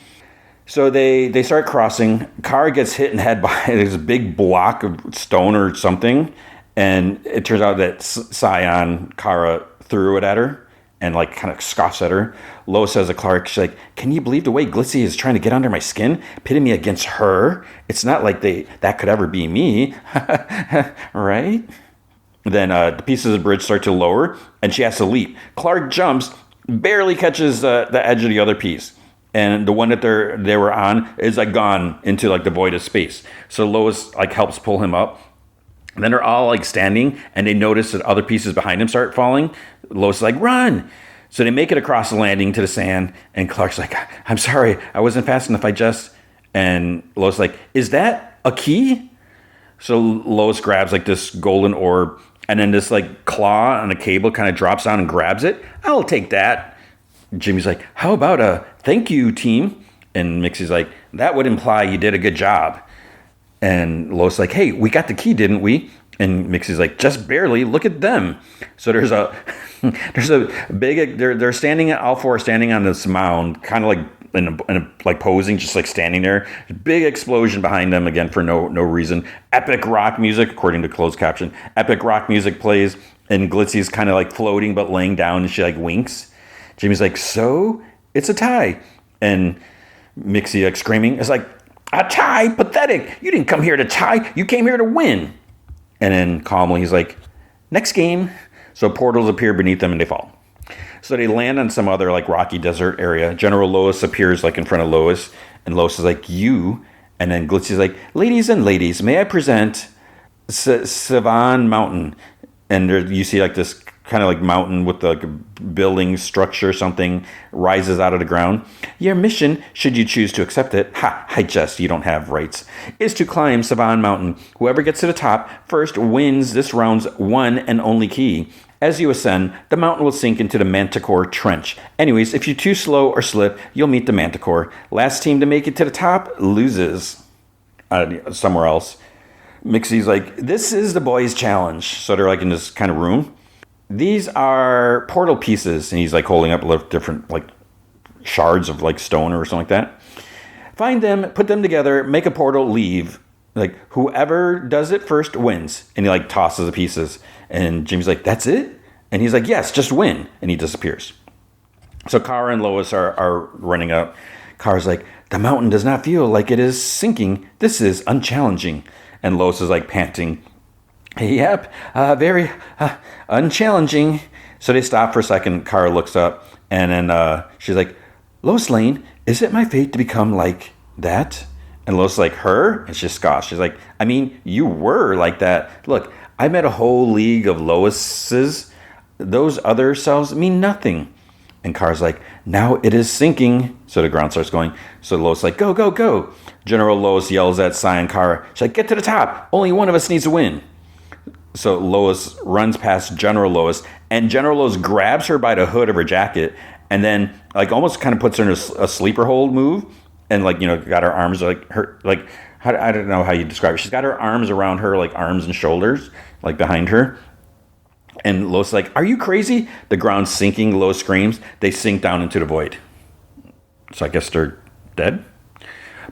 So they start crossing. Kara gets hit in the head by this big block of stone or something, and it turns out that Scion Kara threw it at her and kind of scoffs at her. Lois says to Clark, she's like, can you believe the way Glitzy is trying to get under my skin, pitting me against her? It's not like that could ever be me. Right? Then the pieces of the bridge start to lower, and she has to leap. Clark jumps, barely catches the edge of the other piece. And the one that they were on is gone into the void of space. So Lois helps pull him up. And then they're all standing, and they notice that other pieces behind them start falling. Lois is like, run! So they make it across the landing to the sand, and Clark's like, I'm sorry, I wasn't fast enough, and Lois is like, is that a key? So Lois grabs this golden orb, and then this claw on a cable kind of drops down and grabs it. I'll take that. Jimmy's like, how about a thank you, team? And Mixie's like, that would imply you did a good job. And Lois is like, hey, we got the key, didn't we? And Mixie's like, just barely, look at them. So there's a big, they're standing, all four standing on this mound, kind of in a posing, just standing there. Big explosion behind them, again, for no reason. Epic rock music, according to closed caption. Epic rock music plays, and Glitzy's kind of floating but laying down, and she winks. Jimmy's like, so it's a tie. And Mixie screaming, it's like, a tie? Pathetic. You didn't come here to tie. You came here to win. And then calmly, he's like, next game. So portals appear beneath them and they fall. So they land on some other rocky desert area. General Lois appears in front of Lois. And Lois is like, you. And then Glitzy's like, ladies and ladies, may I present Savan Mountain. And there you see this kind of mountain with the building structure, something rises out of the ground. Your mission, should you choose to accept it, I jest, you don't have rights, is to climb Savan Mountain. Whoever gets to the top first wins this round's one and only key. As you ascend, the mountain will sink into the Manticore Trench. Anyways, if you're too slow or slip, you'll meet the Manticore. Last team to make it to the top loses. Somewhere else. Mixie's like, this is the boys' challenge. So they're in this kind of room. These are portal pieces, and he's holding up different shards of stone or something like that. Find them, put them together, make a portal, leave. Whoever does it first wins. And he tosses the pieces. And Jimmy's like, that's it? And he's like, yes, just win. And he disappears. So Kara and Lois are running up. Kara's like, the mountain does not feel like it is sinking. This is unchallenging. And Lois is panting. Yep, very unchallenging. So they stop for a second. Kara looks up, and then she's like, Lois Lane, is it my fate to become like that? And Lois is like, her? And she scoffs. She's like, I mean, you were like that. Look, I met a whole league of Loises. Those other selves mean nothing. And Kara's like, now it is sinking. So the ground starts going. So Lois is like, go, go, go. General Lois yells at Scion Kara. She's like, get to the top. Only one of us needs to win. So Lois runs past General Lois And General Lowe's grabs her by the hood of her jacket and then like almost kind of puts her in a sleeper hold move and like, got her arms like her, like, I don't know how you describe it. She's got her arms around her, like arms and shoulders, like behind her. And Lois like, are you crazy? The ground's sinking. Lois screams. They sink down into the void. So I guess they're dead.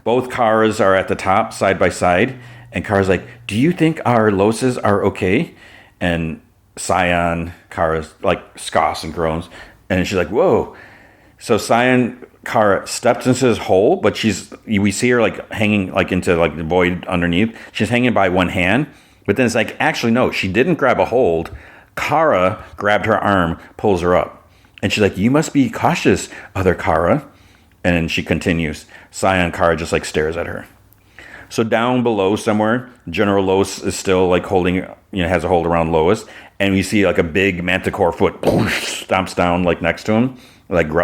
Both Karas are at the top, side by side. And Kara's like, do you think our Loises are okay? And Sion, Kara, like scoffs and groans. And she's like, whoa. So Sion, Kara steps into this hole, but we see her like hanging like into like the void underneath. She's hanging by one hand. But then it's like, actually, no, she didn't grab a hold. Kara grabbed her arm, pulls her up. And she's like, you must be cautious, other Kara. And then she continues. Sion, Kara just like stares at her. So down below somewhere, General Lois is still like holding, has a hold around Lois. And we see like a big manticore foot stomps down like next to him.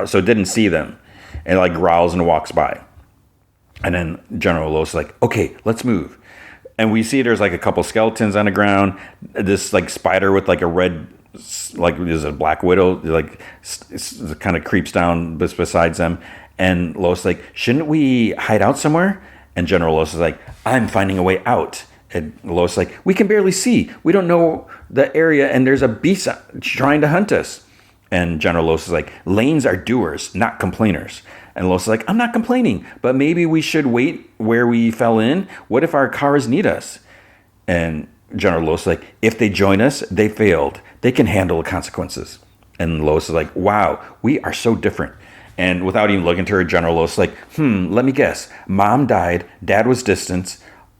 So it didn't see them. And like growls and walks by. And then General Lois is like, okay, let's move. And we see there's like a couple skeletons on the ground. This like spider with like a red, like there's a black widow, like kind of creeps down besides them. And Lois is like, shouldn't we hide out somewhere? And General Lois is like, I'm finding a way out. And Lois is like, we can barely see. We don't know the area, and there's a beast trying to hunt us. And General Lois is like, lanes are doers, not complainers. And Lois is like, I'm not complaining, but maybe we should wait where we fell in. What if our cars need us? And General Lois is like, if they join us, they failed. They can handle the consequences. And Lois is like, wow, we are so different. And without even looking to her, General Lois is like, let me guess. Mom died, dad was distant.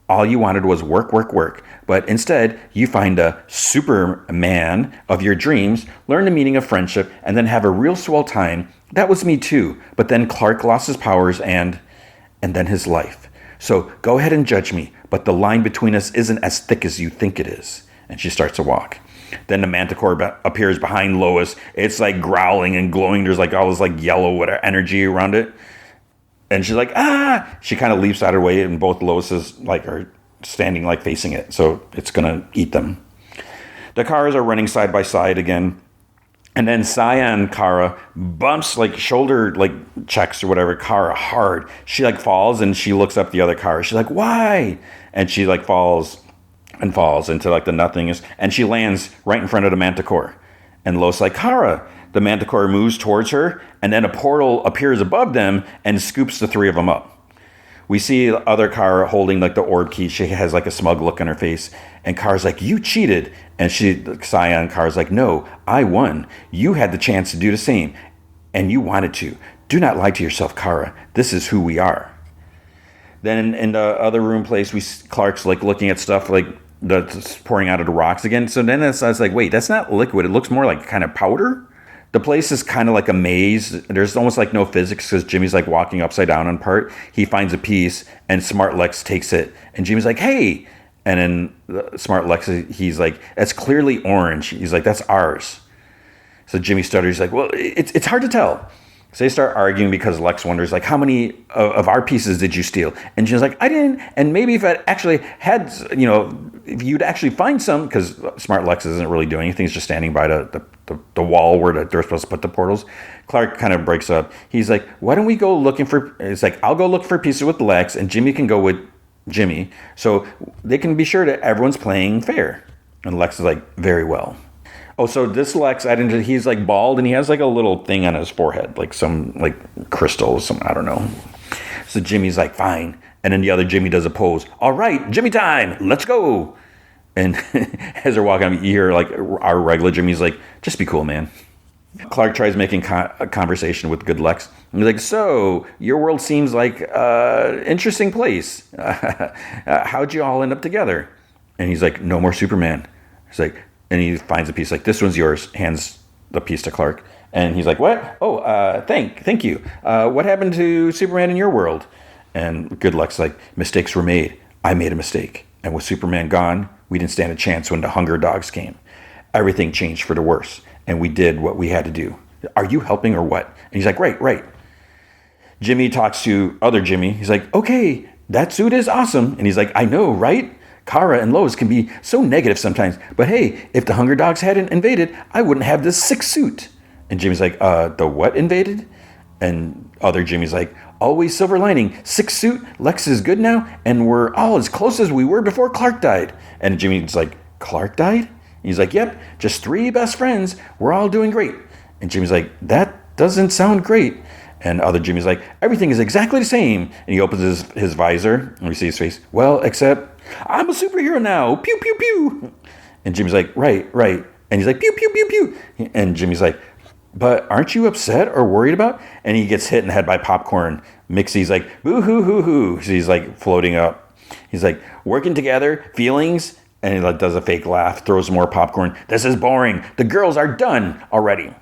All you wanted was work, work, work. But instead, you find a Superman of your dreams, learn the meaning of friendship, and then have a real swell time. That was me too. But then Clark lost his powers and then his life. So go ahead and judge me, but the line between us isn't as thick as you think it is. And she starts to walk. Then the manticore appears behind Lois. It's like growling and glowing. There's like all this like yellow whatever energy around it. And she's like, ah! She kind of leaps out of the way, and both Loises like are standing like facing it. So it's going to eat them. The cars are running side by side again. And then Sion Kara bumps like shoulder like checks or whatever Kara hard. She like falls and she looks up the other car. She's like, why? And she like falls into like the nothingness, and she lands right in front of the manticore. And Lois like, Kara. The manticore moves towards her, and then a portal appears above them and scoops the three of them up. We see the other Kara holding like the orb key. She has like a smug look on her face, and Kara's like, you cheated. And Kara's like, no, I won. You had the chance to do the same, and you wanted to. Do not lie to yourself, Kara. This is who we are. Then in the other room place, Clark's like looking at stuff like that's pouring out of the rocks again. So then I was like, wait, that's not liquid. It looks more like kind of powder. The place is kind of like a maze. There's almost like no physics because Jimmy's like walking upside down on part. He finds a piece and Smart Lex takes it. And Jimmy's like, hey. And then Smart Lex, he's like, that's clearly orange. He's like, that's ours. So Jimmy stutters. He's like, well, it's hard to tell. So they start arguing because Lex wonders, like, how many of our pieces did you steal? And Jimmy's like, I didn't. And maybe if I actually had, if you'd actually find some, because Smart Lex isn't really doing anything. He's just standing by the wall where they're supposed to put the portals. Clark kind of breaks up. He's like, why don't we go looking for, it's like, I'll go look for pieces with Lex, and Jimmy can go with Jimmy. So they can be sure that everyone's playing fair. And Lex is like, very well. Oh, so this Lex, he's like bald, and he has like a little thing on his forehead, like some like crystal, I don't know. So Jimmy's like, fine. And then the other Jimmy does a pose. All right, Jimmy time, let's go. And as they're walking, you hear like our regular Jimmy's like, just be cool, man. Clark tries making a conversation with good Lex. And he's like, so your world seems like an interesting place. How'd you all end up together? And he's like, no more Superman. He's like, and he finds a piece like, this one's yours, hands the piece to Clark. And he's like, what? Oh, thank you. What happened to Superman in your world? And good Lex like, mistakes were made. I made a mistake. And with Superman gone, we didn't stand a chance when the Hunger Dogs came. Everything changed for the worse. And we did what we had to do. Are you helping or what? And he's like, right. Jimmy talks to other Jimmy. He's like, okay, that suit is awesome. And he's like, I know, right? Kara and Lois can be so negative sometimes. But hey, if the Hunger Dogs hadn't invaded, I wouldn't have this sick suit. And Jimmy's like, the what invaded? And other Jimmy's like, always silver lining. Sick suit, Lex is good now, and we're all as close as we were before Clark died. And Jimmy's like, Clark died? He's like, yep, just 3 best friends. We're all doing great. And Jimmy's like, that doesn't sound great. And other Jimmy's like, everything is exactly the same. And he opens his visor, and we see his face. Well, except I'm a superhero now. Pew, pew, pew. And Jimmy's like, right. And he's like, pew, pew, pew, pew. And Jimmy's like, but aren't you upset or worried about? And he gets hit in the head by popcorn. Mixie's like, boo, hoo, hoo, hoo. So he's like floating up. He's like, working together, feelings. And he like does a fake laugh, throws more popcorn. This is boring. The girls are done already.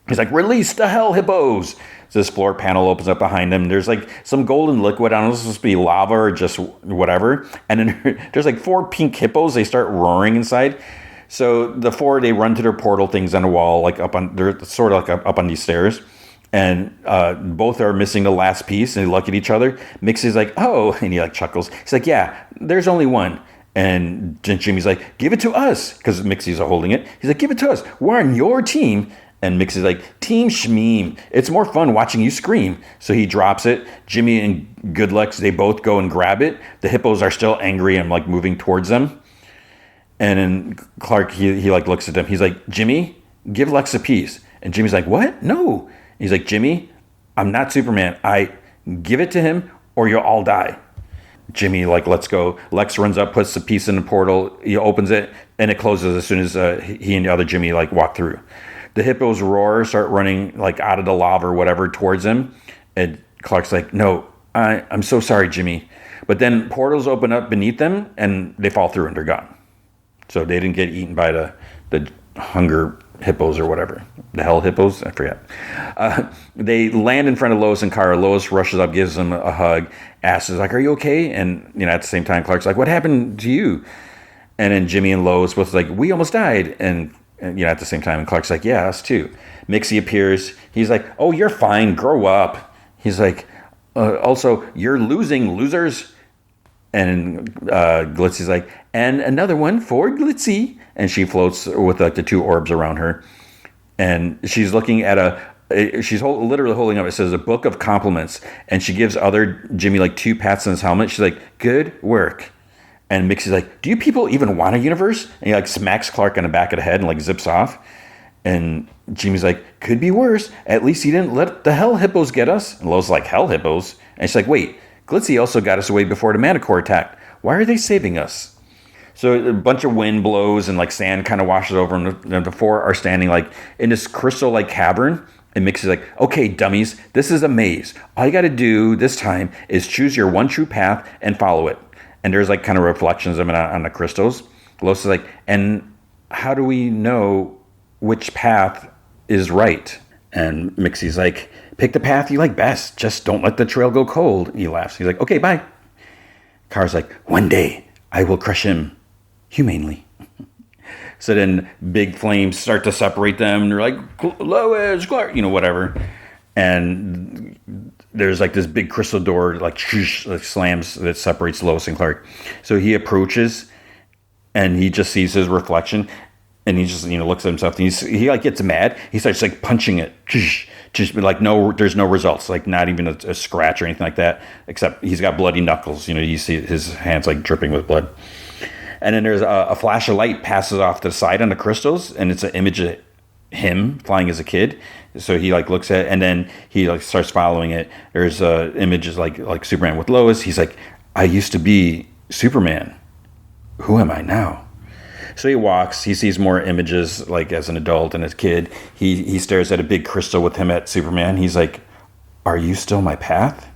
He's like, release the hell hippos. So this floor panel opens up behind him. There's like some golden liquid. I don't know if it's supposed to be lava or just whatever. And then there's like 4 pink hippos. They start roaring inside. So the 4, they run to their portal things on the wall, like they're sort of like up on these stairs. And both are missing the last piece, and they look at each other. Mixie's like, oh, and he like chuckles. He's like, yeah, there's only one. And Jimmy's like, give it to us, because Mixie's holding it. He's like, give it to us. We're on your team. And Mixie's like, Team Shmeem. It's more fun watching you scream. So he drops it. Jimmy and Goodlex, they both go and grab it. The hippos are still angry and like moving towards them. And then Clark, he like looks at them. He's like, Jimmy, give Lex a piece. And Jimmy's like, what? No. He's like, Jimmy, I'm not Superman. I give it to him or you'll all die. Jimmy like lets go. Lex runs up, puts the piece in the portal. He opens it and it closes as soon as he and the other Jimmy like walk through. The hippos roar, start running like out of the lava or whatever towards him. And Clark's like, no, I'm so sorry, Jimmy. But then portals open up beneath them and they fall through and they're gone. So they didn't get eaten by the hunger hippos or whatever. The hell hippos? I forget. They land in front of Lois and Kara. Lois rushes up, gives them a hug, asks, like, are you okay? And, at the same time, Clark's like, what happened to you? And then Jimmy and Lois both like, we almost died. And at the same time, and Clark's like, yeah, us too. Mixie appears. He's like, oh, you're fine. Grow up. He's like, also, you're losing, losers. And Glitzy's like, and another one for Glitzy. And she floats with like the 2 orbs around her. And she's looking at she's literally holding up, it says a book of compliments. And she gives other Jimmy like 2 pats on his helmet. She's like, good work. And Mixie's like, do you people even want a universe? And he like smacks Clark on the back of the head and like zips off. And Jimmy's like, could be worse. At least he didn't let the hell hippos get us. And Lois like, hell hippos? And she's like, wait, Glitzy also got us away before the Manticore attacked. Why are they saving us? So a bunch of wind blows and like sand kind of washes over them. And the 4 are standing like in this crystal like cavern. And Mixie's like, okay, dummies, this is a maze. All you got to do this time is choose your one true path and follow it. And there's like kind of reflections of it on the crystals. Lois is like, and how do we know which path is right? And Mixie's like, pick the path you like best. Just don't let the trail go cold. He laughs. He's like, okay, bye. Kara's like, one day I will crush him humanely. So then big flames start to separate them. And they're like, Lois, Clark, whatever. And there's like this big crystal door like slams that separates Lois and Clark. So he approaches and he just sees his reflection. And he just, looks at himself and he like gets mad. He starts like punching it. Just like, no, there's no results. Like not even a scratch or anything like that, except he's got bloody knuckles. You see his hands like dripping with blood. And then there's a flash of light passes off to the side on the crystals. And it's an image of him flying as a kid. So he like looks at it and then he like starts following it. There's images like Superman with Lois. He's like, I used to be Superman. Who am I now? So he walks, he sees more images like as an adult and as a kid. He stares at a big crystal with him at Superman. He's like, are you still my path?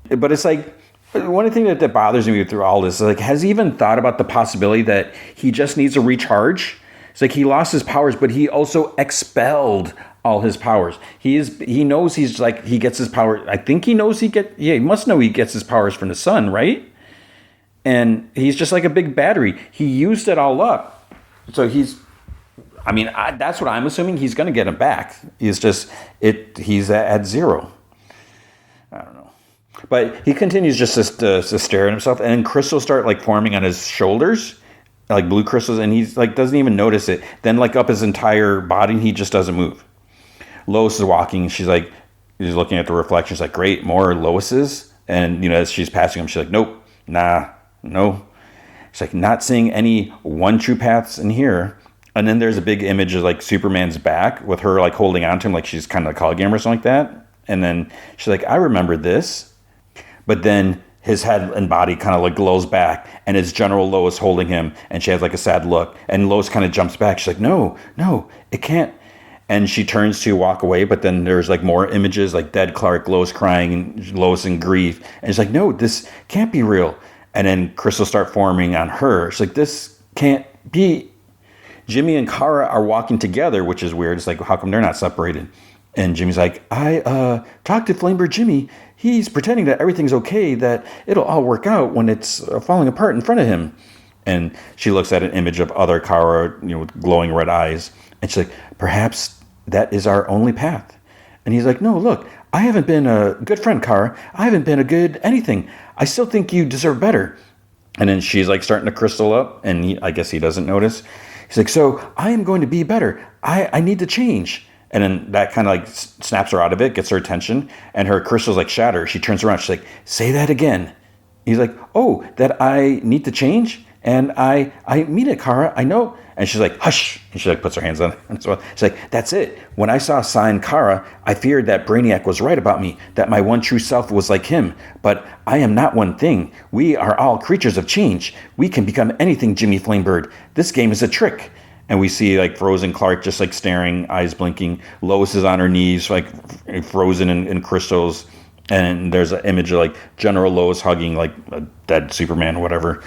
But it's like, one of the things that bothers me through all this is like, has he even thought about the possibility that he just needs a recharge? It's like he lost his powers, but he also expelled all his powers. He knows he's like, he gets his power. I think he knows he must know he gets his powers from the sun, right? And he's just like a big battery. He used it all up. So that's what I'm assuming. He's going to get it back. He's at 0. I don't know. But he continues just to stare at himself, and then crystals start like forming on his shoulders, like blue crystals, and he's like doesn't even notice it. Then like up his entire body, he just doesn't move. Lois is walking. She's looking at the reflection. She's like, great, more Loises. And as she's passing him, she's like, nope, nah, no. She's like, not seeing any one true paths in here. And then there's a big image of like Superman's back with her like holding on to him, like she's kind of like hugging him or something like that. And then she's like, I remember this. But then his head and body kind of like glows back, and it's General Lois holding him, and she has like a sad look. And Lois kind of jumps back. She's like, no, it can't. And she turns to walk away, but then there's like more images, like dead Clark, Lois crying, and Lois in grief. And she's like, no, this can't be real. And then crystals start forming on her. She's like, this can't be. Jimmy and Kara are walking together, which is weird. It's like, how come they're not separated? And Jimmy's like, I talked to Flamebird Jimmy. He's pretending that everything's okay, that it'll all work out when it's falling apart in front of him. And she looks at an image of other Kara, with glowing red eyes. And she's like, perhaps that is our only path. And he's like, no, look, I haven't been a good friend, Kara. I haven't been a good anything. I still think you deserve better. And then she's like starting to crystal up, and I guess he doesn't notice. He's like, so I am going to be better. I need to change. And then that kind of like snaps her out of it, gets her attention, and her crystals like shatter. She turns around. She's like, say that again. He's like, oh, that I need to change? And I mean it, Kara. I know. And she's like, hush. And she like puts her hands on it. And so she's like, that's it. When I saw Sign Kara, I feared that Brainiac was right about me, that my one true self was like him. But I am not one thing. We are all creatures of change. We can become anything, Jimmy Flamebird. This game is a trick. And we see like frozen Clark just like staring, eyes blinking. Lois is on her knees, like frozen in crystals. And there's an image of like General Lois hugging like a dead Superman or whatever.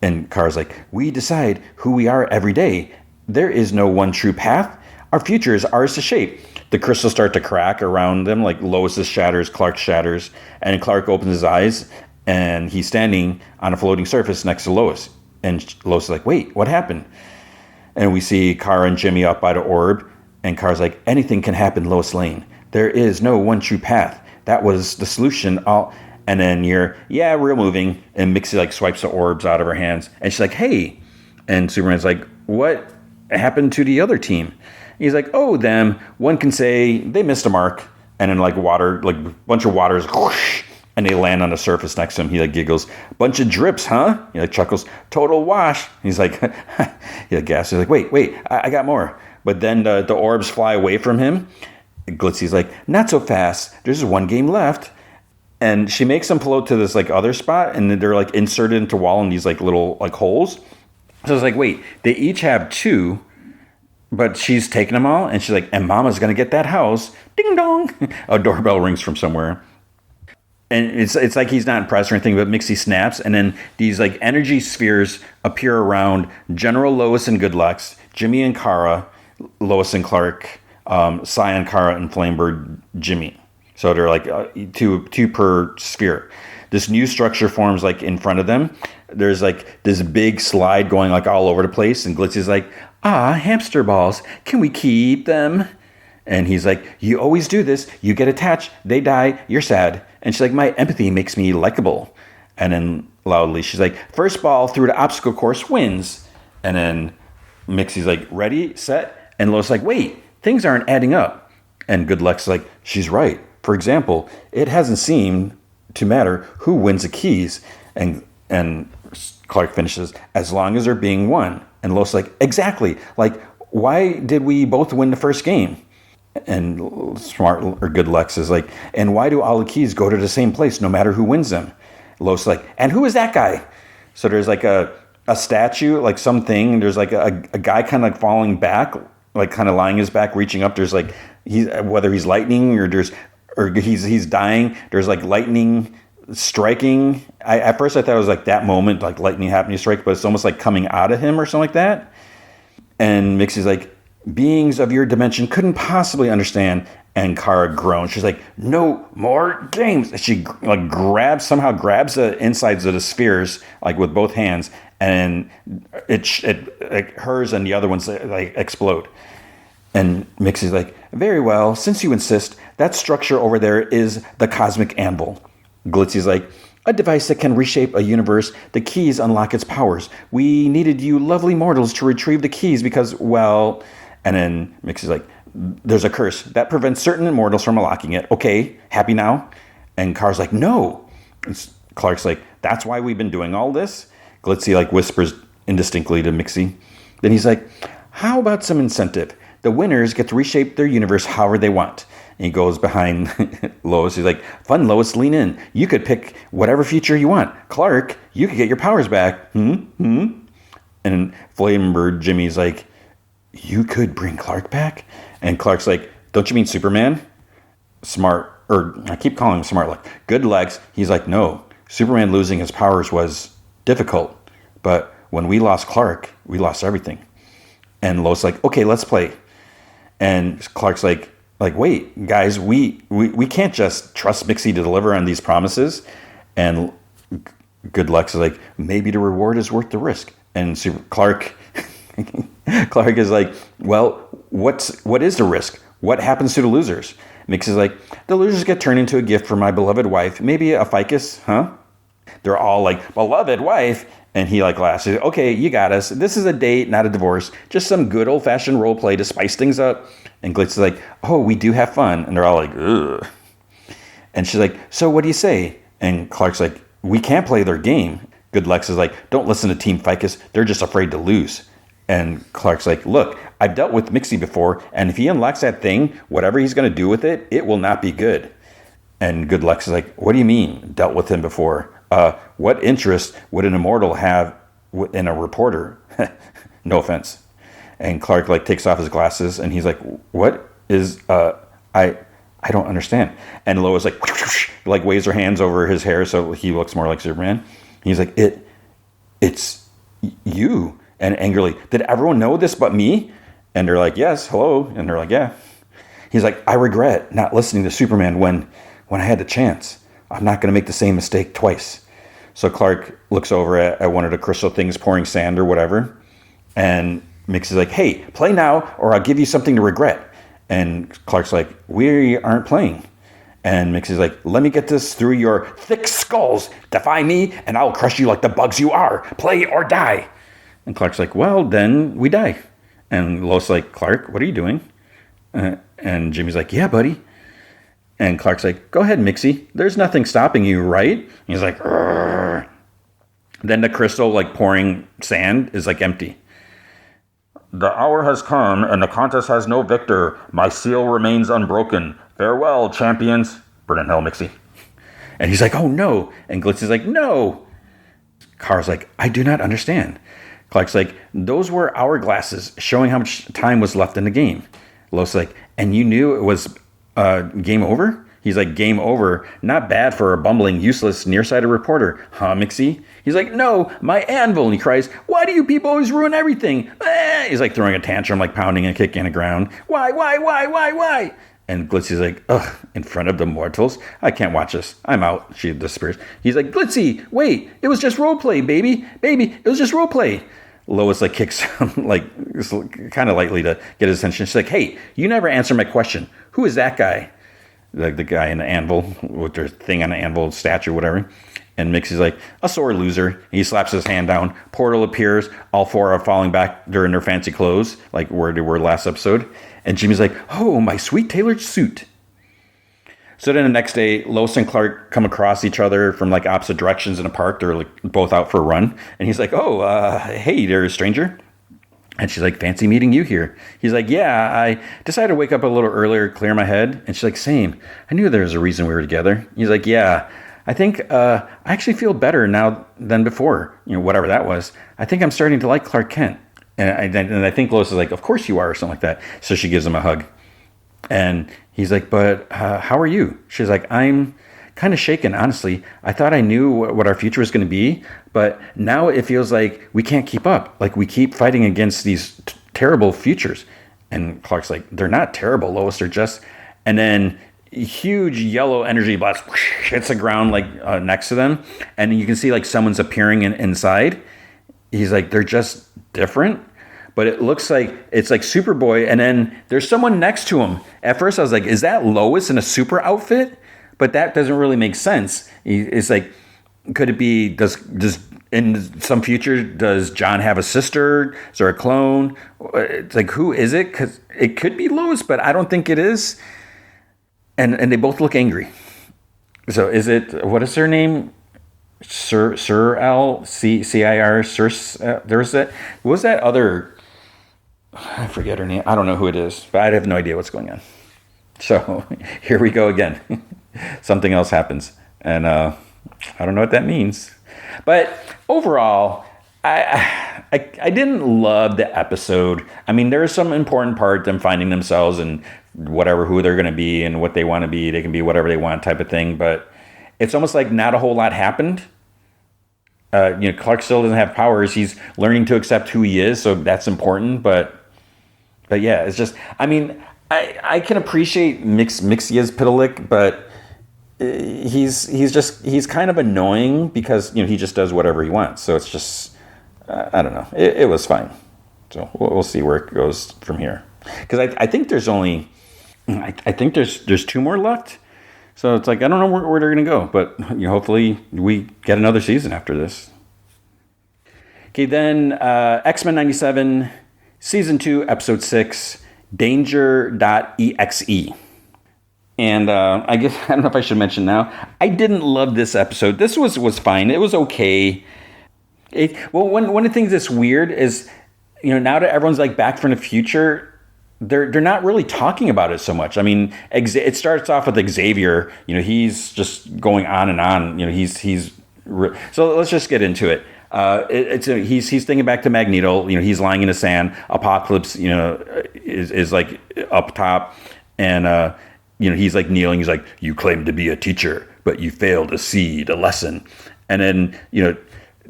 And Kara's like, we decide who we are every day. There is no one true path. Our future is ours to shape. The crystals start to crack around them, like Lois's shatters, Clark's shatters. And Clark opens his eyes, and he's standing on a floating surface next to Lois. And Lois is like, wait, what happened? And we see Kara and Jimmy up by the orb. And Kara's like, anything can happen, Lois Lane. There is no one true path. That was the solution. And then we're moving. And Mixie like swipes the orbs out of her hands. And she's like, hey. And Superman's like, what happened to the other team? And he's like, oh, them. One can say they missed a mark. And then like water, like a bunch of waters, whoosh, and they land on the surface next to him. He like giggles, bunch of drips, huh? He like chuckles, total wash. He's like, he like gasps. He's like, wait, I got more. But then the orbs fly away from him. Glitzy's like, not so fast. There's one game left. And she makes them float to this like other spot, and they're like inserted into wall in these like little like holes. So it's like, wait, they each have two, but she's taking them all, and she's like, and Mama's gonna get that house. Ding dong! A doorbell rings from somewhere. And it's like he's not impressed or anything, but Mixie snaps, and then these like energy spheres appear around General Lois and Goodlucks, Jimmy and Kara, Lois and Clark, Cyan, Kara, and Flamebird Jimmy. So they're like two per sphere. This new structure forms like in front of them. There's like this big slide going like all over the place, and Glitzy's like, hamster balls, can we keep them? And he's like, you always do this. You get attached, they die, you're sad. And she's like, my empathy makes me likable. And then loudly, she's like, first ball through the obstacle course wins. And then Mixie's like, ready, set. And Lois like, wait, things aren't adding up. And Goodluck's like, she's right. For example, it hasn't seemed to matter who wins the keys. And Clark finishes, as long as they're being won. And Lois like, exactly. Like, why did we both win the first game? And smart or Goodlucks is like, and why do all the keys go to the same place no matter who wins them? Lois like, and who is that guy? So there's like a statue, like something. There's like a guy kind of like falling back, like kind of lying his back, reaching up. There's like whether he's lightning or he's dying. There's like lightning striking. At first I thought it was like that moment, like lightning happening to strike, but it's almost like coming out of him or something like that. And Mixie's like, beings of your dimension couldn't possibly understand. And Kara groans. She's like, no more games. She like somehow grabs the insides of the spheres like with both hands, and it hers and the other ones like explode. And Mixie's like, very well, since you insist, that structure over there is the cosmic anvil. Glitzy's like, a device that can reshape a universe. The keys unlock its powers. We needed you lovely mortals to retrieve the keys because, well... And then Mixie's like, there's a curse that prevents certain immortals from unlocking it. Okay, happy now? And Car's like, no. And Clark's like, that's why we've been doing all this? Glitzy like whispers indistinctly to Mixie. Then he's like, how about some incentive? The winners get to reshape their universe however they want. And he goes behind Lois. He's like, fun, Lois, lean in. You could pick whatever future you want. Clark, you could get your powers back. And Flamebird Jimmy's like, you could bring Clark back? And Clark's like, don't you mean Superman? Smart, or I keep calling him Smart, like, good legs. He's like, no, Superman losing his powers was difficult. But when we lost Clark, we lost everything. And Lois like, okay, let's play. And Clark's like, wait, guys, we can't just trust Mixie to deliver on these promises. And Good Lex is like, maybe the reward is worth the risk. And Clark is like, well, what is the risk? What happens to the losers? Mix is like, the losers get turned into a gift for my beloved wife. Maybe a ficus, huh? They're all like, beloved wife. And he like laughs. He's like, okay, you got us. This is a date, not a divorce. Just some good old-fashioned role play to spice things up. And Glitz is like, oh, we do have fun. And they're all like, ugh. And she's like, so what do you say? And Clark's like, we can't play their game. Good Lex is like, don't listen to Team Ficus. They're just afraid to lose. And Clark's like, look, I've dealt with Mixie before, and if he unlocks that thing, whatever he's going to do with it, it will not be good. And Good Lex is like, what do you mean, dealt with him before? What interest would an immortal have in a reporter? No offense. And Clark like takes off his glasses, and he's like, what is, I don't understand. And Lois like waves her hands over his hair so he looks more like Superman. He's like, it's you. And angrily, did everyone know this but me? And they're like, yes, hello. And they're like, yeah. He's like, I regret not listening to Superman when I had the chance. I'm not going to make the same mistake twice. So Clark looks over at one of the crystal things pouring sand or whatever. And Mix is like, hey, play now or I'll give you something to regret. And Clark's like, we aren't playing. And Mix is like, let me get this through your thick skulls. Defy me and I'll crush you like the bugs you are. Play or die. And Clark's like, well, then we die. And Lois like, Clark, what are you doing? And Jimmy's like, yeah, buddy. And Clark's like, go ahead, Mixie. There's nothing stopping you, right? And he's like, Rrr. Then the crystal, like pouring sand, is like empty. The hour has come and the contest has no victor. My seal remains unbroken. Farewell, champions. Burn in hell, Mixie. And he's like, oh, no. And Glitz is like, no. Car's like, I do not understand. Clark's like, those were hourglasses showing how much time was left in the game. Lois like, and you knew it was game over? He's like, game over. Not bad for a bumbling, useless, nearsighted reporter. Huh, Mixie? He's like, no, my anvil. And he cries, why do you people always ruin everything? He's like throwing a tantrum, like pounding and kicking the ground. Why? And Glitzy's like, ugh, in front of the mortals? I can't watch this. I'm out. She disappears. He's like, Glitzy, wait, it was just roleplay, baby. Baby, it was just roleplay. Lois like kicks him like kind of lightly to get his attention. She's like, hey, you never answer my question. Who is that guy? Like the guy in the anvil with their thing on the anvil statue, whatever. And Mixie's like, a sore loser. He slaps his hand down. Portal appears. All four are falling back. They're in their fancy clothes, like where they were last episode. And Jimmy's like, oh, my sweet tailored suit. So then the next day, Lois and Clark come across each other from like opposite directions in a park. They're like both out for a run. And he's like, oh, hey there, stranger. And she's like, fancy meeting you here. He's like, yeah, I decided to wake up a little earlier, clear my head. And she's like, same. I knew there was a reason we were together. He's like, yeah, I think I actually feel better now than before. You know, whatever that was. I think I'm starting to like Clark Kent. And I think Lois is like, of course you are, or something like that. So she gives him a hug. And he's like, but how are you? She's like, I'm kind of shaken, honestly. I thought I knew what our future was going to be, but now it feels like we can't keep up. Like we keep fighting against these terrible futures. And Clark's like, they're not terrible, Lois. They're just... And then huge yellow energy blast hits the ground like next to them. And you can see like someone's appearing inside. He's like, they're just different. But it looks like it's like Superboy, and then there's someone next to him. At first, I was like, is that Lois in a super outfit? but that doesn't really make sense. It's like, could it be, does in some future, does John have a sister? Is there a clone? It's like, who is it? Because it could be Lois, but I don't think it is. And they both look angry. So is it, what is her name? Cir, there's that, what was that other, I forget her name. I don't know who it is, but I have no idea what's going on. So here we go again. Something else happens. And I don't know what that means. But overall, I didn't love the episode. I mean, there's some important part, them finding themselves and whatever, who they're going to be and what they want to be. They can be whatever they want type of thing. But it's almost like not a whole lot happened. Clark still doesn't have powers. He's learning to accept who he is. So that's important. But yeah, it's just, I mean, I can appreciate Mxyzptlk, but he's kind of annoying because, he just does whatever he wants. So it's just, I don't know. It was fine. So we'll see where it goes from here. Because I think there's only, I think there's 2 more left. So it's like, I don't know where they're going to go. But hopefully we get another season after this. Okay, then X-Men 97, Season 2, Episode 6, Danger.exe. And I guess, I don't know if I should mention now, I didn't love this episode. This was fine. It was okay. One of the things that's weird is, now that everyone's like Back from the Future, they're not really talking about it so much. I mean, it starts off with Xavier. He's just going on and on. So let's just get into it. He's thinking back to Magneto. He's lying in the sand. Apocalypse, is like up top, and he's like kneeling. He's like, "You claim to be a teacher, but you fail to see the lesson." And then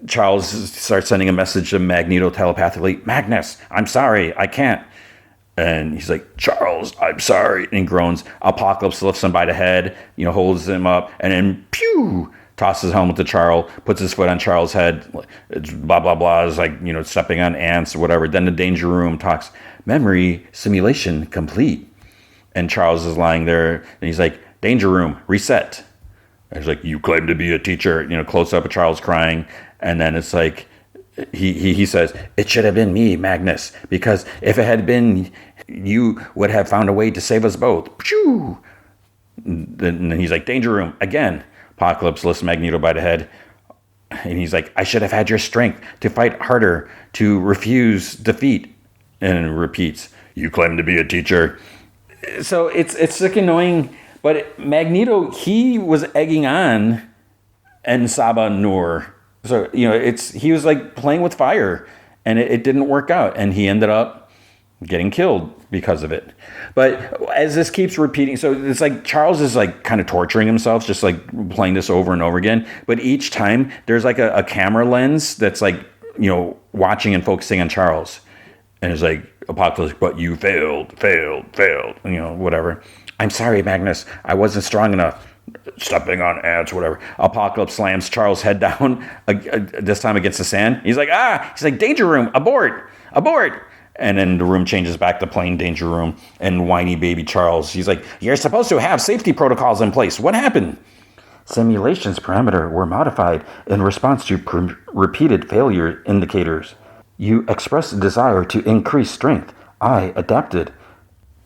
Charles starts sending a message to Magneto telepathically. "Magnus, I'm sorry, I can't." And he's like, "Charles, I'm sorry," and he groans. Apocalypse lifts him by the head, holds him up, and then pew, tosses his helmet to Charles, puts his foot on Charles' head. It's blah blah blah. It's like stepping on ants or whatever. Then the Danger Room talks. Memory simulation complete. And Charles is lying there, and he's like, "Danger Room, reset." And he's like, "You claim to be a teacher." Close up of Charles crying, and then it's like, he says, "It should have been me, Magnus, because if it had been, you would have found a way to save us both." Phew! Then he's like, "Danger Room, again." Apocalypse lifts Magneto by the head, and he's like, "I should have had your strength to fight harder, to refuse defeat." And repeats, "You claim to be a teacher." So it's like annoying, but Magneto, he was egging on En Sabah Nur. So, he was like playing with fire, and it didn't work out, and he ended up getting killed because of it. But as this keeps repeating, so it's like Charles is like kind of torturing himself, just like playing this over and over again. But each time there's like a camera lens that's like, watching and focusing on Charles. And it's like, Apocalypse, "But you failed, whatever. I'm sorry, Magnus, I wasn't strong enough." Stepping on ants, whatever. Apocalypse slams Charles' head down, this time against the sand. He's like, he's like, "Danger Room, abort. And then the room changes back to plain Danger Room, and whiny baby Charles, he's like, "You're supposed to have safety protocols in place. What happened?" "Simulations parameter were modified in response to repeated failure indicators. You expressed a desire to increase strength. I adapted."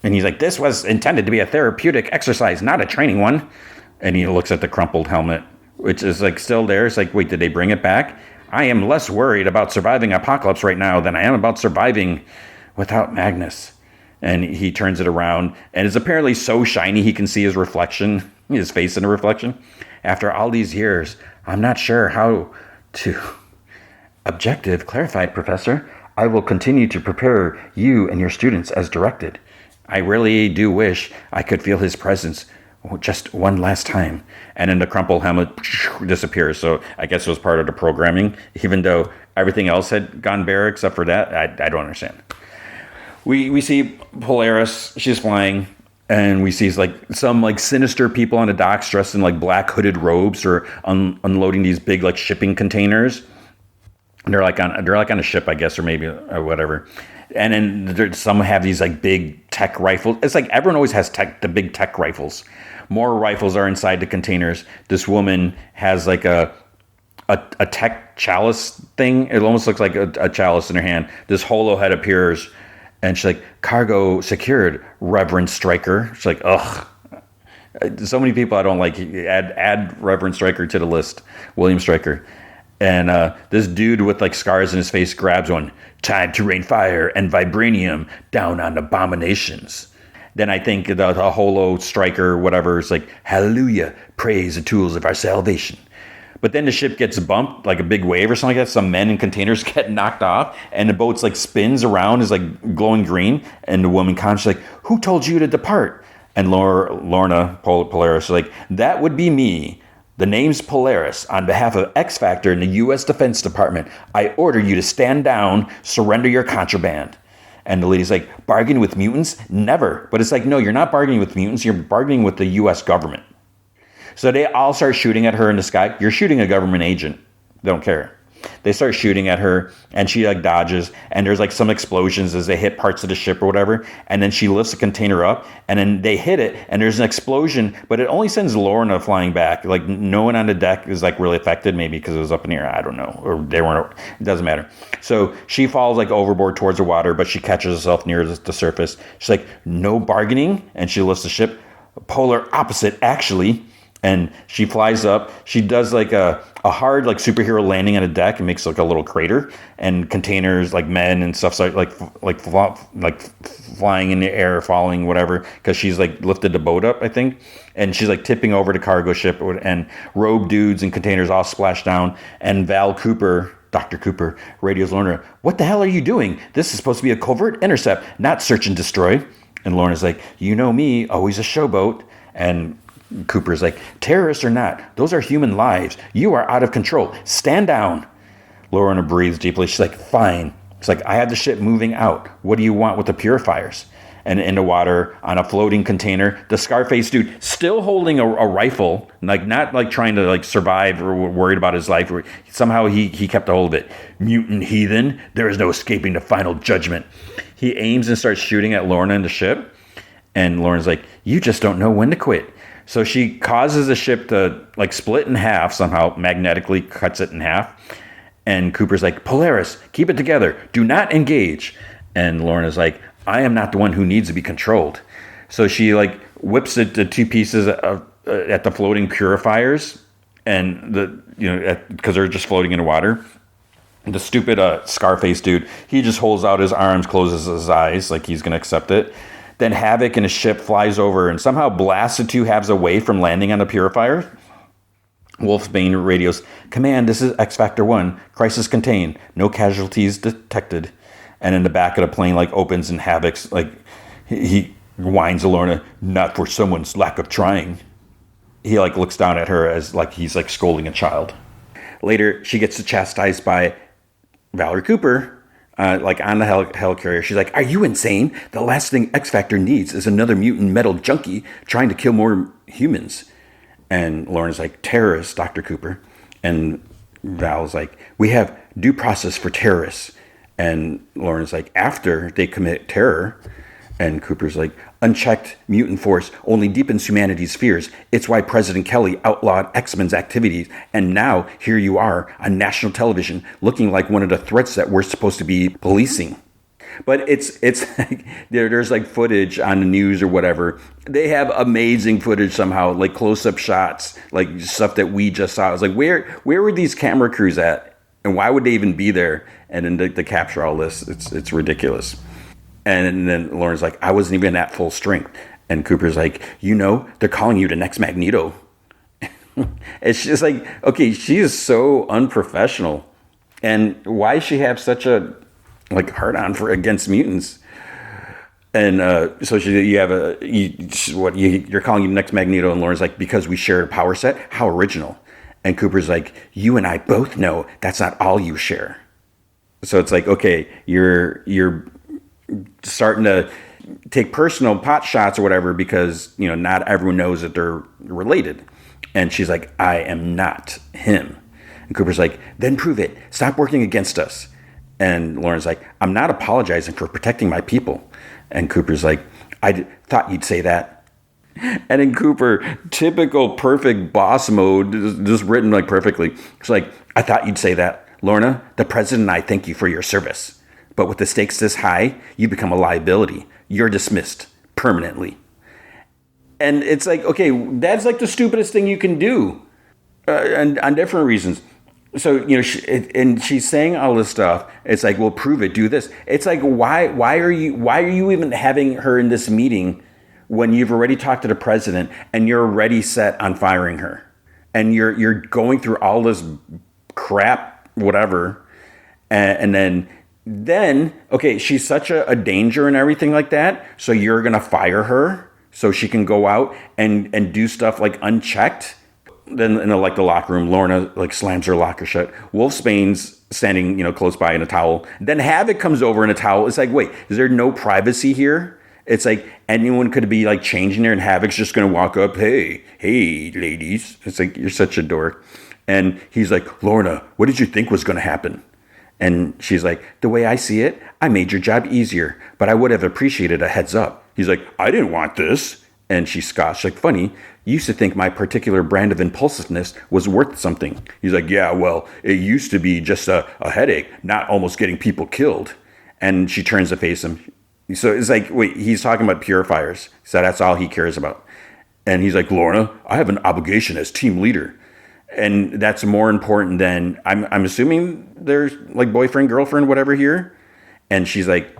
And he's like, "This was intended to be a therapeutic exercise, not a training one." And he looks at the crumpled helmet, which is like still there. It's like, wait, did they bring it back? "I am less worried about surviving Apocalypse right now than I am about surviving without Magnus." And he turns it around, and it's apparently so shiny he can see his reflection, his face in the reflection. "After all these years, I'm not sure how to..." "Objective clarified, Professor. I will continue to prepare you and your students as directed. I really do wish I could feel his presence just one last time." And then the crumpled helmet disappears. So I guess it was part of the programming, even though everything else had gone bare except for that. I don't understand. We see Polaris. She's flying. And we see like some like sinister people on the docks dressed in like black hooded robes or unloading these big like shipping containers. They're like on a ship, I guess, or maybe or whatever. And then some have these like big tech rifles. It's like everyone always has the big tech rifles. More rifles are inside the containers. This woman has like a tech chalice thing. It almost looks like a chalice in her hand. This holo head appears, and she's like, "Cargo secured, Reverend Stryker." She's like, "Ugh." So many people I don't like. Add Reverend Stryker to the list. William Stryker. And this dude with like scars in his face grabs one. "Time to rain fire and vibranium down on abominations." Then I think the holo striker, whatever, is like, "Hallelujah, praise the tools of our salvation." But then the ship gets bumped, like a big wave or something like that. Some men in containers get knocked off, and the boat's like spins around, is like glowing green. And the woman comes, like, "Who told you to depart?" And Lorna Polaris is like, "That would be me. The name's Polaris. On behalf of X Factor in the U.S. Defense Department, I order you to stand down, surrender your contraband." And the lady's like, "Bargain with mutants? Never." But it's like, no, you're not bargaining with mutants. You're bargaining with the U.S. government. So they all start shooting at her in the sky. You're shooting a government agent. They don't care. They start shooting at her, and she like dodges, and there's like some explosions as they hit parts of the ship or whatever, and then she lifts the container up, and then they hit it, and there's an explosion, but it only sends Lorna flying back. Like, no one on the deck is like really affected, maybe because it was up in the air, I don't know, or they weren't, it doesn't matter. So she falls like overboard towards the water, but she catches herself near the surface. She's like, "No bargaining," and she lifts the ship. "Polar opposite, actually." And she flies up. She does like a hard like superhero landing on a deck and makes like a little crater. And containers, like men and stuff, start like flying in the air, falling, whatever, because she's like lifted the boat up, I think. And she's like tipping over the cargo ship, and robe dudes and containers all splash down. And Val Cooper, Dr. Cooper, radios Lorna, "What the hell are you doing? This is supposed to be a covert intercept, not search and destroy." And Lorna's like, "You know me, always a showboat." And Cooper's like, "Terrorists or not, those are human lives. You are out of control. Stand down." Lorna breathes deeply. She's like, "Fine." It's like, "I have the ship moving out. What do you want with the purifiers?" And in the water, on a floating container, the Scarface dude, still holding a rifle, like not like trying to like survive or worried about his life. Somehow he kept a hold of it. "Mutant heathen, there is no escaping the final judgment." He aims and starts shooting at Lorna and the ship. And Lorna's like, "You just don't know when to quit." So she causes the ship to like split in half somehow, magnetically cuts it in half. And Cooper's like, "Polaris, keep it together. Do not engage." And Lorna's like, "I am not the one who needs to be controlled." So she like whips it to two pieces at the floating purifiers, and because they're just floating in the water. And the stupid Scarface dude, he just holds out his arms, closes his eyes like he's gonna accept it. Then Havoc and his ship flies over and somehow blasts the two halves away from landing on the purifier. Wolfsbane radios, "Command, this is X Factor 1. Crisis contained. No casualties detected." And in the back of the plane like opens, and Havoc's like, he whines to Lorna, "Not for someone's lack of trying." He like looks down at her as like he's like scolding a child. Later, she gets chastised by Valerie Cooper, like on the helicarrier. She's like, "Are you insane? The last thing X Factor needs is another mutant metal junkie trying to kill more humans." And Lorna's like, "Terrorists, Dr. Cooper." And Val's like, "We have due process for terrorists." And Lorna's like, "After they commit terror." And Cooper's like, "Unchecked mutant force only deepens humanity's fears. It's why President Kelly outlawed X-Men's activities. And now here you are on national television looking like one of the threats that we're supposed to be policing." But it's like, there's like footage on the news or whatever. They have amazing footage somehow, like close-up shots, like stuff that we just saw. I was like, where were these camera crews at? And why would they even be there? And then to capture all this, it's ridiculous. And then Lauren's like, "I wasn't even at full strength." And Cooper's like, "They're calling you the next Magneto." It's just like, okay, she is so unprofessional. And why does she have such a like hard on against mutants? And so you're calling you the next Magneto, and Lauren's like, "Because we shared a power set. How original." And Cooper's like, "You and I both know that's not all you share." So it's like, okay, you're starting to take personal pot shots or whatever because, not everyone knows that they're related. And she's like, "I am not him." And Cooper's like, "Then prove it. Stop working against us." And Lauren's like, "I'm not apologizing for protecting my people." And Cooper's like, "I thought you'd say that." And in Cooper, typical perfect boss mode, just written like perfectly. It's like, I thought you'd say that. Lorna, the president and I thank you for your service. But with the stakes this high, you become a liability. You're dismissed permanently. And it's like, okay, that's like the stupidest thing you can do, and on different reasons. So, and she's saying all this stuff. It's like, well, prove it, do this. It's like, why are you even having her in this meeting when you've already talked to the president and you're already set on firing her, and you're going through all this crap, whatever, and then okay, she's such a danger and everything like that. So you're gonna fire her so she can go out and do stuff like unchecked. Then in the locker room, Lorna like slams her locker shut. Wolfsbane's standing, close by in a towel. Then Havoc comes over in a towel. It's like, wait, is there no privacy here? It's like anyone could be like changing there, and Havoc's just gonna walk up, hey, ladies. It's like, you're such a dork. And he's like, Lorna, what did you think was gonna happen? And she's like, the way I see it, I made your job easier, but I would have appreciated a heads up. He's like, I didn't want this. And she scoffs, like, funny, you used to think my particular brand of impulsiveness was worth something. He's like, yeah, well, it used to be just a headache, not almost getting people killed. And she turns to face him. So it's like, wait, he's talking about purifiers. So that's all he cares about. And he's like, Lorna, I have an obligation as team leader. And that's more important than, I'm assuming there's like boyfriend, girlfriend, whatever here. And she's like,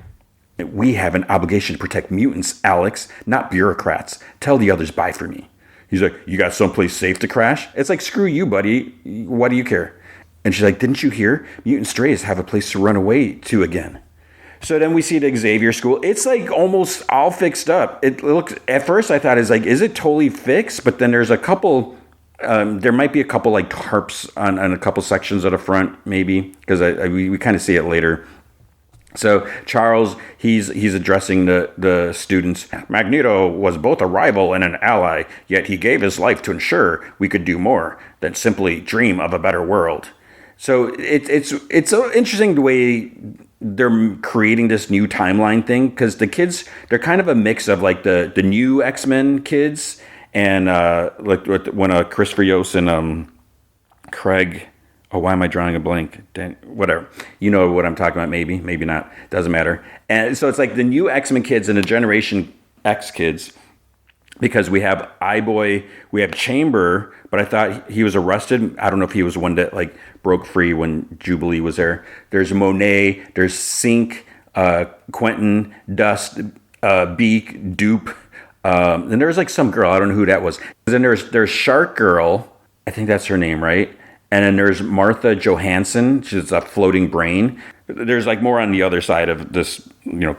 we have an obligation to protect mutants, Alex, not bureaucrats. Tell the others bye for me. He's like, you got someplace safe to crash? It's like, screw you, buddy. What do you care? And she's like, didn't you hear? Mutant strays have a place to run away to again. So then we see the Xavier school. It's like almost all fixed up. It looks, at first I thought, is like, is it totally fixed? But then there's a couple, there might be a couple like tarps on a couple sections at the front, maybe, because we kind of see it later. So Charles, he's addressing the students. Magneto was both a rival and an ally, yet he gave his life to ensure we could do more than simply dream of a better world. So it's so interesting the way they're creating this new timeline thing, because the kids, they're kind of a mix of like the new X-Men kids and like when Christopher Yost and Craig. Oh, why am I drawing a blank? Whatever. You know what I'm talking about, maybe not. Doesn't matter. And so it's like the new X-Men kids and the Generation X kids, because we have iBoy, we have Chamber, but I thought he was arrested. I don't know if he was one that like broke free when Jubilee was there. There's Monet, there's Sync, Quentin, Dust, Beak, Dupe, and there's like some girl, I don't know who that was. Then there's Shark Girl, I think that's her name, right? And then there's Martha Johansson. She's a floating brain. There's like more on the other side of this,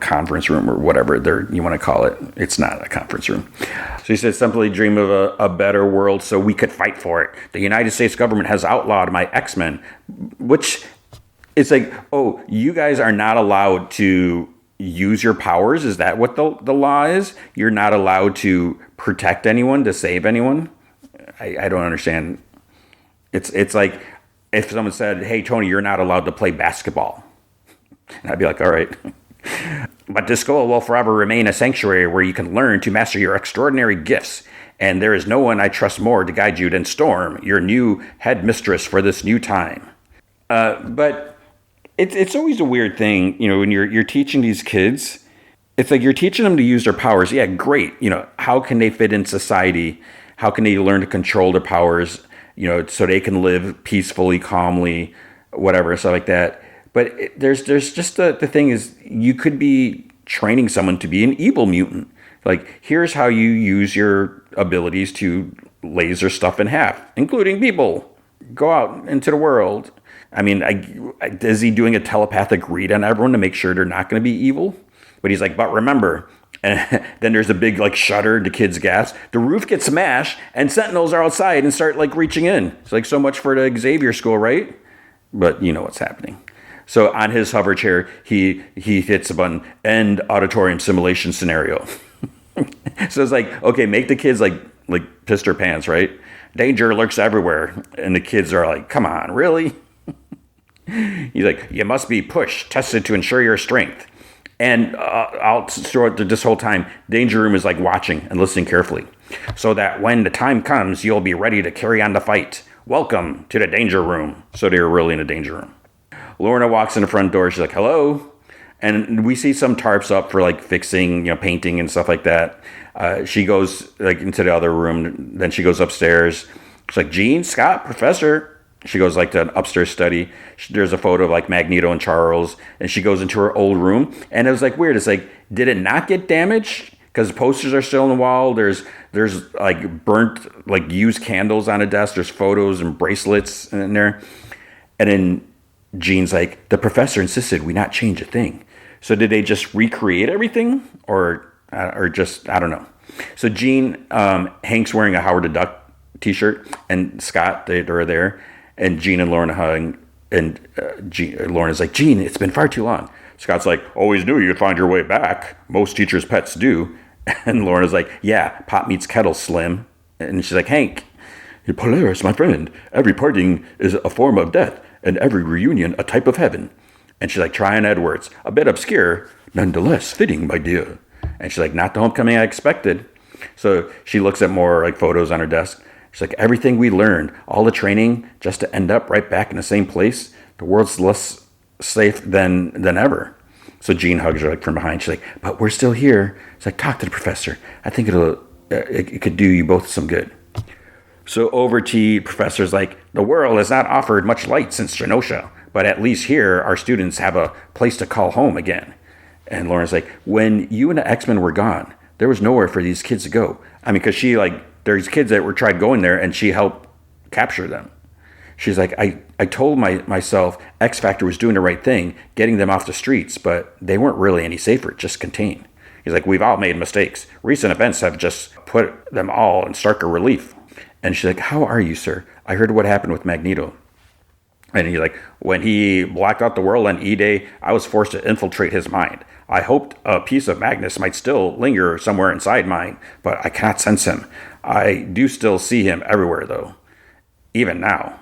conference room or whatever you want to call it. It's not a conference room. So he said, simply dream of a better world so we could fight for it. The United States government has outlawed my X-Men, which it's like, oh, you guys are not allowed to use your powers. Is that what the law is? You're not allowed to protect anyone, to save anyone? I don't understand. It's like if someone said, hey, Tony, you're not allowed to play basketball. And I'd be like, all right. But this school will forever remain a sanctuary where you can learn to master your extraordinary gifts. And there is no one I trust more to guide you than Storm, your new headmistress for this new time. But it's always a weird thing, when you're teaching these kids. It's like you're teaching them to use their powers. Yeah, great. How can they fit in society? How can they learn to control their powers? So they can live peacefully, calmly, whatever, stuff like that. But there's just the thing is, you could be training someone to be an evil mutant. Like, here's how you use your abilities to laser stuff in half, including people. Go out into the world. I mean, is he doing a telepathic read on everyone to make sure they're not going to be evil? But he's like, but remember. And then there's a big like shudder, the kids gasp. The roof gets smashed, and Sentinels are outside and start like reaching in. It's like so much for the Xavier school, right? But you know what's happening. So on his hover chair, he hits a button, end auditorium simulation scenario. So it's like, okay, make the kids like piss their pants, right? Danger lurks everywhere, and the kids are like, come on, really? He's like, you must be pushed, tested to ensure your strength. And I'll throw it this whole time, Danger Room is like watching and listening carefully. so that when the time comes, you'll be ready to carry on the fight. Welcome to the danger room. So they were really in a danger room. Lorna walks in the front door. She's like, hello. And we see some tarps up for like fixing, painting and stuff like that. She goes like into the other room. Then she goes upstairs. She's like, Jean, Scott, Professor. She goes like to an upstairs study. There's a photo of like Magneto and Charles. And she goes into her old room. And it was like weird. It's like, did it not get damaged? Because posters are still on the wall. There's like burnt, like used candles on a desk. There's photos and bracelets in there. And then Jean's like, the professor insisted we not change a thing. So did they just recreate everything, or just, I don't know. So Jean, Hank's wearing a Howard the Duck t-shirt, and Scott, they're there, and Jean and Lorna hug, and Lorna's like, Jean, it's been far too long. Scott's like, always knew you'd find your way back. Most teachers' pets do. And Lorna's like, yeah, pot meets kettle, Slim. And she's like, Hank, Polaris, my friend, every parting is a form of death, and every reunion a type of heaven. And she's like, Tryon Edwards, a bit obscure, nonetheless fitting, my dear. And she's like, not the homecoming I expected. So she looks at more like photos on her desk. She's like, everything we learned, all the training, just to end up right back in the same place. The world's less safe than ever. So Jean hugs her like from behind. She's like, but we're still here. She's like, talk to the professor. I think it could do you both some good. So over tea, professor's like, the world has not offered much light since Genosha, but at least here our students have a place to call home again. And Lauren's like, when you and the X-Men were gone, there was nowhere for these kids to go. I mean, because she there's kids that were tried going there and she helped capture them. She's like, I told myself X Factor was doing the right thing, getting them off the streets, but they weren't really any safer, just contained. He's like, we've all made mistakes. Recent events have just put them all in starker relief. And she's like, how are you, sir? I heard what happened with Magneto. And he's like, when he blacked out the world on E-Day, I was forced to infiltrate his mind. I hoped a piece of Magnus might still linger somewhere inside mine, but I cannot sense him. I do still see him everywhere, though, even now.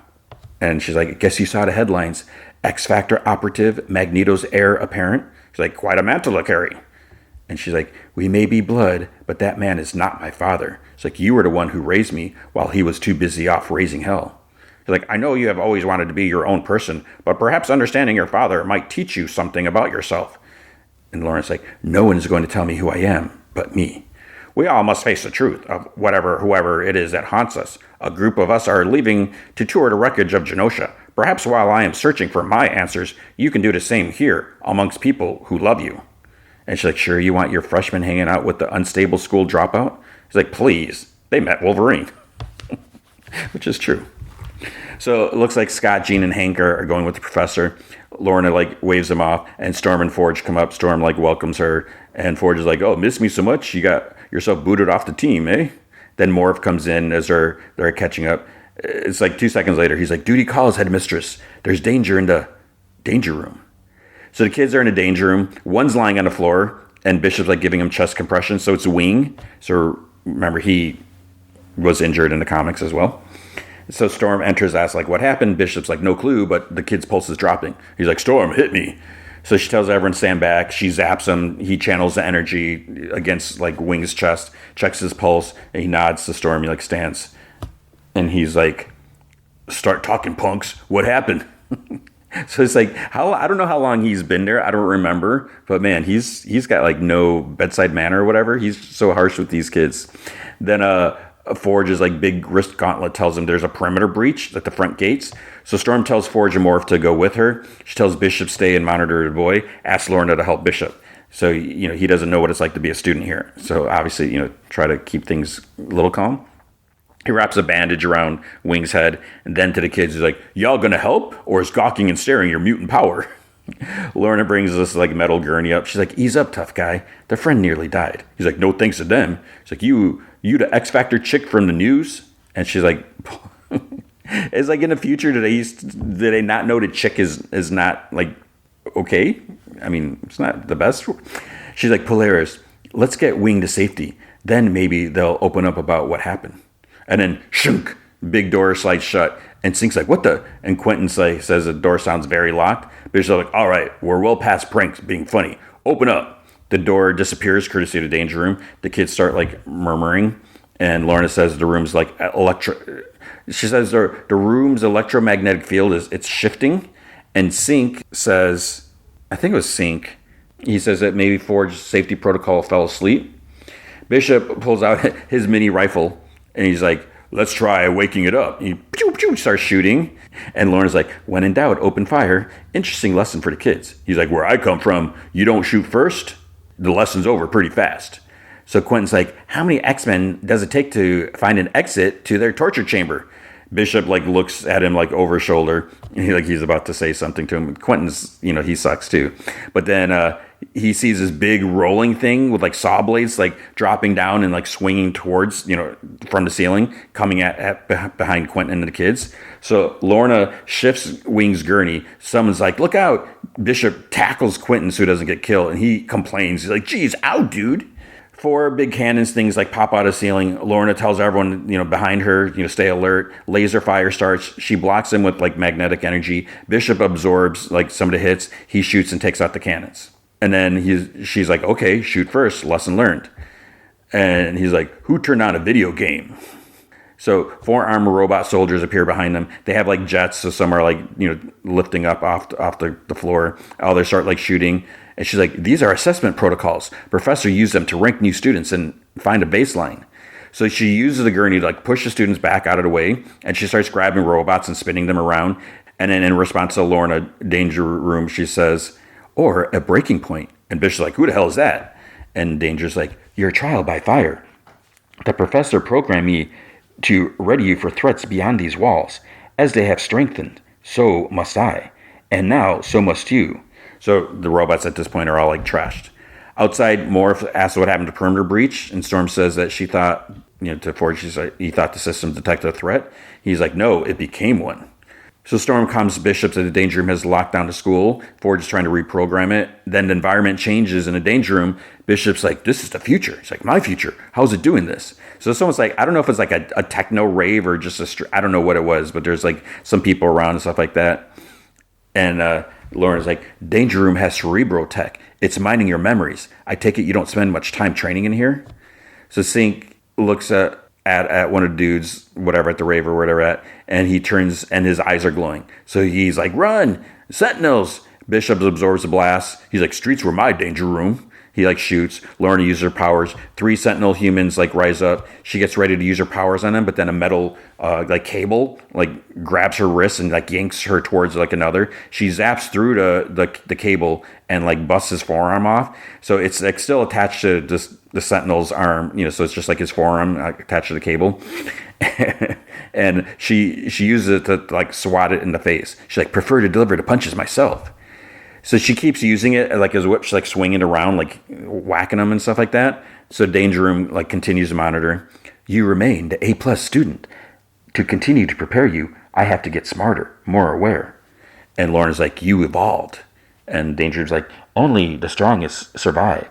And she's like, I guess you saw the headlines. X Factor operative, Magneto's heir apparent. She's like, quite a mantle to carry. And she's like, we may be blood, but that man is not my father. It's like, you were the one who raised me while he was too busy off raising hell. She's like, I know you have always wanted to be your own person, but perhaps understanding your father might teach you something about yourself. And Lauren's like, no one is going to tell me who I am but me. We all must face the truth of whoever it is that haunts us. A group of us are leaving to tour the wreckage of Genosha. Perhaps while I am searching for my answers, you can do the same here amongst people who love you. And she's like, sure, you want your freshman hanging out with the unstable school dropout? He's like, please. They met Wolverine. Which is true. So it looks like Scott, Jean, and Hank are going with the professor. Lorna waves him off, and Storm and Forge come up. Storm welcomes her, and Forge is like, oh, miss me so much? You got yourself booted off the team, eh? Then Morph comes in as they're catching up. It's like 2 seconds later. He's like, duty calls, headmistress. There's danger in the danger room. So the kids are in a danger room. One's lying on the floor, and Bishop's giving him chest compression. So it's Wing. So remember, he was injured in the comics as well. So Storm enters, asks what happened. Bishop's no clue, but the kid's pulse is dropping. He's like, Storm, hit me. So she tells everyone to stand back. She zaps him. He channels the energy against Wing's chest, checks his pulse, and he nods to Storm. He stands. And he's like, start talking, punks. What happened? So it's I don't know how long he's been there. I don't remember. But man, he's got no bedside manner or whatever. He's so harsh with these kids. Then Forge's big wrist gauntlet tells him there's a perimeter breach at the front gates. So Storm tells Forge and Morph to go with her. She tells Bishop stay and monitor the boy. Asks Lorna to help Bishop. So he doesn't know what it's like to be a student here. So obviously try to keep things a little calm. He wraps a bandage around Wing's head, and then to the kids, he's like, y'all gonna help? Or is gawking and staring your mutant power? Lorna brings this metal gurney up. She's like, ease up, tough guy. Their friend nearly died. He's like, no thanks to them. She's like, you the X Factor chick from the news? And she's like, it's in the future, do they not know the chick is not okay? I mean, it's not the best. She's like, Polaris, let's get Wing to safety. Then maybe they'll open up about what happened. And then, shunk, big door slides shut. And Sync's like, what the? And Quentin says the door sounds very locked. Bishop's like, all right, we're well past pranks being funny. Open up. The door disappears courtesy of the danger room. The kids start murmuring. And Lorna says the room's like she says the room's electromagnetic field it's shifting. And Sync says, I think it was Sync, he says that maybe Forge's safety protocol fell asleep. Bishop pulls out his mini rifle and he's like, let's try waking it up. He pew, pew, starts shooting. And Lorna's like, when in doubt, open fire. Interesting lesson for the kids. He's like, where I come from, you don't shoot first. The lesson's over pretty fast. So Quentin's like, how many X-Men does it take to find an exit to their torture chamber? Bishop like looks at him like over his shoulder. And he's about to say something to him. Quentin's, he sucks too. But then he sees this big rolling thing with like saw blades like dropping down and like swinging towards, from the ceiling, coming at behind Quentin and the kids. So Lorna shifts Wing's gurney. Someone's like, look out. Bishop tackles Quentin so he doesn't get killed. And he complains. He's like, geez, ow, dude. 4 big cannons things like pop out of the ceiling. Lorna tells everyone, behind her, stay alert. Laser fire starts. She blocks him with like magnetic energy. Bishop absorbs like some of the hits. He shoots and takes out the cannons. And then she's like, okay, shoot first. Lesson learned. And he's like, who turned on a video game? So 4 armored robot soldiers appear behind them. They have like jets. So some are like, lifting up off the floor. They start like shooting. And she's like, these are assessment protocols. Professor used them to rank new students and find a baseline. So she uses the gurney to like push the students back out of the way. And she starts grabbing robots and spinning them around. And then in response to Lorna, danger room, she says, or a breaking point. And Bishop's like, who the hell is that? And Danger's like, you're a trial by fire. The professor programmed me to ready you for threats beyond these walls. As they have strengthened, so must I. And now, so must you. So the robots at this point are all like trashed. Outside, Morph asks what happened to perimeter breach, and Storm says that she thought, to Forge, she's like, he thought the system detected a threat. He's like, no, it became one. So Storm calms Bishop that the danger room has locked down the school. Forge is trying to reprogram it. Then the environment changes in the danger room. Bishop's like, this is the future. It's like, my future. How's it doing this? So someone's like, I don't know if it's like a techno rave or just I don't know what it was, but there's like some people around and stuff like that. And Lauren's like, danger room has cerebro tech. It's mining your memories. I take it you don't spend much time training in here? So Sync looks at one of the dudes, whatever, at the rave or whatever at, and he turns and his eyes are glowing. So he's like, run, sentinels. Bishop absorbs the blast. He's like, streets were my danger room. He like shoots. Lorna uses her powers. 3 sentinel humans like rise up. She gets ready to use her powers on them, but then a metal like cable like grabs her wrist and like yanks her towards like another. She zaps through the cable and like busts his forearm off. So it's like still attached to the sentinel's arm, so it's just like his forearm attached to the cable. And she uses it to like swat it in the face. She's like, prefer to deliver the punches myself. So she keeps using it like as a whip. She's like swinging it around, like whacking them and stuff like that. So Danger Room like continues to monitor. You remain the A+ student. To continue to prepare you, I have to get smarter, more aware. And Lorna's like, you evolved. And Danger Room's like, only the strongest survive.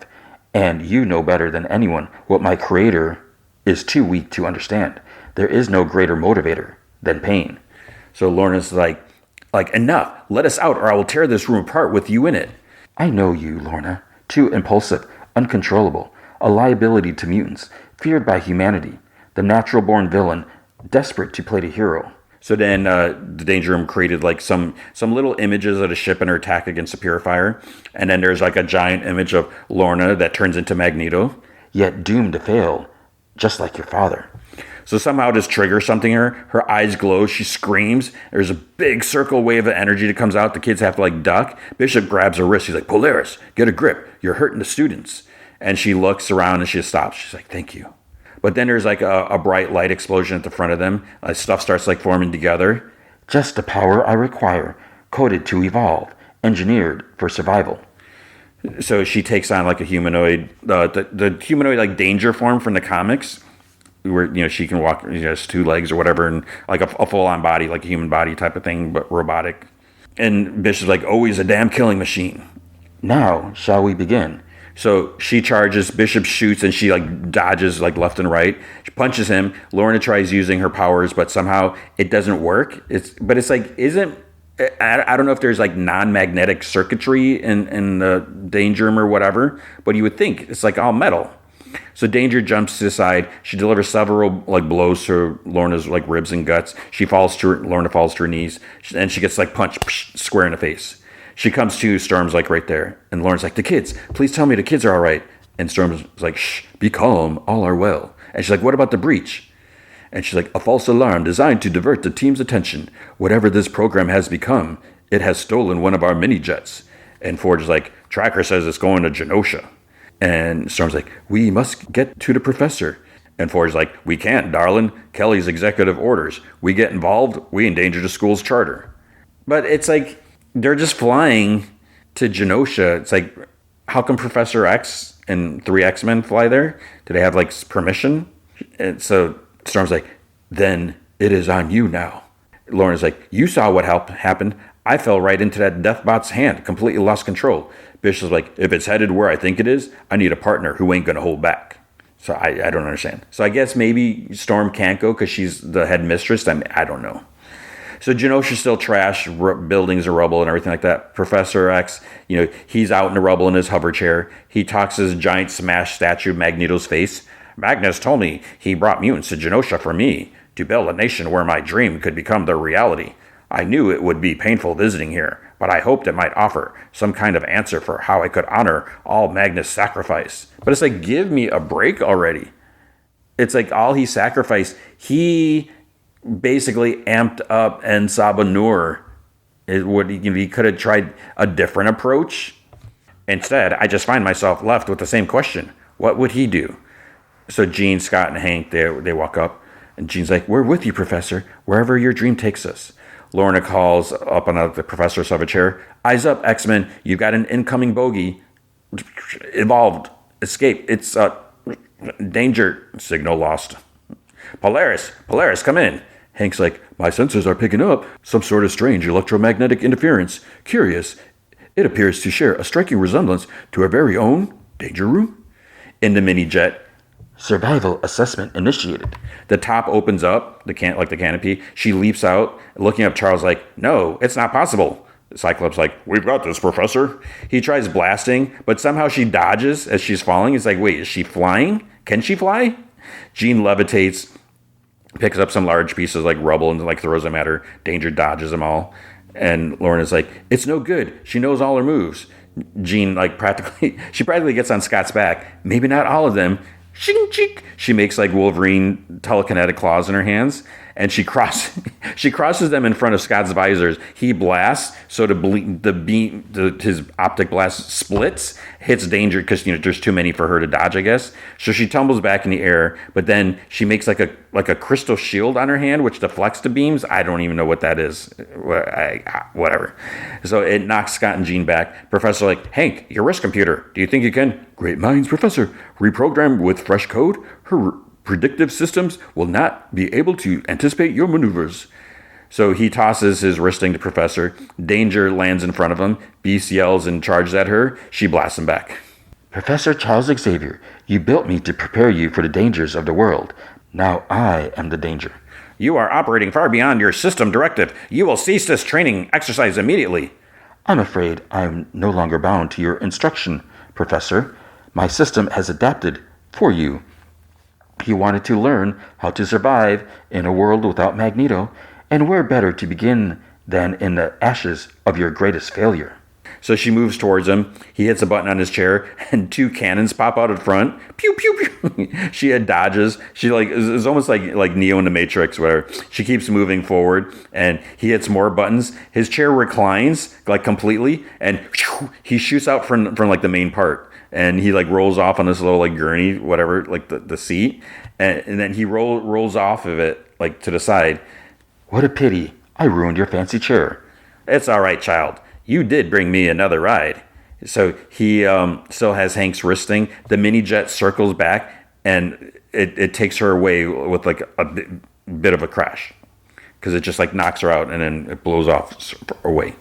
And you know better than anyone what my creator is too weak to understand. There is no greater motivator than pain. So Lorna's like, enough, let us out or I will tear this room apart with you in it. I know you, Lorna. Too impulsive, uncontrollable, a liability to mutants, feared by humanity, the natural-born villain, desperate to play the hero. So then the Danger Room created like some little images of a ship and her attack against the Purifier. And then there's like a giant image of Lorna that turns into Magneto, yet doomed to fail, just like your father. So somehow this triggers something in her. Her eyes glow. She screams. There's a big circle wave of energy that comes out. The kids have to like duck. Bishop grabs her wrist. She's like, Polaris, get a grip. You're hurting the students. And she looks around and she stops. She's like, thank you. But then there's like a bright light explosion at the front of them. Stuff starts like forming together. Just the power I require, coded to evolve, engineered for survival. So she takes on like a humanoid, the humanoid like Danger form from the comics, where she can walk, has 2 legs or whatever, and like a full-on body, like a human body type of thing, but robotic. And Bishop's like, always a damn killing machine. Now, shall we begin? So she charges, Bishop shoots, and she like dodges like left and right. She punches him. Lorna tries using her powers, but somehow it doesn't work. It's like, I don't know if there's like non-magnetic circuitry in the Danger Room or whatever, but you would think it's like all metal. So Danger jumps to the side. She delivers several like blows to Lorna's like ribs and guts. Lorna falls to her knees, and she gets like punched square in the face. She comes to. Storm's like right there, and Lorna's like, "The kids, please tell me the kids are all right." And Storm's like, "Shh, be calm, all are well." And she's like, "What about the breach?" And she's like, "A false alarm designed to divert the team's attention. Whatever this program has become, it has stolen one of our mini jets." And Forge is like, "Tracker says it's going to Genosha." And Storm's like, "We must get to the professor." And Forge's like, "We can't, darling. Kelly's executive orders. We get involved, we endanger the school's charter." But it's like, they're just flying to Genosha. It's like, how come Professor X and 3 X-Men fly there? Do they have like permission? And so Storm's like, "Then it is on you now." Lorna's like, "You saw what happened. I fell right into that Deathbot's hand, completely lost control." Bishop's like, "If it's headed where I think it is, I need a partner who ain't going to hold back." So I don't understand. So I guess maybe Storm can't go because she's the head mistress. I don't know. So Genosha's still trash, buildings are rubble and everything like that. Professor X, he's out in the rubble in his hover chair. He talks to his giant smashed statue of Magneto's face. "Magnus told me he brought mutants to Genosha for me, to build a nation where my dream could become the reality. I knew it would be painful visiting here, but I hoped it might offer some kind of answer for how I could honor all Magnus' sacrifice." But it's like, give me a break already. It's like all he sacrificed, he basically amped up En Sabah Nur. He could have tried a different approach. Instead, I just find myself left with the same question. What would he do? So Jean, Scott, and Hank, they walk up, and Jean's like, "We're with you, Professor, wherever your dream takes us." Lorna calls up on the professor's of a chair. "Eyes up, X-Men. You've got an incoming bogey. Evolved. Escape. It's danger. Signal lost. Polaris, come in." Hank's like, "My sensors are picking up some sort of strange electromagnetic interference. Curious. It appears to share a striking resemblance to our very own danger room." In the mini jet, survival assessment initiated. The top opens up, the canopy. She leaps out, looking up Charles like, "No, it's not possible." Cyclops like, "We've got this, Professor." He tries blasting, but somehow she dodges as she's falling. It's like, wait, is she flying? Can she fly? Jean levitates, picks up some large pieces like rubble and like throws them at her. Danger dodges them all. And Lorna's like, "It's no good. She knows all her moves." Jean practically gets on Scott's back. Maybe not all of them. She makes like Wolverine telekinetic claws in her hands, and she crosses them in front of Scott's visors. He blasts, so his optic blast splits, hits Danger because there's too many for her to dodge, I guess. So she tumbles back in the air, but then she makes like a crystal shield on her hand, which deflects the beams. I don't even know what that is. Whatever. So it knocks Scott and Jean back. Professor like, "Hank, your wrist computer. Do you think you can?" "Great minds, Professor. Reprogram with fresh code. Her predictive systems will not be able to anticipate your maneuvers." So he tosses his wristing to Professor. Danger lands in front of him. Beast yells and charges at her. She blasts him back. "Professor Charles Xavier, you built me to prepare you for the dangers of the world. Now I am the danger." "You are operating far beyond your system directive. You will cease this training exercise immediately." "I'm afraid I'm no longer bound to your instruction, Professor. My system has adapted for you. You wanted to learn how to survive in a world without Magneto, and where better to begin than in the ashes of your greatest failure?" So she moves towards him. He hits a button on his chair, and 2 cannons pop out in front. Pew, pew, pew. She dodges. She it's almost like Neo in the Matrix, where she keeps moving forward, and he hits more buttons. His chair reclines like completely, and he shoots out from like the main part. And he like rolls off on this little like gurney, whatever, like the seat, and then he rolls off of it like to the side. "What a pity! I ruined your fancy chair." "It's all right, child. You did bring me another ride." So he still has Hank's wristing. The mini jet circles back, and it takes her away with like a bit of a crash, because it just like knocks her out, and then it blows off away.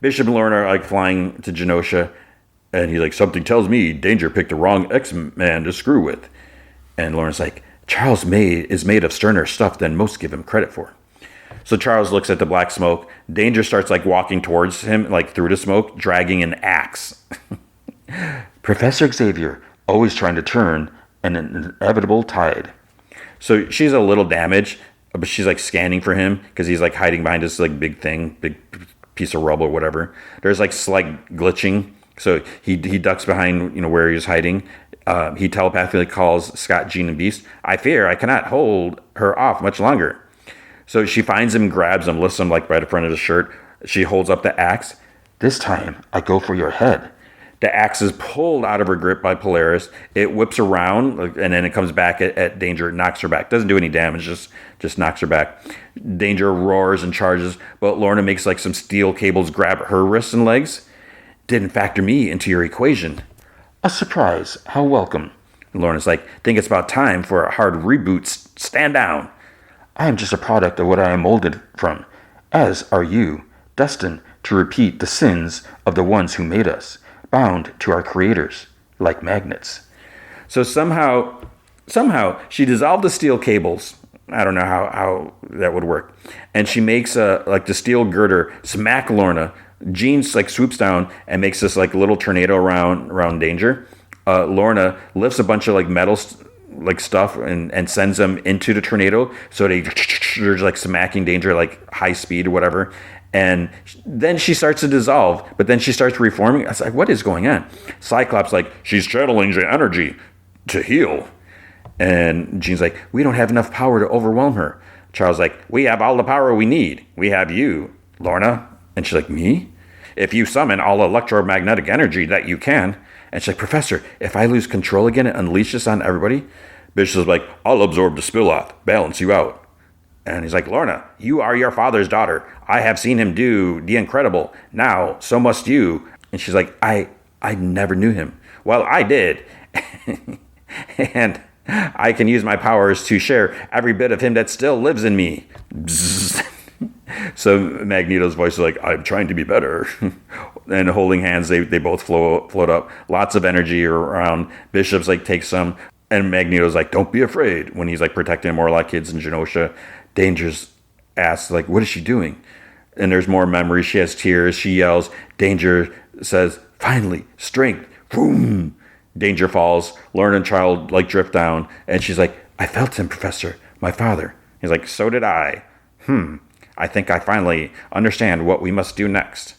Bishop and Lorna are like flying to Genosha. And he's like, "Something tells me Danger picked the wrong X-Man to screw with." And Lawrence like, "Charles is made of sterner stuff than most give him credit for." So Charles looks at the black smoke. Danger starts like walking towards him, like through the smoke, dragging an axe. "Professor Xavier, always trying to turn an inevitable tide. So she's a little damaged, but she's like scanning for him because he's like hiding behind this like big thing, big piece of rubble or whatever. There's like slight glitching. So he ducks behind, where he's hiding. He telepathically calls Scott, Jean, and Beast. I fear I cannot hold her off much longer. So she finds him, grabs him, lifts him like right in front of his shirt. She holds up the axe. This time, I go for your head. The axe is pulled out of her grip by Polaris. It whips around, and then it comes back at Danger, knocks her back. Doesn't do any damage, just knocks her back. Danger roars and charges, but Lorna makes like some steel cables grab her wrists and legs. Didn't factor me into your equation. A surprise. How welcome. And Lorna's like, think it's about time for a hard reboot. Stand down. I am just a product of what I am molded from, as are you, destined to repeat the sins of the ones who made us, bound to our creators, like magnets. So somehow she dissolved the steel cables. I don't know how that would work. And she makes like the steel girder smack Lorna. Jean like swoops down and makes this like little tornado around Danger. Lorna lifts a bunch of like metal like stuff and sends them into the tornado. So they're like smacking Danger like high speed or whatever. And then she starts to dissolve, but then she starts reforming. I was like, what is going on? Cyclops like, she's channeling the energy to heal. And Jean's like, we don't have enough power to overwhelm her. Charles like, we have all the power we need. We have you, Lorna. And she's like, me? If you summon all electromagnetic energy that you can. And she's like, Professor, if I lose control again and unleash this on everybody? Bishop's like, I'll absorb the spill-off, balance you out. And he's like, Lorna, you are your father's daughter. I have seen him do the incredible. Now, so must you. And she's like, I never knew him. Well, I did. And I can use my powers to share every bit of him that still lives in me. So Magneto's voice is like, I'm trying to be better. And holding hands, they both float up. Lots of energy around. Bishop's like, take some. And Magneto's like, don't be afraid. When he's like protecting Morlock kids in Genosha. Danger's asks, like, what is she doing? And there's more memories. She has tears. She yells. Danger says, finally, strength. Boom. Danger falls. Lorna and Child like drift down. And she's like, I felt him, Professor. My father. He's like, so did I. I think I finally understand what we must do next.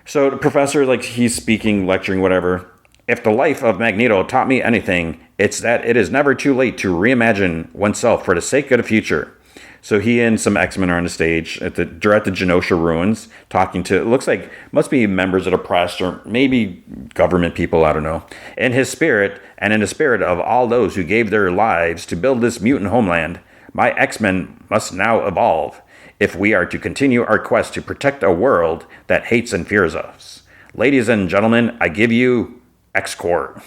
So the professor, like, he's speaking, lecturing, whatever. If the life of Magneto taught me anything, it's that it is never too late to reimagine oneself for the sake of the future. So he and some X-Men are on the stage they're at the Genosha ruins, talking to, it looks like, must be members of the press or maybe government people, I don't know. In his spirit, and in the spirit of all those who gave their lives to build this mutant homeland, my X-Men must now evolve if we are to continue our quest to protect a world that hates and fears us. Ladies and gentlemen, I give you X-Corp.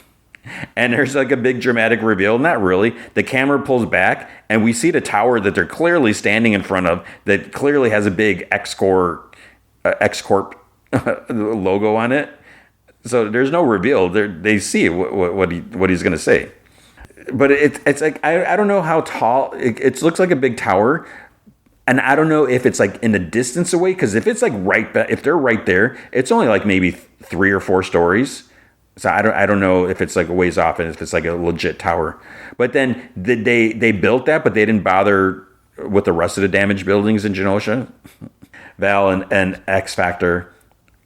And there's like a big dramatic reveal. Not really. The camera pulls back and we see the tower that they're clearly standing in front of that clearly has a big X-Corp logo on it. So there's no reveal. They see what he's going to say. But it's like, I don't know how tall. It looks like a big tower. And I don't know if it's like in the distance away. Because if it's like if they're right there, it's only like maybe 3 or 4 stories. So I don't know if it's like a ways off and if it's like a legit tower. But then they built that, but they didn't bother with the rest of the damaged buildings in Genosha. Val and X Factor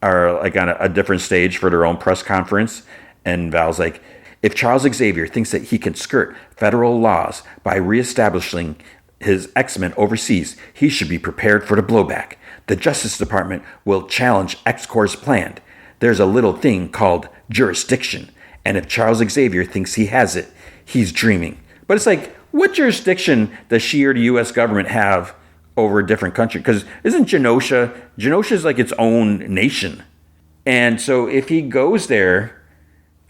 are like on a different stage for their own press conference. And Val's like, if Charles Xavier thinks that he can skirt federal laws by reestablishing his X-Men overseas, he should be prepared for the blowback. The Justice Department will challenge X-Corp's plan. There's a little thing called jurisdiction. And if Charles Xavier thinks he has it, he's dreaming. But it's like, what jurisdiction does she or the U.S. government have over a different country? Because isn't Genosha's like its own nation. And so if he goes there,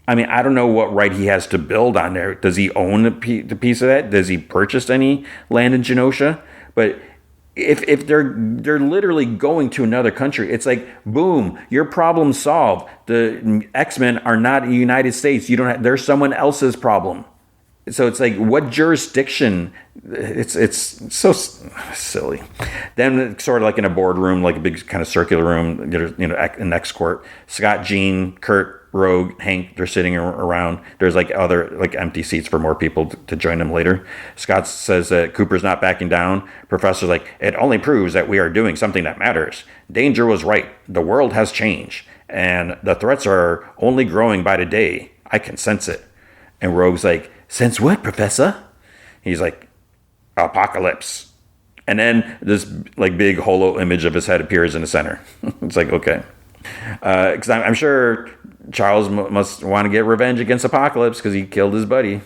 I mean, I don't know what right he has to build on there. Does he own the piece of that? Does he purchase any land in Genosha? But if they're literally going to another country, it's like, boom, your problem solved. The X-Men are not the United States. They're someone else's problem. So it's like, what jurisdiction? It's so silly. Then sort of like in a boardroom, like a big kind of circular room, an X Corp. Scott, Jean, Kurt, Rogue, Hank, they're sitting around. There's like other like empty seats for more people to join them later. Scott says that Cooper's not backing down. Professor's like, it only proves that we are doing something that matters. Danger was right. The world has changed, and the threats are only growing by the day. I can sense it. And Rogue's like, sense what, Professor? He's like, apocalypse. And then this like big holo image of his head appears in the center. It's like, okay. Because I'm sure Charles must want to get revenge against Apocalypse because he killed his buddy.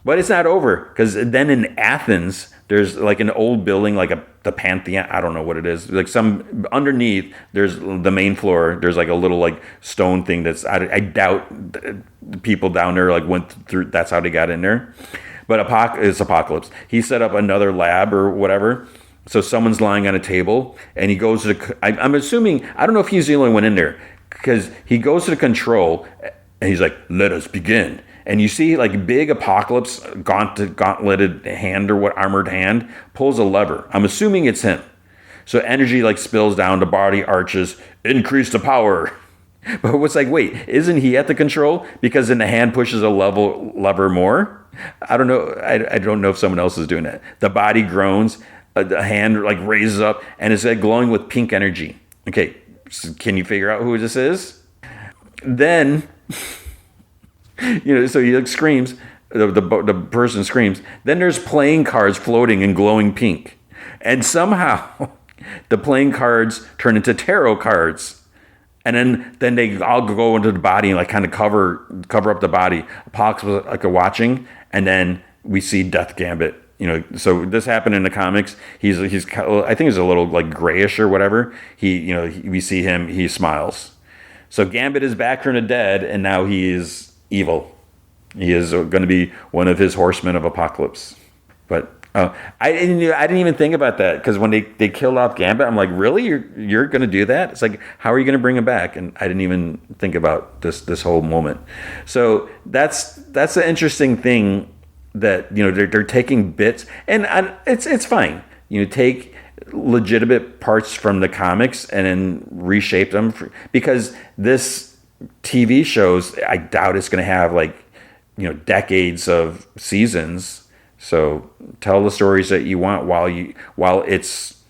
But it's not over, because then in Athens, there's like an old building, like the Pantheon. I don't know what it is. Like some underneath, there's the main floor. There's like a little like stone thing that's, I doubt people down there like went through. That's how they got in there. But it's Apocalypse. He set up another lab or whatever. So someone's lying on a table, and he goes to I'm assuming, I don't know if he's the only one in there, because he goes to the control, and he's like, let us begin. And you see like big Apocalypse gauntleted hand or what, armored hand, pulls a lever. I'm assuming it's him. So energy like spills down, the body arches, increase the power. But what's like, wait, isn't he at the control? Because then the hand pushes a lever more? I don't know. I don't know if someone else is doing that. The body groans, the hand like raises up, and it's like glowing with pink energy. Okay, so can you figure out who this is? Then... so he like screams, the person screams. Then there's playing cards floating and glowing pink. And somehow the playing cards turn into tarot cards. And then they all go into the body and like kind of cover up the body. Apocalypse was like a watching, and then we see Death Gambit. So this happened in the comics. He's I think he's a little like grayish or whatever. We see him, he smiles. So Gambit is back from the dead, and now he is evil. He is going to be one of his horsemen of Apocalypse. But I didn't even think about that, because when they killed off Gambit, I'm like, really, you're going to do that? It's like, how are you going to bring him back? And I didn't even think about this whole moment. So that's the interesting thing, that they're taking bits, and it's fine. Take legitimate parts from the comics and then reshape them because this TV shows, I doubt it's going to have like decades of seasons. So tell the stories that you want while it's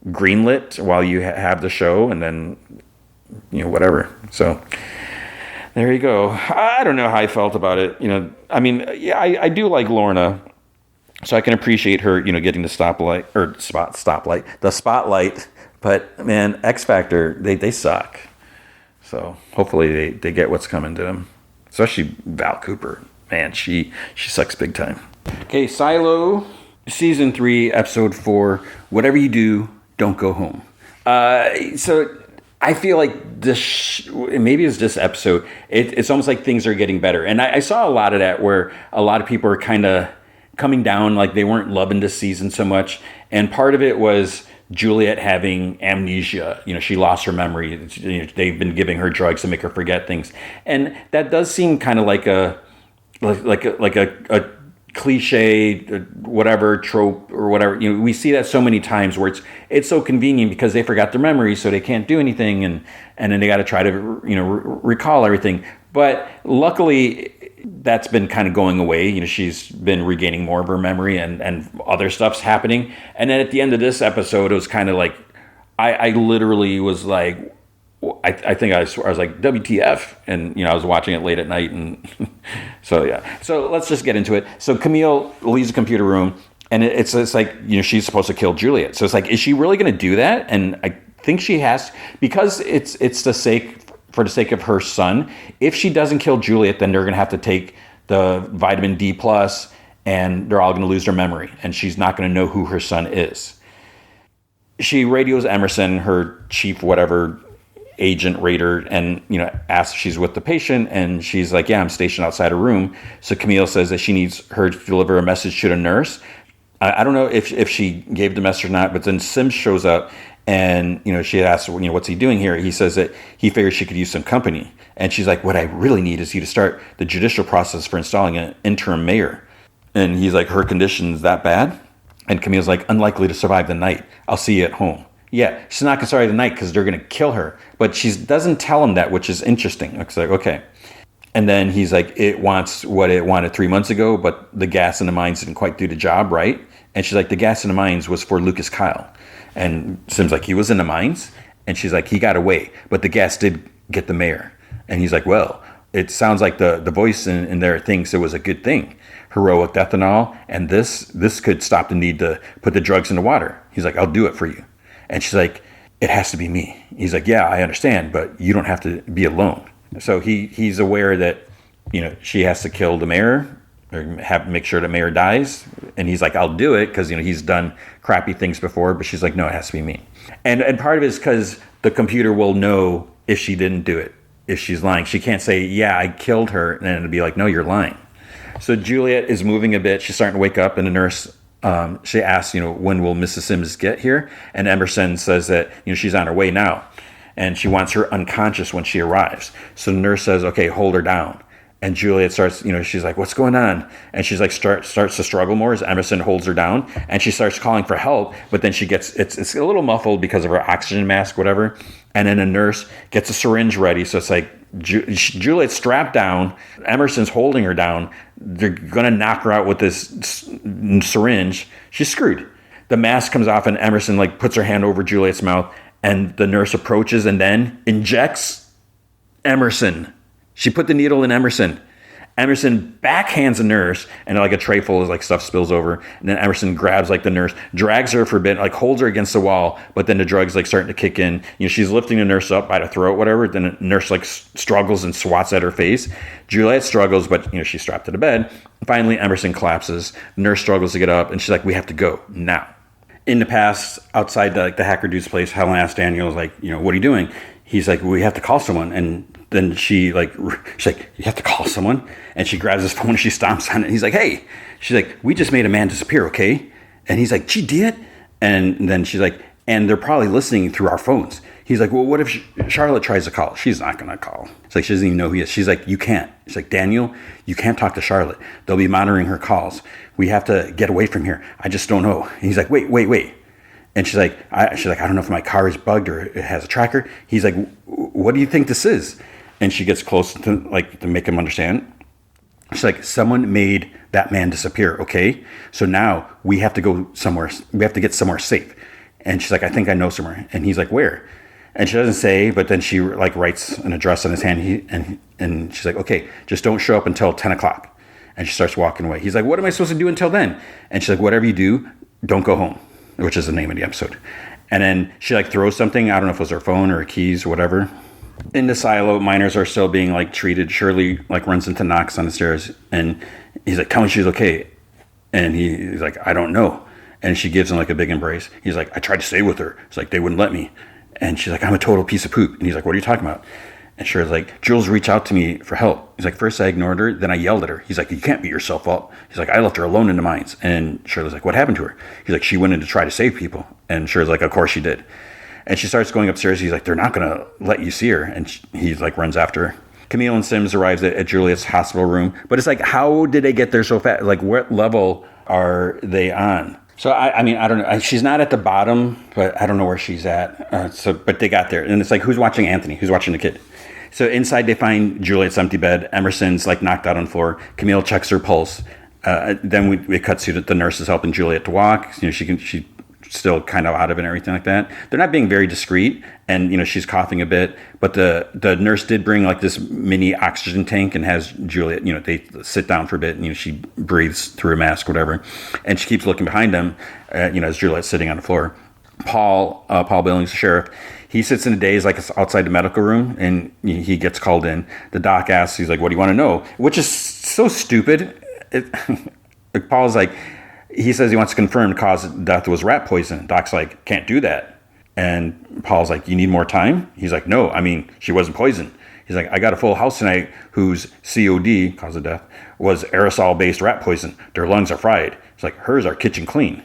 greenlit, while you have the show, and then whatever. So there you go. I don't know how I felt about it. I mean, yeah, I do like Lorna, so I can appreciate her getting the spotlight. But man, X Factor, they suck. So hopefully they get what's coming to them. Especially Val Cooper. Man, she sucks big time. Okay, Silo, Season 3, Episode 4. Whatever you do, don't go home. So I feel like maybe it's this episode. It's almost like things are getting better. And I saw a lot of that where a lot of people are kind of coming down, like they weren't loving this season so much. And part of it was Juliet having amnesia. She lost her memory. They've been giving her drugs to make her forget things, and that does seem kind of like a cliche, whatever trope or whatever. We see that so many times where it's so convenient because they forgot their memory, so they can't do anything, and then they got to try to recall everything. But luckily, that's been kind of going away. She's been regaining more of her memory, and other stuff's happening. And then at the end of this episode, it was kind of like, I literally was like, I think I was like, WTF? And, I was watching it late at night. And so, yeah. So let's just get into it. So Camille leaves the computer room, and it's like, she's supposed to kill Juliet. So it's like, is she really going to do that? And I think she has, because it's for the sake of her son. If she doesn't kill Juliet, then they're going to have to take the vitamin D+, and they're all going to lose their memory, and she's not going to know who her son is. She radios Emerson, her chief whatever agent raider, and asks if she's with the patient, and she's like, yeah, I'm stationed outside her room. So Camille says that she needs her to deliver a message to the nurse. I don't know if she gave the message or not, but then Sims shows up, and she asks, what's he doing here? He says that he figures she could use some company, and she's like, what I really need is you to start the judicial process for installing an interim mayor. And he's like, her condition's that bad? And Camille's like, unlikely to survive the night. I'll see you at home. Yeah, she's not going to survive the night because they're going to kill her. But she doesn't tell him that, which is interesting. It's like, okay. And then he's like, it wants what it wanted 3 months ago, but the gas in the mines didn't quite do the job, right? And she's like, the gas in the mines was for Lucas Kyle. And Sim's like, he was in the mines? And she's like, he got away, but the gas did get the mayor. And he's like, well, it sounds like the voice in there thinks it was a good thing. Heroic death and all, and this could stop the need to put the drugs in the water. He's like, I'll do it for you. And she's like, it has to be me. He's like, yeah, I understand, but you don't have to be alone. So he's aware that, she has to kill the mayor or make sure the mayor dies. And he's like, I'll do it because, he's done crappy things before. But she's like, no, it has to be me. And part of it is because the computer will know if she didn't do it, if she's lying. She can't say, yeah, I killed her. And it'll be like, no, you're lying. So Juliet is moving a bit. She's starting to wake up, and the nurse, she asks, when will Mrs. Sims get here? And Emerson says that, she's on her way now, and she wants her unconscious when she arrives. So the nurse says, okay, hold her down. And Juliet starts, she's like, what's going on? And she's like, starts to struggle more as Emerson holds her down, and she starts calling for help, but then she gets, it's a little muffled because of her oxygen mask, whatever. And then a nurse gets a syringe ready. So it's like, Juliet's strapped down, Emerson's holding her down. They're going to knock her out with this syringe. She's screwed. The mask comes off, and Emerson puts her hand over Juliet's mouth, and the nurse approaches and then injects Emerson. She put the needle in Emerson. Emerson backhands a nurse, and a tray full of stuff spills over. And then Emerson grabs the nurse, drags her for a bit, holds her against the wall. But then the drug's starting to kick in. She's lifting the nurse up by the throat, whatever. Then the nurse struggles and swats at her face. Juliet struggles, but she's strapped to the bed. Finally, Emerson collapses. The nurse struggles to get up, and she's like, "We have to go now." In the past, outside the hacker dude's place, Helen asked Daniel, "What are you doing?" He's like, "We have to call someone." And then she's like, "You have to call someone?" And she grabs his phone and she stomps on it. And he's like, "Hey," she's like, "We just made a man disappear, okay?" And he's like, "She did?" And then she's like, "And they're probably listening through our phones." He's like, "Well, what if Charlotte tries to call?" She's not going to call. It's like, she doesn't even know who he is. She's like, "You can't." She's like, "Daniel, you can't talk to Charlotte. They'll be monitoring her calls. We have to get away from here. I just don't know." And he's like, wait. And she's like, I don't know if my car is bugged or it has a tracker. He's like, "What do you think this is?" And she gets close to make him understand. She's like, "Someone made that man disappear, okay? So now we have to go somewhere. We have to get somewhere safe." And she's like, "I think I know somewhere." And he's like, "Where?" And she doesn't say, but then she writes an address on his hand. And she's like, "Okay, just don't show up until 10 o'clock. And she starts walking away. He's like, "What am I supposed to do until then?" And she's like, "Whatever you do, don't go home," which is the name of the episode. And then she throws something. I don't know if it was her phone or her keys or whatever. In the silo, miners are still being treated. Shirley runs into Knox on the stairs, and he's like, "Tell me she's okay." And he's like, "I don't know." And she gives him a big embrace. He's like, "I tried to stay with her. It's like they wouldn't let me." And she's like, "I'm a total piece of poop." And he's like, "What are you talking about?" And Shirley's like, "Jules reached out to me for help." He's like, "First I ignored her, then I yelled at her." He's like, "You can't beat yourself up." He's like, "I left her alone in the mines." And Shirley's like, "What happened to her?" He's like, "She went in to try to save people." And Shirley's like, "Of course she did." And she starts going upstairs. He's like, "They're not going to let you see her." And he runs after her. Camille and Sims arrives at Juliet's hospital room. But it's like, how did they get there so fast? What level are they on? So, I mean, I don't know. She's not at the bottom, but I don't know where she's at. But they got there. And it's like, who's watching Anthony? Who's watching the kid? So inside they find Juliet's empty bed. Emerson's knocked out on the floor. Camille checks her pulse. Then we cut to the nurse is helping Juliet to walk. She still kind of out of it and everything like that. They're not being very discreet, and she's coughing a bit. But the nurse did bring this mini oxygen tank and has Juliet. They sit down for a bit, and she breathes through a mask, whatever. And she keeps looking behind them, as Juliet's sitting on the floor. Paul Billings, the sheriff, he sits in a daze outside the medical room, and he gets called in. The doc asks, he's like, "What do you want to know?" Which is so stupid. Paul's like, he says he wants to confirm the cause of death was rat poison. Doc's like, "Can't do that." And Paul's like, "You need more time?" He's like, "No, I mean, she wasn't poisoned." He's like, "I got a full house tonight whose COD, cause of death, was aerosol-based rat poison. Their lungs are fried." It's like, "Hers are kitchen clean."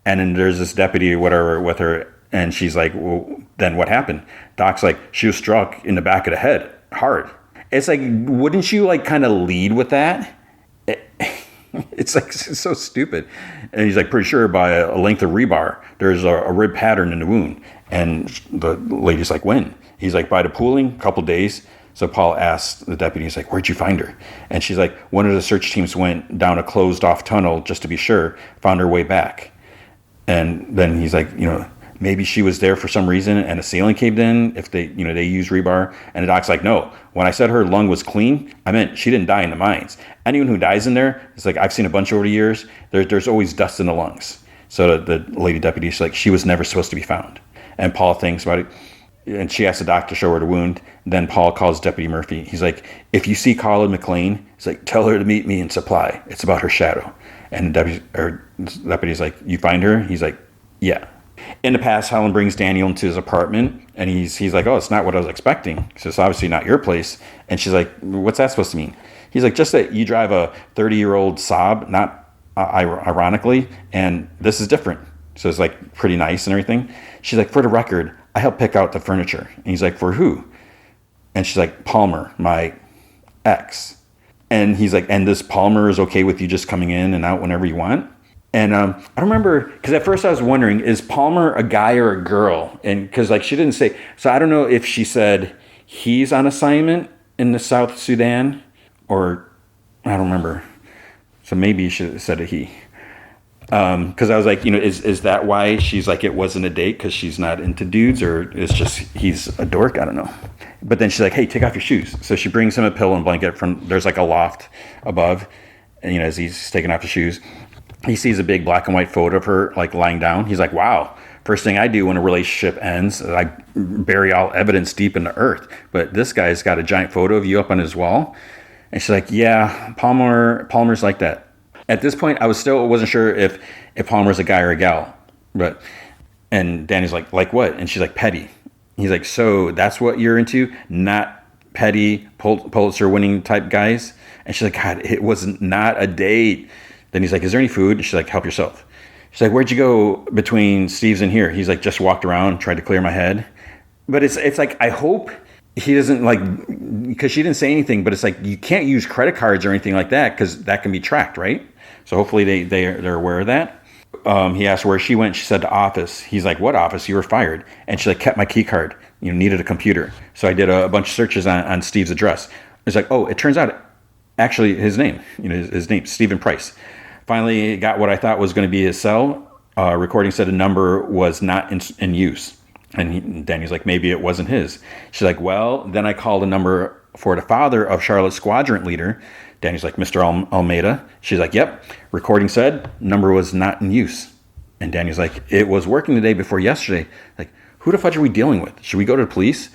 And then there's this deputy, whatever, with her, and she's like, "Well, then what happened?" Doc's like, "She was struck in the back of the head, hard." It's like, wouldn't you kind of lead with that? It's like it's so stupid. And he's like, pretty sure by a length of rebar, there's a rib pattern in the wound. And the lady's like, when? He's like, by the pooling, a couple days. So Paul asked the deputy, he's like, where'd you find her? And she's like, one of the search teams went down a closed off tunnel just to be sure, found her way back. And then he's like, maybe she was there for some reason and a ceiling caved in if they use rebar. And the doc's like, no, when I said her lung was clean, I meant she didn't die in the mines. Anyone who dies in there, it's like, I've seen a bunch over the years, there's always dust in the lungs. So the lady deputy, she's like, she was never supposed to be found. And Paul thinks about it. And she asks the doc to show her the wound. Then Paul calls Deputy Murphy. He's like, if you see Carla McLean, he's like, tell her to meet me in supply. It's about her shadow. And the deputy's like, you find her? He's like, yeah. In the past, Helen brings Daniel into his apartment, and he's like, oh, it's not what I was expecting. So it's obviously not your place. And she's like, what's that supposed to mean? He's like, just that you drive a 30-year-old Saab, not ironically, and this is different. So it's like pretty nice and everything. She's like, for the record, I helped pick out the furniture. And he's like, for who? And she's like, Palmer, my ex. And he's like, and this Palmer is okay with you just coming in and out whenever you want? And I don't remember, because at first I was wondering, is Palmer a guy or a girl? And because like she didn't say, so I don't know if she said he's on assignment in the South Sudan, or I don't remember. So maybe she should have said a he. Because I was like, is that why she's like, it wasn't a date because she's not into dudes, or it's just he's a dork? I don't know. But then she's like, hey, take off your shoes. So she brings him a pillow and blanket there's like a loft above, and as he's taking off his shoes, he sees a big black and white photo of her like lying down. He's like, wow, first thing I do when a relationship ends, I bury all evidence deep in the earth. But this guy's got a giant photo of you up on his wall. And she's like, yeah, Palmer's like that. At this point, I wasn't sure if Palmer's a guy or a gal, and Danny's like what? And she's like, petty. He's like, so that's what you're into? Not petty Pulitzer winning type guys? And she's like, God, it was not a date. Then he's like, is there any food? And she's like, help yourself. She's like, where'd you go between Steve's and here? He's like, just walked around, tried to clear my head. But it's like, I hope he doesn't like, because she didn't say anything, but it's like, you can't use credit cards or anything like that because that can be tracked, right? So hopefully they're aware of that. He asked where she went. She said to office. He's like, what office? You were fired. And she like kept my key card. Needed a computer. So I did a bunch of searches on Steve's address. It's like, oh, it turns out actually his name, his name, Stephen Price. Finally got what I thought was going to be his cell. Recording said a number was not in use. And Danny's like, maybe it wasn't his. She's like, well, then I called a number for the father of Charlotte's squadron leader. Danny's like, Mr. Almeida. She's like, yep. Recording said number was not in use. And Danny's like, it was working the day before yesterday. Like, who the fudge are we dealing with? Should we go to the police?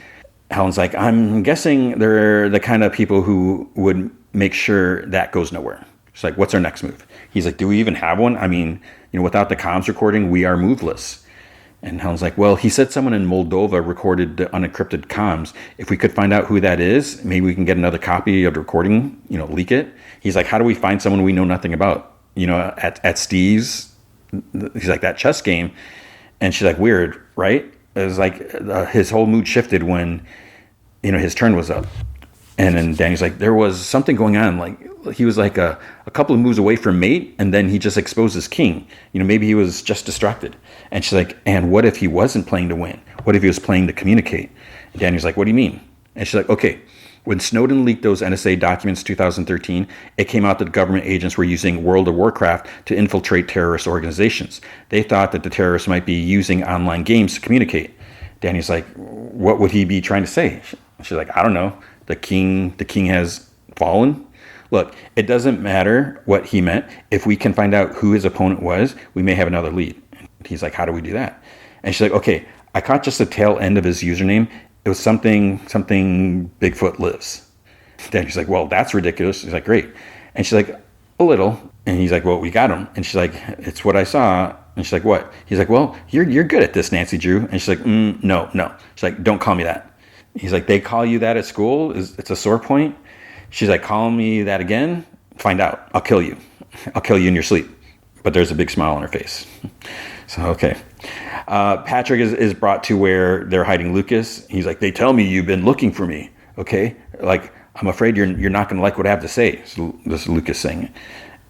Helen's like, I'm guessing they're the kind of people who would make sure that goes nowhere. She's like, what's our next move? He's like, do we even have one? I mean, without the comms recording, we are moveless. And Helen's like, well, he said someone in Moldova recorded the unencrypted comms. If we could find out who that is, maybe we can get another copy of the recording, leak it. He's like, how do we find someone we know nothing about? At Steve's, he's like, that chess game. And she's like, weird, right? It was like his whole mood shifted when, his turn was up. And then Danny's like, there was something going on. Like he was like a couple of moves away from mate, and then he just exposed his king. Maybe he was just distracted. And she's like, and what if he wasn't playing to win? What if he was playing to communicate? And Danny's like, what do you mean? And she's like, okay, when Snowden leaked those NSA documents in 2013, it came out that government agents were using World of Warcraft to infiltrate terrorist organizations. They thought that the terrorists might be using online games to communicate. Danny's like, what would he be trying to say? She's like, I don't know. The king has fallen. Look, it doesn't matter what he meant. If we can find out who his opponent was, we may have another lead. He's like, how do we do that? And she's like, okay, I caught just the tail end of his username. It was something Bigfoot lives. Then she's like, well, that's ridiculous. He's like, great. And she's like, a little. And he's like, well, we got him. And she's like, it's what I saw. And she's like, what? He's like, well, you're good at this, Nancy Drew. And she's like, no. She's like, don't call me that. He's like, they call you that at school? It's a sore point? She's like, call me that again? Find out. I'll kill you. I'll kill you in your sleep. But there's a big smile on her face. So, okay. Patrick is brought to where they're hiding Lucas. He's like, they tell me you've been looking for me. Okay? Like, I'm afraid you're not going to like what I have to say. So this is Lucas saying it.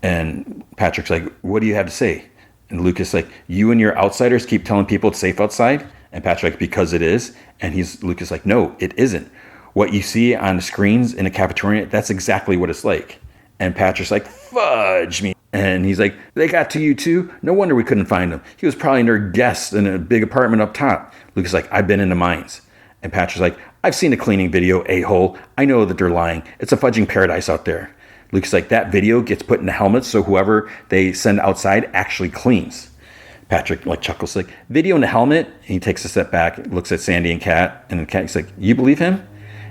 And Patrick's like, what do you have to say? And Lucas like, you and your outsiders keep telling people it's safe outside. And Patrick like, because it is. And Lucas like, no, it isn't. What you see on the screens in a cafeteria, that's exactly what it's like. And Patrick's like, fudge me. And he's like, they got to you too? No wonder we couldn't find him. He was probably their guest in a big apartment up top. Lucas like, I've been in the mines. And Patrick's like, I've seen a cleaning video, a-hole. I know that they're lying. It's a fudging paradise out there. Lucas like, that video gets put in the helmets so whoever they send outside actually cleans. Patrick like chuckles like, video in the helmet? And he takes a step back, looks at Sandy and Kat, and Kat's like, you believe him?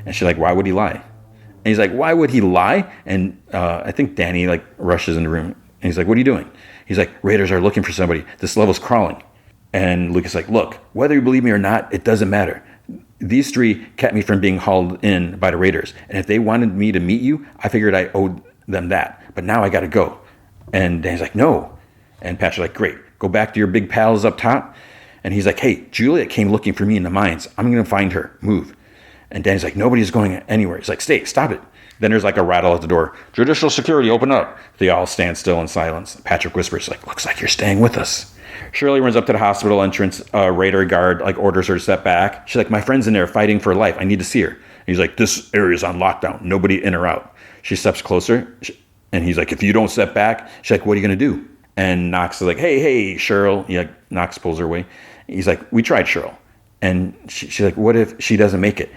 And she's like, why would he lie? And he's like, why would he lie? And I think Danny like rushes in the room. And he's like, what are you doing? He's like, Raiders are looking for somebody. This level's crawling. And Lucas like, look, whether you believe me or not, it doesn't matter. These three kept me from being hauled in by the Raiders. And if they wanted me to meet you, I figured I owed them that. But now I got to go. And Danny's like, no. And Patrick's like, great. Go back to your big pals up top. And he's like, hey, Juliet came looking for me in the mines. I'm going to find her. Move. And Danny's like, nobody's going anywhere. He's like, stop it. Then there's like a rattle at the door. Judicial security, open up. They all stand still in silence. Patrick whispers, like, looks like you're staying with us. Shirley runs up to the hospital entrance. Raider guard like orders her to step back. She's like, my friend's in there fighting for life. I need to see her. And he's like, this area's on lockdown. Nobody in or out. She steps closer. And he's like, if you don't step back, she's like, what are you going to do? And Knox is like, hey, Cheryl. Yeah, Knox pulls her away. He's like, we tried Cheryl. And she's like, what if she doesn't make it?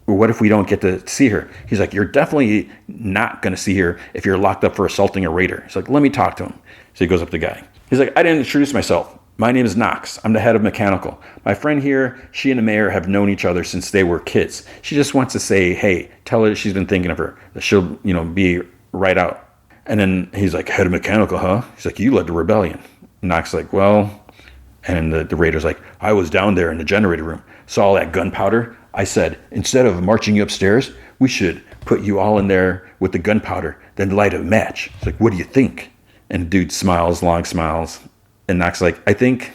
What if we don't get to see her? He's like, you're definitely not going to see her if you're locked up for assaulting a Raider. He's like, let me talk to him. So he goes up to the guy. He's like, I didn't introduce myself. My name is Knox. I'm the head of mechanical. My friend here, she and the mayor have known each other since they were kids. She just wants to say, hey, tell her she's been thinking of her, that she'll, be right out. And then he's like, head of mechanical, huh? He's like, you led the rebellion. Knox like, well, and the Raider's like, I was down there in the generator room, saw all that gunpowder. I said, instead of marching you upstairs, we should put you all in there with the gunpowder, then light a match. It's like, what do you think? And the dude smiles, long smiles. And Knox like, I think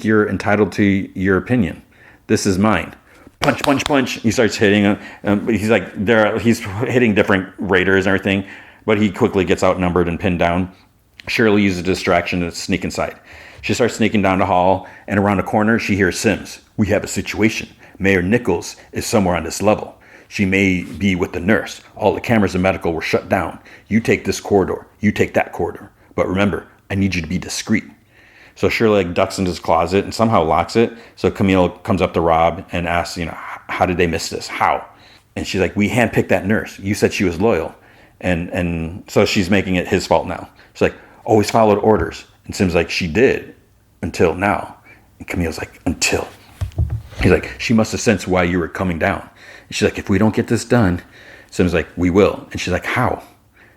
you're entitled to your opinion. This is mine. Punch, punch, punch. He starts hitting him. He's hitting different Raiders and everything, but he quickly gets outnumbered and pinned down. Shirley uses a distraction to sneak inside. She starts sneaking down the hall, and around the corner, she hears Sims. We have a situation. Mayor Nichols is somewhere on this level. She may be with the nurse. All the cameras and medical were shut down. You take this corridor. You take that corridor. But remember, I need you to be discreet. So Shirley ducks into his closet and somehow locks it. So Camille comes up to Rob and asks, how did they miss this? How? And she's like, we handpicked that nurse. You said she was loyal. And so she's making it his fault now. She's like, always followed orders. And Sim's like, she did until now. And Camille's like, until. He's like, she must have sensed why you were coming down. And she's like, if we don't get this done, Sim's like, we will. And she's like, how?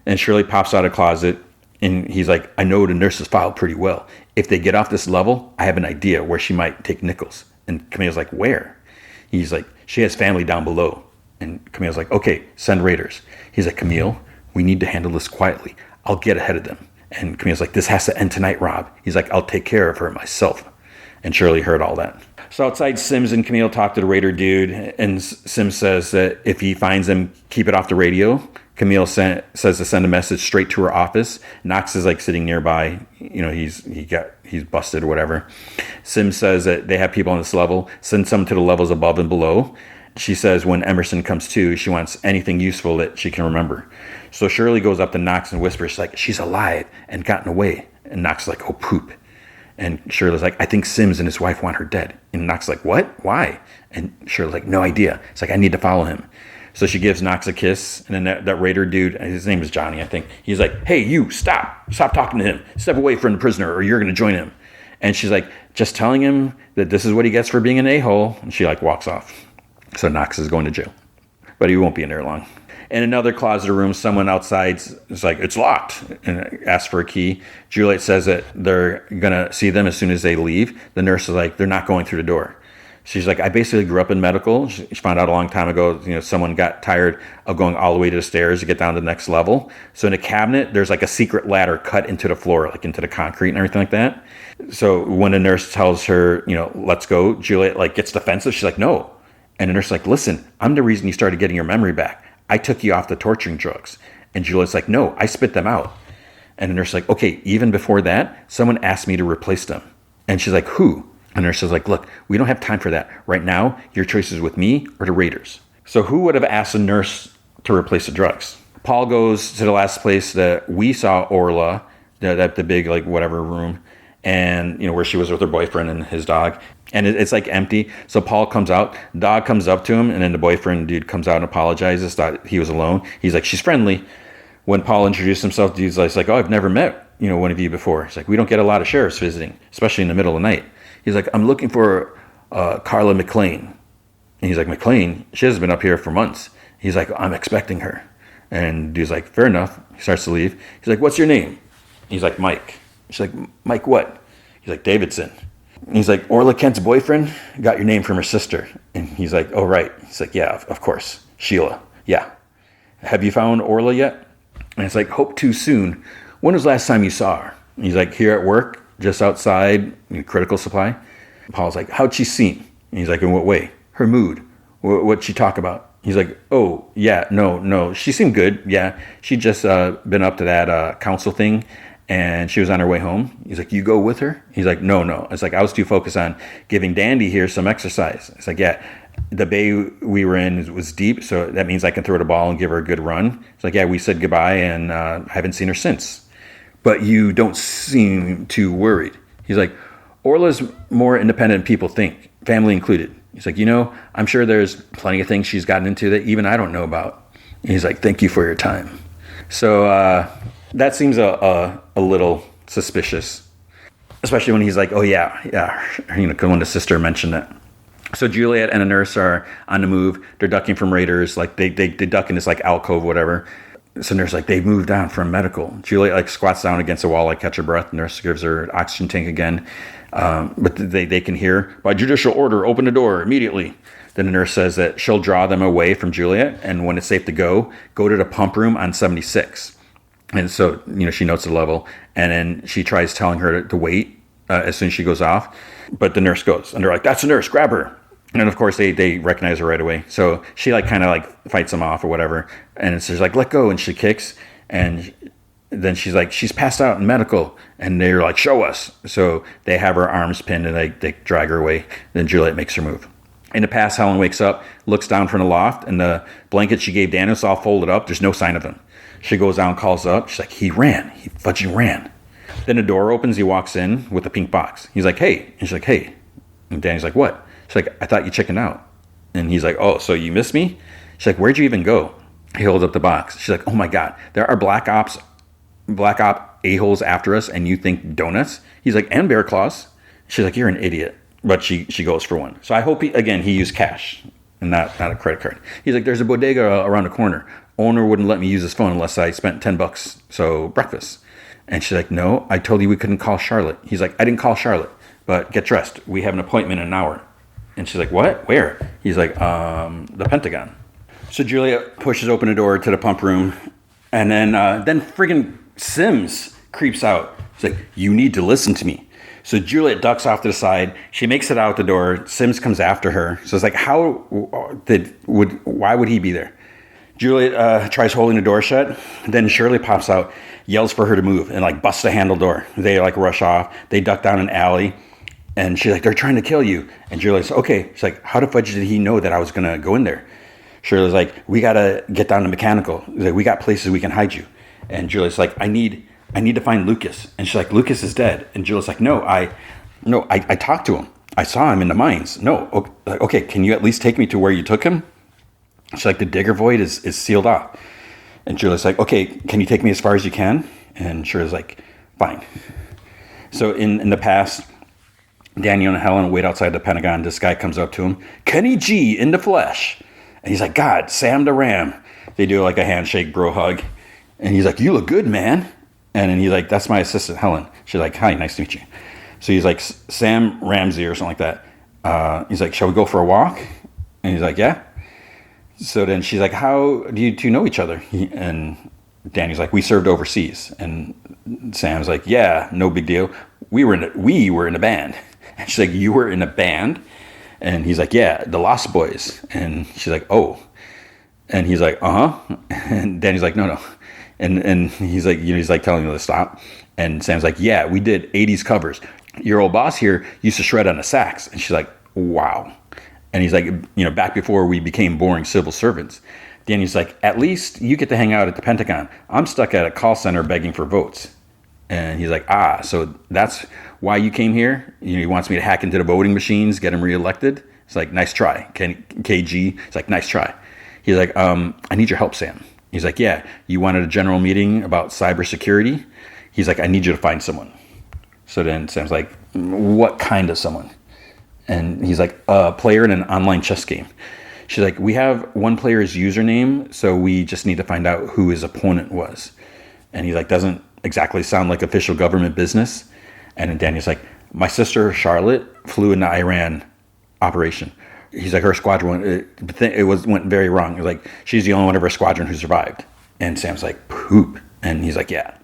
And Shirley pops out of the closet, and he's like, I know the nurses filed pretty well. If they get off this level, I have an idea where she might take Nichols. And Camille's like, where? He's like, she has family down below. And Camille's like, okay, send Raiders. He's like, Camille, we need to handle this quietly. I'll get ahead of them. And Camille's like, this has to end tonight, Rob. He's like, I'll take care of her myself. And Shirley heard all that. So outside, Sims and Camille talk to the Raider dude, and Sims says that if he finds them, keep it off the radio. Camille says to send a message straight to her office. Knox is like sitting nearby. He's busted or whatever. Sims says that they have people on this level. Send some to the levels above and below. She says when Emerson comes to, she wants anything useful that she can remember. So Shirley goes up to Knox and whispers, she's like, she's alive and gotten away. And Knox is like, oh, poop. And Shirley's like, I think Sims and his wife want her dead. And Knox is like, what? Why? And Shirley's like, no idea. It's like, I need to follow him. So she gives Knox a kiss. And then that Raider dude, his name is Johnny, I think. He's like, hey, you, stop. Stop talking to him. Step away from the prisoner or you're going to join him. And she's like, just telling him that this is what he gets for being an a-hole. And she like walks off. So Knox is going to jail. But he won't be in there long. In another closet room, someone outside is like, it's locked, and asks for a key. Juliet says that they're going to see them as soon as they leave. The nurse is like, they're not going through the door. She's like, I basically grew up in medical. She found out a long time ago, someone got tired of going all the way to the stairs to get down to the next level. So in a cabinet, there's like a secret ladder cut into the floor, like into the concrete and everything like that. So when the nurse tells her, let's go, Juliet like gets defensive. She's like, no. And the nurse is like, listen, I'm the reason you started getting your memory back. I took you off the torturing drugs. And Juliet's like, no, I spit them out. And the nurse is like, okay, even before that, someone asked me to replace them. And she's like, who? And the nurse is like, look, we don't have time for that. Right now, your choice is with me or the Raiders. So who would have asked a nurse to replace the drugs? Paul goes to the last place that we saw Orla, the big, like, whatever room, and, you know, where she was with her boyfriend and his dog. And it's like empty. So Paul comes out, dog comes up to him, and then the boyfriend dude comes out and apologizes, thought he was alone. He's like, she's friendly. When Paul introduced himself, dude's like, oh, I've never met, you know, one of you before. He's like, we don't get a lot of sheriffs visiting, especially in the middle of the night. He's like, I'm looking for Carla McLean. And he's like, McLean? She hasn't been up here for months. He's like, I'm expecting her. And dude's like, fair enough. He starts to leave. He's like, what's your name? He's like, Mike. She's like, Mike what? He's like, Davidson. And he's like, Orla Kent's boyfriend got your name from her sister. And he's like, oh, right. He's like, yeah, of course. Sheila. Yeah. Have you found Orla yet? And it's like, hope to soon. When was the last time you saw her? And he's like, here at work, just outside, Critical Supply. Paul's like, how'd she seem? And he's like, in what way? Her mood. What'd she talk about? He's like, oh, yeah, no. She seemed good. Yeah. She just been up to that council thing, and she was on her way home. He's like, you go with her? He's like, no. It's like, I was too focused on giving Dandy here some exercise. It's like, yeah, the bay we were in was deep, so that means I can throw the ball and give her a good run. It's like, yeah, we said goodbye, and I haven't seen her since. But you don't seem too worried. He's like, Orla's more independent than people think, family included. He's like, I'm sure there's plenty of things she's gotten into that even I don't know about. And he's like, thank you for your time. So that seems a little suspicious, especially when he's like, oh, yeah, when the sister mentioned it. So Juliet and a nurse are on the move. They're ducking from Raiders. Like they duck in this like alcove, whatever. So nurse like, they've moved on from medical. Juliet like squats down against a wall, like catch her breath. Nurse gives her an oxygen tank again. But they can hear, by judicial order, open the door immediately. Then the nurse says that she'll draw them away from Juliet. And when it's safe to go to the pump room on 76. And so, she notes the level. And then she tries telling her to wait as soon as she goes off. But the nurse goes. And they're like, that's a nurse, grab her. And of course, they recognize her right away. So she kind of fights them off or whatever. And she's like, let go. And she kicks. And then she's like, she's passed out in medical. And they're like, show us. So they have her arms pinned and they drag her away. Then Juliet makes her move. In the past, Helen wakes up, looks down from the loft, and the blanket she gave Daniel is all folded up. There's no sign of him. She goes down, calls up. She's like, he ran. He fudging ran. Then the door opens. He walks in with a pink box. He's like, hey. And she's like, hey. And Danny's like, what? She's like, I thought you chickened out. And he's like, oh, so you missed me? She's like, where'd you even go? He holds up the box. She's like, oh my God, there are black op a-holes after us, and you think donuts? He's like, and bear claws. She's like, you're an idiot. But she goes for one. So I hope he used cash and not a credit card. He's like, there's a bodega around the corner. Owner wouldn't let me use his phone unless I spent $10. So breakfast. And she's like, no, I told you we couldn't call Charlotte. He's like, I didn't call Charlotte, but get dressed. We have an appointment in an hour. And she's like, what? Where? He's like, the Pentagon. So Julia pushes open the door to the pump room. And then friggin' Sims creeps out. He's like, you need to listen to me. So Juliet ducks off to the side. She makes it out the door. Sims comes after her. So it's like, why would he be there? Juliet tries holding the door shut. Then Shirley pops out, yells for her to move, and busts the handle door. They rush off. They duck down an alley. And she's like, they're trying to kill you. And Juliet's okay. She's like, how the fudge did he know that I was going to go in there? Shirley's like, we got to get down to mechanical. He's like, we got places we can hide you. And Juliet's like, I need to find Lucas. And she's like, Lucas is dead. And Juliet's like, no, I talked to him. I saw him in the mines. No. Okay, can you at least take me to where you took him? She's like, the digger void is sealed off. And Juliet's like, okay, can you take me as far as you can? And Shirley's like, fine. So in the past, Daniel and Helen wait outside the Pentagon. This guy comes up to him, Kenny G in the flesh. And he's like, God, Sam the Ram. They do a handshake, bro hug. And he's like, you look good, man. And then he's like, that's my assistant, Helen. She's like, hi, nice to meet you. So he's like, Sam Ramsey or something like that. He's like, shall we go for a walk? And he's like, yeah. So then she's like, how do you two know each other? And Danny's like, we served overseas. And Sam's like, yeah, no big deal. We were in a band. And she's like, you were in a band? And he's like, yeah, the Lost Boys. And she's like, oh. And he's like, uh-huh. And Danny's like, no. And he's like telling me to stop. And Sam's like, yeah, we did 80s covers. Your old boss here used to shred on a sax. And she's like, wow. And he's like, back before we became boring civil servants. Danny's like, at least you get to hang out at the Pentagon. I'm stuck at a call center begging for votes. And he's like, so that's why you came here? He wants me to hack into the voting machines, get him reelected. It's like, nice try. KG. It's like, nice try. He's like, I need your help, Sam. He's like, yeah, you wanted a general meeting about cybersecurity? He's like, I need you to find someone. So then Sam's like, what kind of someone? And he's like, a player in an online chess game. She's like, we have one player's username, so we just need to find out who his opponent was. And he's like, doesn't exactly sound like official government business. And then Danny's like, my sister Charlotte flew into Iran operation. He's like, her squadron went very wrong. He's like, she's the only one of her squadron who survived. And Sam's like, poop. And he's like, yeah.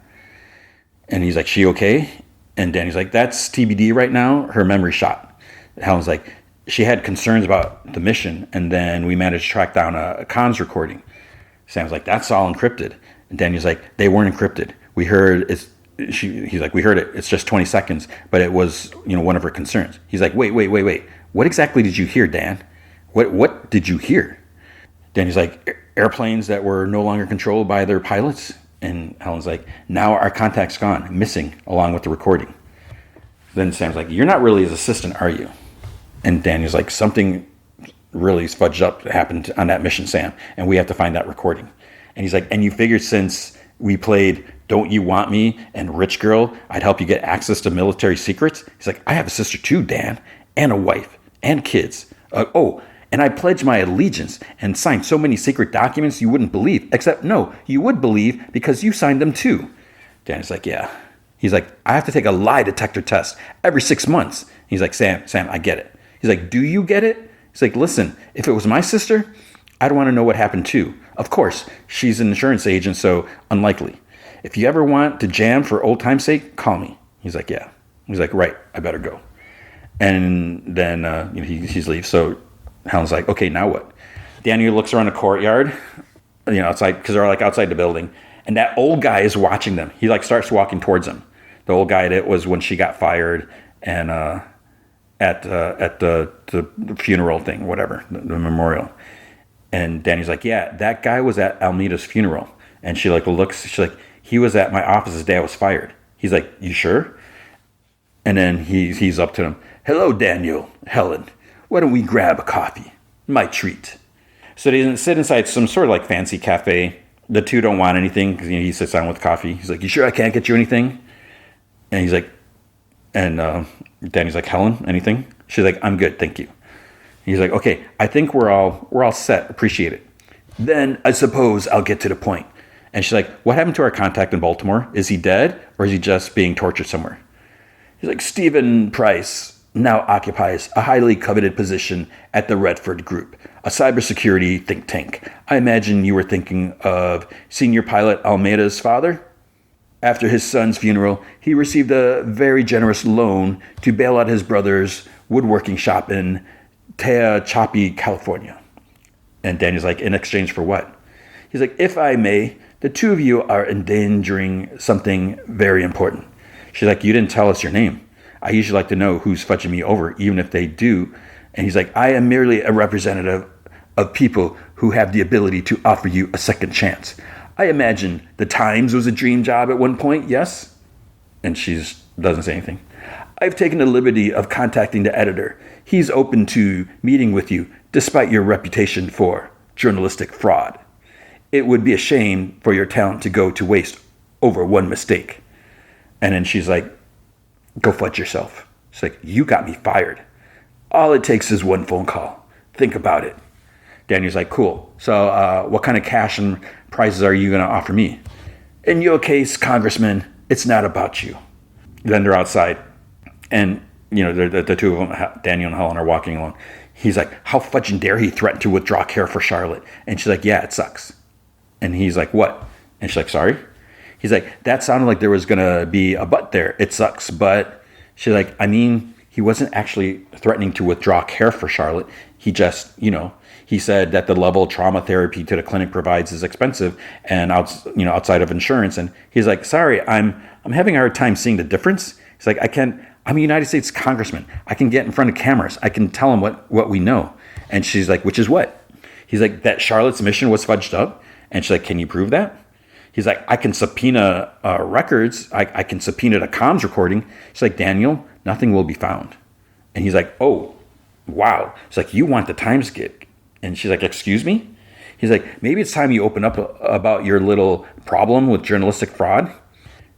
And he's like, she okay? And Danny's like, that's TBD right now. Her memory shot. Helen's like, she had concerns about the mission, and then we managed to track down a comms recording. Sam's like, that's all encrypted. And Danny's like, they weren't encrypted. We heard he's like, we heard it. It's just 20 seconds, but it was, one of her concerns. He's like, wait. What exactly did you hear, Dan? What did you hear? Danny's like, airplanes that were no longer controlled by their pilots. And Helen's like, now our contact's gone, missing, along with the recording. Then Sam's like, you're not really his assistant, are you? And Daniel's like, something really fudged up happened on that mission, Sam, and we have to find that recording. And he's like, and you figured since we played Don't You Want Me and Rich Girl, I'd help you get access to military secrets? He's like, I have a sister too, Dan, and a wife, and kids. And I pledged my allegiance and signed so many secret documents you wouldn't believe. Except, no, you would believe because you signed them too. Danny's like, yeah. He's like, I have to take a lie detector test every 6 months. He's like, Sam, I get it. He's like, do you get it? He's like, listen, if it was my sister, I'd want to know what happened too. Of course, she's an insurance agent, so unlikely. If you ever want to jam for old time's sake, call me. He's like, yeah. He's like, right, I better go. And then he leaves. So Helen's like, okay, now what? Daniel looks around the courtyard, outside, because they're like outside the building. And that old guy is watching them. He like starts walking towards them. The old guy that was when she got fired and at the funeral thing, whatever, the memorial. And Danny's like, yeah, that guy was at Almeida's funeral. And she like looks, she's like, he was at my office the day I was fired. He's like, you sure? And then he's up to them. Hello, Daniel, Helen. Why don't we grab a coffee? My treat. So they sit inside some sort of like fancy cafe. The two don't want anything because he sits down with coffee. He's like, you sure I can't get you anything? And he's like, and Danny's like, Helen, anything? She's like, I'm good, thank you. He's like, okay, I think we're all set. Appreciate it. Then I suppose I'll get to the point. And she's like, what happened to our contact in Baltimore? Is he dead or is he just being tortured somewhere? He's like, Stephen Price now occupies a highly coveted position at the Redford Group, a cybersecurity think tank. I imagine you were thinking of senior pilot Almeida's father? After his son's funeral, he received a very generous loan to bail out his brother's woodworking shop in Tehachapi, California. And Daniel's like, in exchange for what? He's like, if I may, the two of you are endangering something very important. She's like, you didn't tell us your name. I usually like to know who's fudging me over, even if they do. And he's like, I am merely a representative of people who have the ability to offer you a second chance. I imagine the Times was a dream job at one point, yes? And she doesn't say anything. I've taken the liberty of contacting the editor. He's open to meeting with you, despite your reputation for journalistic fraud. It would be a shame for your talent to go to waste over one mistake. And then she's like, go fudge yourself. She's like, you got me fired. All it takes is one phone call. Think about it. Daniel's like, cool. So what kind of cash and prizes are you going to offer me? In your case, Congressman, it's not about you. Then they're outside. And, the two of them, Daniel and Helen, are walking along. He's like, how fudging dare he threaten to withdraw care for Charlotte? And she's like, yeah, it sucks. And he's like, what? And she's like, sorry? He's like, that sounded like there was going to be a but there. It sucks. But she's like, I mean, he wasn't actually threatening to withdraw care for Charlotte. He just, he he said that the level of trauma therapy to the clinic provides is expensive and outside of insurance. And he's like, sorry, I'm having a hard time seeing the difference. He's like, I'm a United States congressman. I can get in front of cameras. I can tell them what we know. And she's like, which is what? He's like, that Charlotte's mission was fudged up. And she's like, can you prove that? He's like, I can subpoena records. I can subpoena the comms recording. She's like, Daniel, nothing will be found. And he's like, oh, wow. She's like, you want the Times gig? And she's like, excuse me? He's like, maybe it's time you open up about your little problem with journalistic fraud.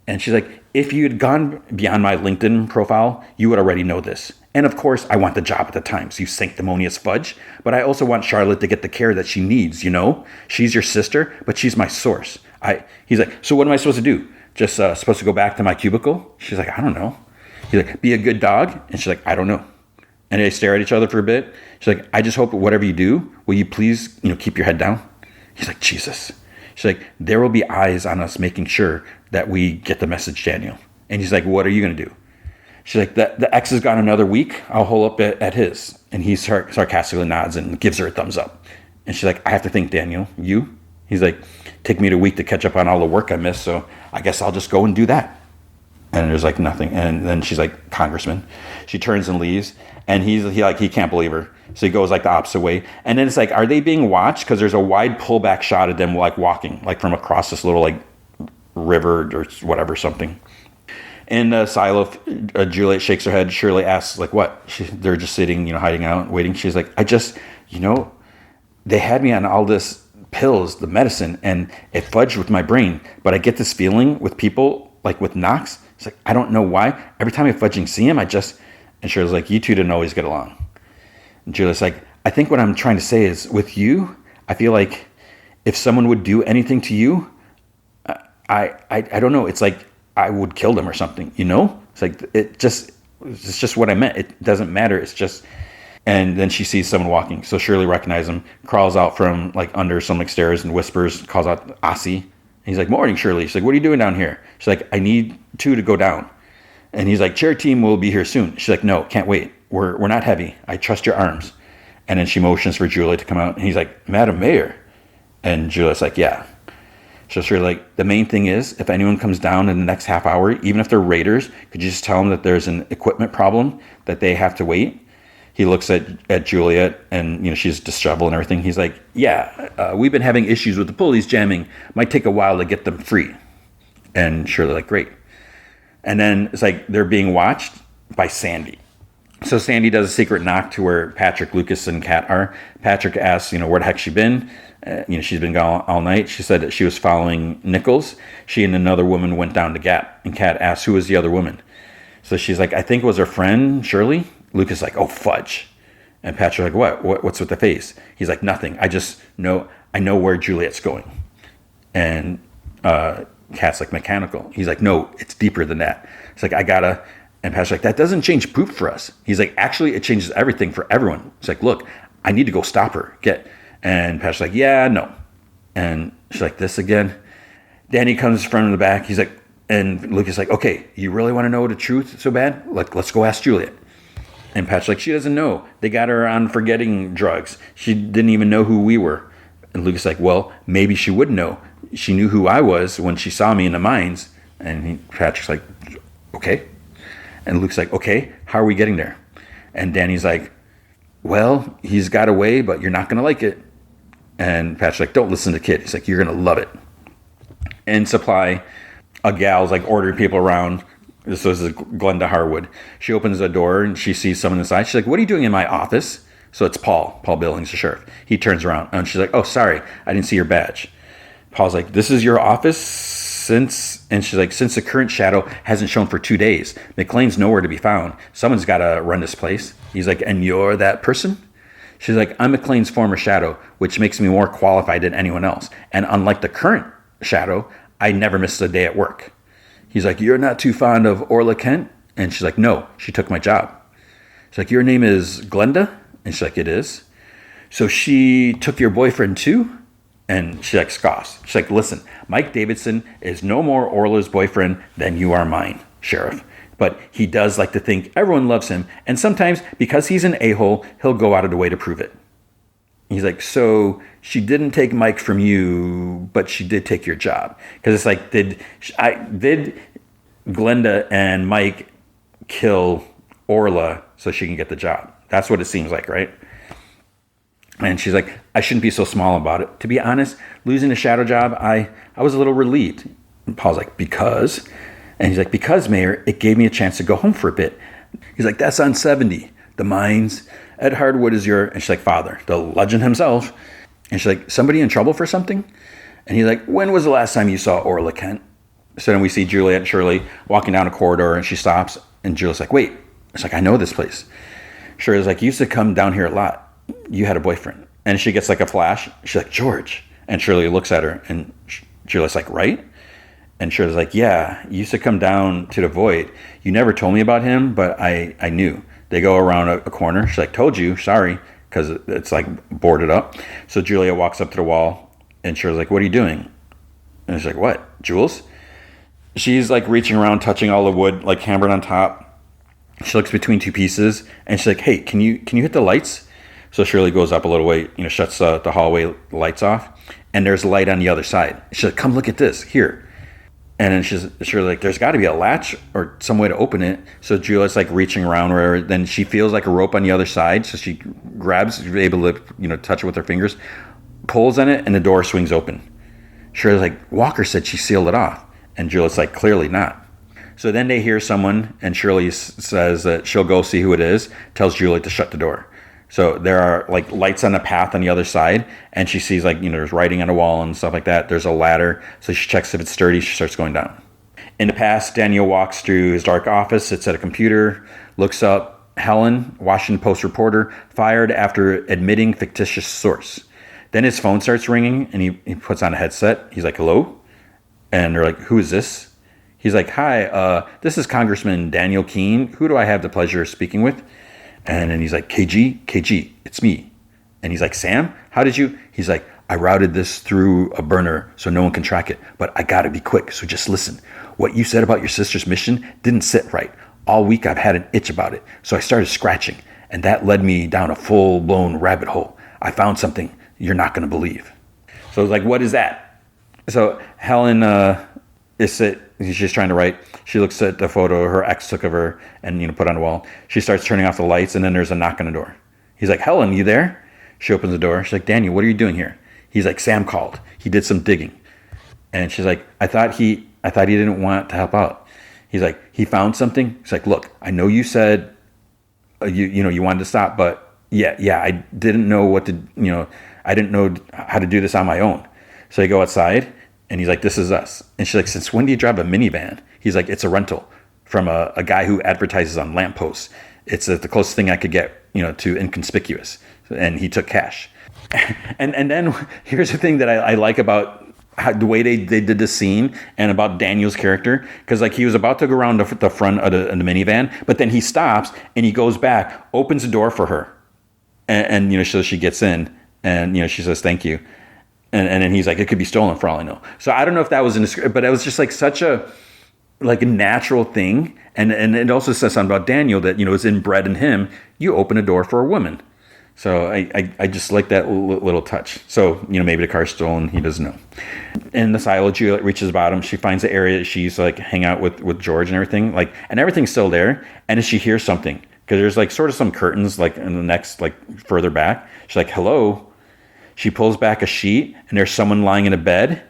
And she's like, if you had gone beyond my LinkedIn profile, you would already know this. And of course, I want the job at the Times, you sanctimonious fudge. But I also want Charlotte to get the care that she needs, you know? She's your sister, but she's my source. He's like, so what am I supposed to do? Just supposed to go back to my cubicle? She's like, I don't know. He's like, be a good dog? And she's like, I don't know. And they stare at each other for a bit. She's like, I just hope whatever you do, will you please, keep your head down? He's like, Jesus. She's like, there will be eyes on us making sure that we get the message, Daniel. And he's like, what are you going to do? She's like, the ex has gone another week. I'll hole up at his. And he sarcastically nods and gives her a thumbs up. And she's like, I have to think, Daniel. You? He's like, take me a week to catch up on all the work I missed. So I guess I'll just go and do that. And there's like nothing. And then she's like, Congressman. She turns and leaves. And he can't believe her. So he goes like the opposite way. And then it's like, are they being watched? Because there's a wide pullback shot of them like walking, like from across this little like river or whatever, something. In the silo, Juliet shakes her head. Shirley asks, like, what? They're just sitting, hiding out, waiting. She's like, I just, they had me on all this pills, the medicine, and it fudged with my brain. But I get this feeling with people, like with Knox. It's like, I don't know why. Every time I fudging see him, and Shirley's like, you two didn't always get along. And Juliet's like, I think what I'm trying to say is, with you, I feel like if someone would do anything to you, I don't know. It's like I would kill them or something, It's like, it's just what I meant. It doesn't matter. It's just, and then she sees someone walking. So Shirley recognizes him, crawls out from like under some like stairs and whispers, calls out Ossie. And he's like, morning, Shirley. She's like, what are you doing down here? She's like, I need two to go down. And he's like, chair team will be here soon. She's like, no, can't wait. We're not heavy. I trust your arms. And then she motions for Juliet to come out. And he's like, Madam Mayor. And Juliet's like, yeah. So she's like, the main thing is, if anyone comes down in the next half hour, even if they're raiders, could you just tell them that there's an equipment problem, that they have to wait? He looks at Juliet, and she's disheveled and everything. He's like, yeah, we've been having issues with the pulleys jamming. Might take a while to get them free. And Shirley like, great. And then it's like they're being watched by Sandy. So Sandy does a secret knock to where Patrick, Lucas, and Kat are. Patrick asks, where the heck she been? She's been gone all night. She said that she was following Nichols. She and another woman went down to Gap. And Kat asks, who was the other woman? So she's like, I think it was her friend, Shirley. Lucas like, oh, fudge. And Patrick's like, what's with the face? He's like, nothing. I know where Juliet's going. And Kat's like, mechanical. He's like, no, it's deeper than that. It's like, I gotta. And Patrick's like, that doesn't change poop for us. He's like, actually, it changes everything for everyone. It's like, look, I need to go stop her. And Patrick's like, yeah, no. And she's like, this again? Danny comes from the back. He's like, and Lucas like, okay, you really want to know the truth so bad? Let's go ask Juliet. And Patrick's like, she doesn't know. They got her on forgetting drugs. She didn't even know who we were. And Lucas like, well, maybe she would know. She knew who I was when she saw me in the mines. And Patrick's like, okay. And Luke's like, okay, how are we getting there? And Danny's like, well, he's got away, but you're not going to like it. And Patrick's like, don't listen to the kid. He's like, you're going to love it. In Supply, a gal's like ordering people around. This is Glenda Harwood. She opens the door and she sees someone inside. She's like, what are you doing in my office? So it's Paul Billings, the sheriff. He turns around and she's like, oh, sorry, I didn't see your badge. Paul's like, this is your office? And she's like, since the current shadow hasn't shown for 2 days, McLean's nowhere to be found. Someone's got to run this place. He's like, and you're that person? She's like, I'm McLean's former shadow, which makes me more qualified than anyone else. And unlike the current shadow, I never missed a day at work. He's like, you're not too fond of Orla Kent? And she's like, no, she took my job. She's like, your name is Glenda? And she's like, it is. So she took your boyfriend too? And she like scoffs. She's like, listen, Mike Davidson is no more Orla's boyfriend than you are mine, Sheriff. But he does like to think everyone loves him. And sometimes because he's an a-hole, he'll go out of the way to prove it. He's like, so she didn't take Mike from you, but she did take your job. Because it's like, did Glenda and Mike kill Orla so she can get the job? That's what it seems like, right? And she's like, I shouldn't be so small about it. To be honest, losing the shadow job, I was a little relieved. And Paul's like, because? And he's like, because, Mayor, it gave me a chance to go home for a bit. He's like, that's on 70. The mines. Ed Hardwood is your... And she's like, father, the legend himself. And she's like, somebody in trouble for something? And he's like, when was the last time you saw Orla Kent? So then we see Juliet and Shirley walking down a corridor, and she stops. And Juliet's like, wait. It's like, I know this place. Shirley's like, you used to come down here a lot. You had a boyfriend. And she gets like a flash. She's like, George. And Shirley looks at her, and Juliet's like, right? And Shirley's like, yeah, you used to come down to the void. You never told me about him, but I knew. They go around a corner. She's like, told you, sorry, because it's like boarded up. So Juliet walks up to the wall, and Shirley's like, what are you doing? And she's like, what, Jules? She's like reaching around, touching all the wood, like hammered on top. She looks between two pieces, and she's like, hey, can you hit the lights? So Shirley goes up a little way, shuts the hallway lights off, and there's light on the other side. She's like, come look at this, here. And then she's like, there's got to be a latch or some way to open it. So Juliet's like reaching around where then she feels like a rope on the other side. So she grabs, she's able to, touch it with her fingers, pulls on it, and the door swings open. Shirley's like, Walker said she sealed it off. And Juliet's like, clearly not. So then they hear someone, and Shirley says that she'll go see who it is, tells Juliet to shut the door. So there are like lights on the path on the other side, and she sees like, there's writing on the wall and stuff like that. There's a ladder. So she checks if it's sturdy. She starts going down. In the past, Daniel walks through his dark office, sits at a computer, looks up Helen, Washington Post reporter, fired after admitting fictitious source. Then his phone starts ringing, and he puts on a headset. He's like, hello? And they're like, who is this? He's like, hi, this is Congressman Daniel Keene. Who do I have the pleasure of speaking with? And then he's like, KG, it's me. And he's like, Sam, how did you? He's like, I routed this through a burner so no one can track it, but I gotta be quick, so just listen. What you said about your sister's mission didn't sit right. All week I've had an itch about it, so I started scratching, and that led me down a full-blown rabbit hole. I found something you're not gonna believe. So I was like, what is that? So Helen she's just trying to write. She looks at the photo her ex took of her and put on the wall. She starts turning off the lights, and then there's a knock on the door. He's like, Helen, you there? She opens the door. She's like, Daniel, what are you doing here? He's like, Sam called. He did some digging. And she's like, I thought he didn't want to help out. He's like, he found something. He's like, look, I know you said you wanted to stop, but yeah, I didn't know what to, I didn't know how to do this on my own. So they go outside. And he's like, this is us. And she's like, since when do you drive a minivan? He's like, it's a rental from a guy who advertises on lampposts. It's the closest thing I could get, to inconspicuous. And he took cash. And then here's the thing that I like about the way they did this scene and about Daniel's character. Because like he was about to go around the front of the minivan, but then he stops and he goes back, opens the door for her. And so she gets in and, she says, thank you. And then he's like, it could be stolen for all I know. So I don't know if that was in the script, but it was just like such a natural thing. And it also says something about Daniel that, it's inbred in him. You open a door for a woman. So I just like that little touch. So, maybe the car's stolen. He doesn't know. In the silo, Juliet reaches the bottom. She finds the area that she's like hang out with George and everything. And everything's still there. And then she hears something. Because there's like sort of some curtains like in the next, like further back. She's like, hello. She pulls back a sheet, and there's someone lying in a bed.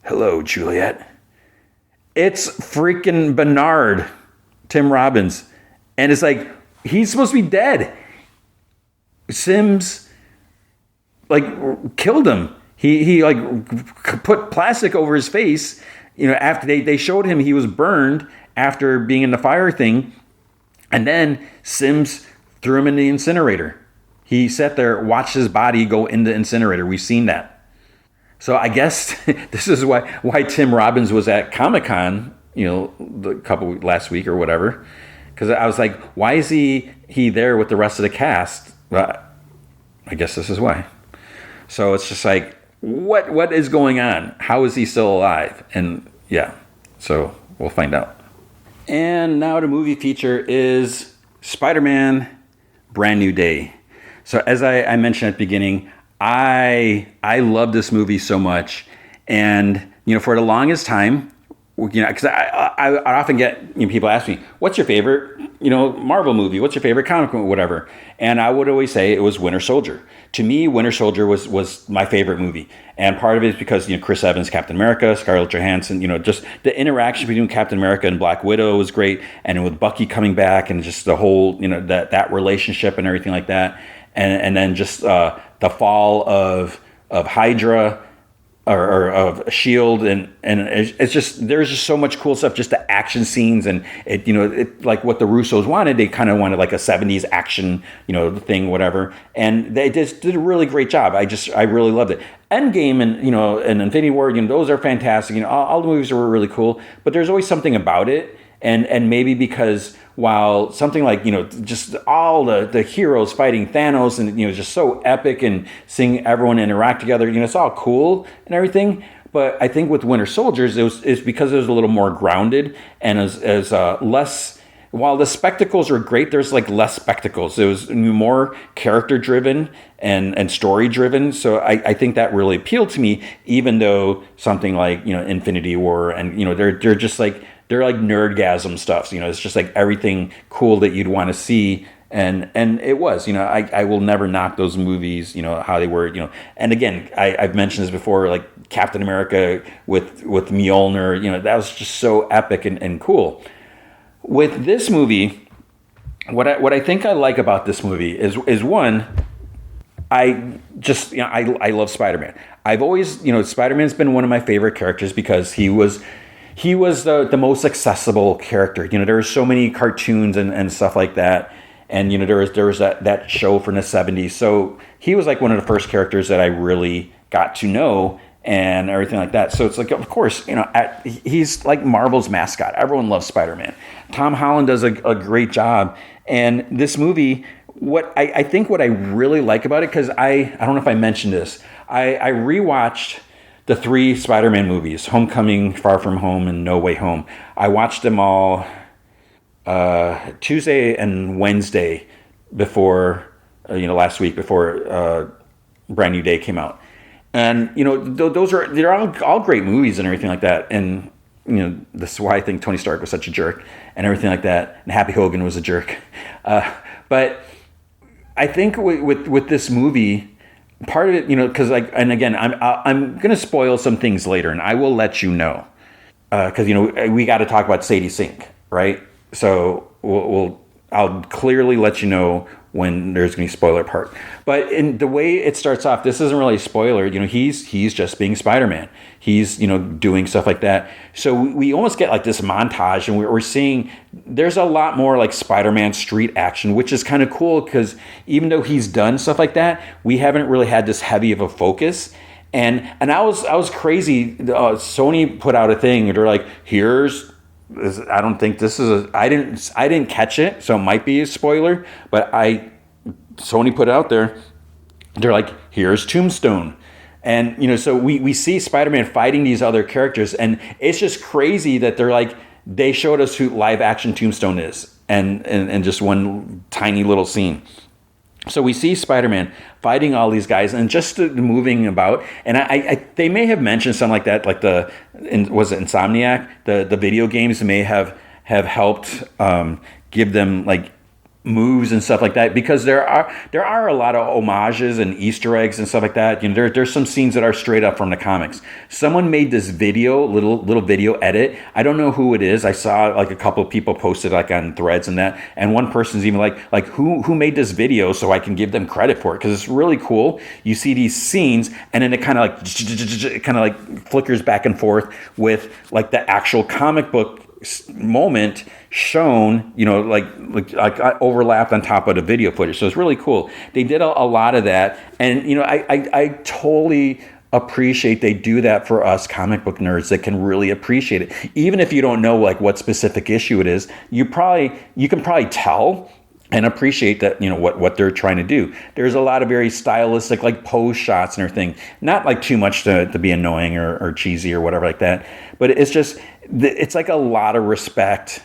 Hello, Juliet. It's freaking Bernard, Tim Robbins. And it's like, he's supposed to be dead. Sims, killed him. He put plastic over his face. After they showed him he was burned after being in the fire thing. And then Sims threw him in the incinerator. He sat there, watched his body go in the incinerator. We've seen that. So I guess this is why Tim Robbins was at Comic-Con, the couple last week or whatever. Because I was like, why is he there with the rest of the cast? Well, I guess this is why. So it's just like, what is going on? How is he still alive? And yeah, so we'll find out. And now the movie feature is Spider-Man Brand New Day. So as I mentioned at the beginning, I love this movie so much, and for the longest time, because I often get people ask me, "What's your favorite Marvel movie? What's your favorite comic book, whatever?" And I would always say it was Winter Soldier. To me, Winter Soldier was my favorite movie, and part of it is because Chris Evans, Captain America, Scarlett Johansson, just the interaction between Captain America and Black Widow was great, and with Bucky coming back, and just the whole that relationship and everything like that, and then just the fall of Hydra. Or of Shield, and it's just there's just so much cool stuff. Just the action scenes, and it like what the Russos wanted. They kind of wanted like a '70s action thing, whatever. And they just did a really great job. I really loved it. Endgame and Infinity War, those are fantastic. All the movies were really cool. But there's always something about it, and maybe because while something like just all the heroes fighting Thanos and just so epic, and seeing everyone interact together, it's all cool and everything. But I think with Winter Soldiers, it's because it was a little more grounded, and as less. While the spectacles are great, there's like less spectacles. It was more character driven and story driven. So I think that really appealed to me, even though something like Infinity War and they're just like. They're like nerdgasm stuff. It's just like everything cool that you'd want to see. And it was, I will never knock those movies, how they were, And again, I've mentioned this before, like Captain America with Mjolnir, that was just so epic and cool. With this movie, what I think I like about this movie is one, I just, I love Spider-Man. I've always, Spider-Man's been one of my favorite characters because he was the most accessible character. There were so many cartoons and stuff like that. And, there was that show from the 70s. So he was like one of the first characters that I really got to know and everything like that. So it's like, of course, he's like Marvel's mascot. Everyone loves Spider-Man. Tom Holland does a great job. And this movie, I think what I really like about it, because I don't know if I mentioned this, I rewatched the 3 Spider-Man movies, Homecoming, Far From Home, and No Way Home. I watched them all Tuesday and Wednesday before, last week before Brand New Day came out. And, they're all great movies and everything like that. And, this is why I think Tony Stark was such a jerk and everything like that. And Happy Hogan was a jerk. But I think with this movie, part of it, because and again, I'm going to spoil some things later, and I will let you know, because we got to talk about Sadie Sink, right? So I'll clearly let you know when there's going to be spoiler part. But in the way it starts off, this isn't really a spoiler. He's just being Spider-Man. He's doing stuff like that. So we almost get like this montage, and we're seeing there's a lot more like Spider-Man street action, which is kind of cool because even though he's done stuff like that, we haven't really had this heavy of a focus. And I was crazy. Sony put out a thing. They're like, I don't think this is I didn't catch it, so it might be a spoiler, but Sony put it out there. They're like, here's Tombstone. And so we see Spider-Man fighting these other characters, and it's just crazy that they showed us who live action Tombstone is, and just one tiny little scene. So we see Spider-Man fighting all these guys and just moving about. And they may have mentioned something like that, like was it Insomniac? The video games may have helped give them like moves and stuff like that, because there are a lot of homages and Easter eggs and stuff like that. There's some scenes that are straight up from the comics. Someone made this little video edit. I don't know who it is. I saw like a couple of people posted like on Threads and that, and one person's even like who made this video so I can give them credit for it, because it's really cool. You see these scenes, and then it kind of like flickers back and forth with like the actual comic book moment shown, like overlapped on top of the video footage. So it's really cool. They did a lot of that, and I totally appreciate they do that for us comic book nerds that can really appreciate it. Even if you don't know like what specific issue it is, you can probably tell and appreciate that, what they're trying to do. There's a lot of very stylistic like pose shots and everything, not like too much to be annoying or cheesy or whatever like that, but it's like a lot of respect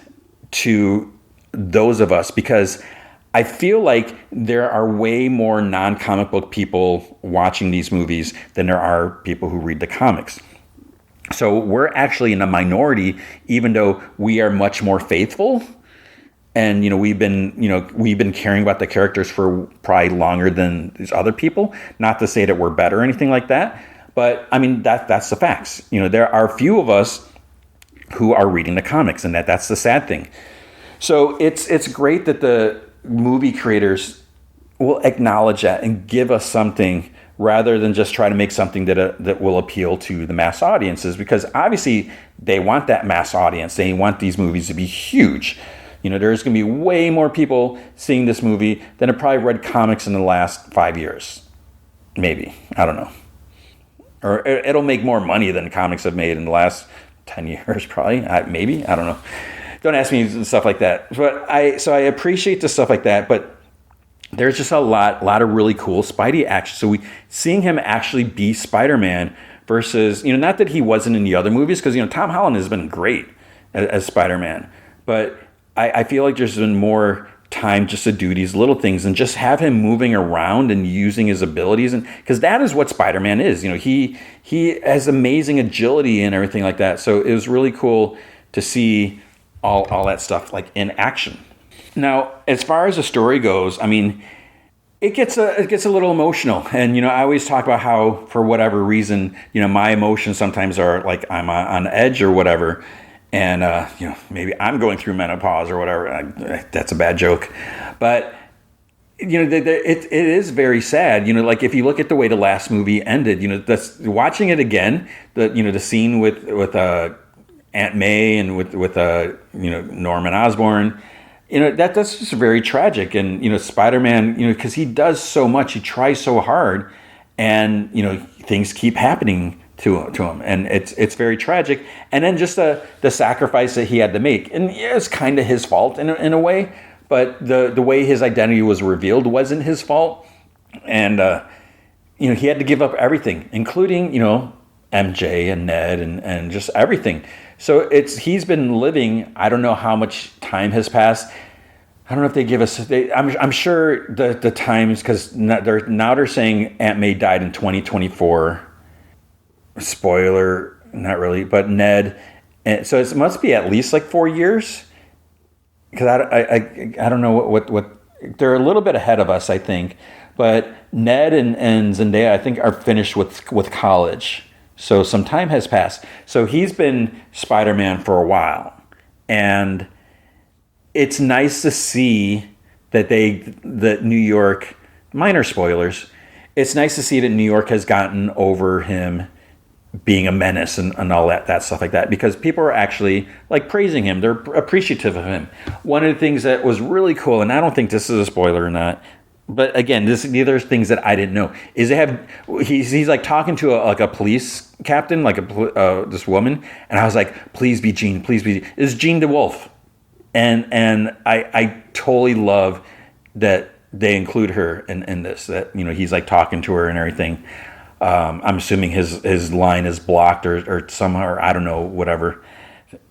to those of us, because I feel like there are way more non-comic book people watching these movies than there are people who read the comics. So we're actually in a minority, even though we are much more faithful. And we've been caring about the characters for probably longer than these other people. Not to say that we're better or anything like that, but I mean that's the facts. There are few of us who are reading the comics, and that's the sad thing. So it's great that the movie creators will acknowledge that and give us something rather than just try to make something that will appeal to the mass audiences, because obviously they want that mass audience. They want these movies to be huge. There's going to be way more people seeing this movie than have probably read comics in the last 5 years. Maybe. I don't know. Or it'll make more money than comics have made in the last 10 years, probably. Maybe. I don't know. Don't ask me stuff like that. But I appreciate the stuff like that, but there's just a lot of really cool Spidey action. So seeing him actually be Spider-Man versus, not that he wasn't in the other movies, because, Tom Holland has been great as Spider-Man. But I feel like there's been more time just to do these little things and just have him moving around and using his abilities, and because that is what Spider-Man is. He has amazing agility and everything like that. So it was really cool to see all that stuff like in action. Now, as far as the story goes, I mean, it gets a little emotional, and I always talk about how, for whatever reason, my emotions sometimes are like I'm on edge or whatever. And, maybe I'm going through menopause or whatever. That's a bad joke. But, it is very sad. Like if you look at the way the last movie ended, that's watching it again, the scene with Aunt May and with Norman Osborn, that's just very tragic. And, Spider-Man, because he does so much, he tries so hard, and, things keep happening to him, and it's very tragic. And then just the sacrifice that he had to make, and it's kind of his fault in a way, but the way his identity was revealed wasn't his fault. And he had to give up everything, including MJ and Ned and just everything. So he's been living, I don't know how much time has passed. I don't know if they give us. I'm sure the times, because they're saying Aunt May died in 2024. Spoiler, not really, but Ned. And so it must be at least like 4 years, because I don't know what they're a little bit ahead of us, I think. But Ned and Zendaya, I think, are finished with college. So some time has passed. So he's been Spider-Man for a while, and it's nice to see that New York, minor spoilers, it's nice to see that New York has gotten over him being a menace and all that stuff like that, because people are actually like praising him. They're appreciative of him. One of the things that was really cool, and I don't think this is a spoiler or not, but again, these are things that I didn't know, is he's like talking to a police captain, like this woman, and I was like, please be Jean, please be. It's Jean DeWolf. And I totally love that they include her in this, that he's like talking to her and everything. I'm assuming his line is blocked or somehow, or I don't know, whatever.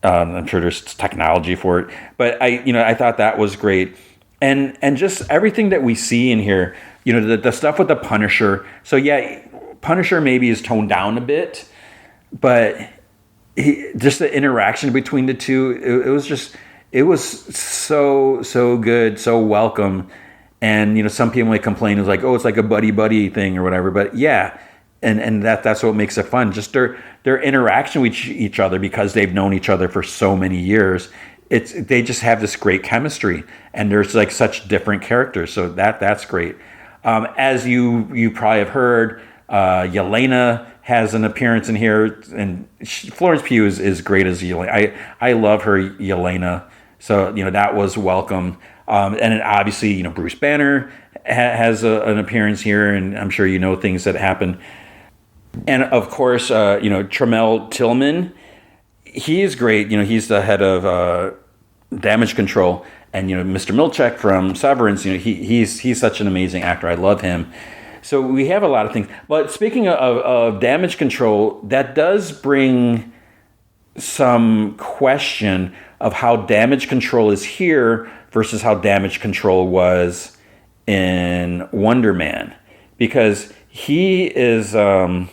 I'm sure there's technology for it, but I thought that was great, and just everything that we see in here, the stuff with the Punisher. So yeah, Punisher maybe is toned down a bit, but just the interaction between the two, it was so good, so welcome. And some people might complain, it's like, oh, it's like a buddy thing or whatever, but yeah. And that's what makes it fun. Just their interaction with each other, because they've known each other for so many years. They just have this great chemistry, and there's like such different characters. So that's great. As you probably have heard, Yelena has an appearance in here, and Florence Pugh is great as Yelena. I love her Yelena. So that was welcome. And then obviously Bruce Banner has an appearance here, and I'm sure things that happen. And of course, Tramell Tillman, he is great. He's the head of Damage Control, and Mr. Milchek from Severance. He's such an amazing actor. I love him. So we have a lot of things. But speaking of Damage Control, that does bring some question of how Damage Control is here, versus how Damage Control was in Wonder Man, because he is, let's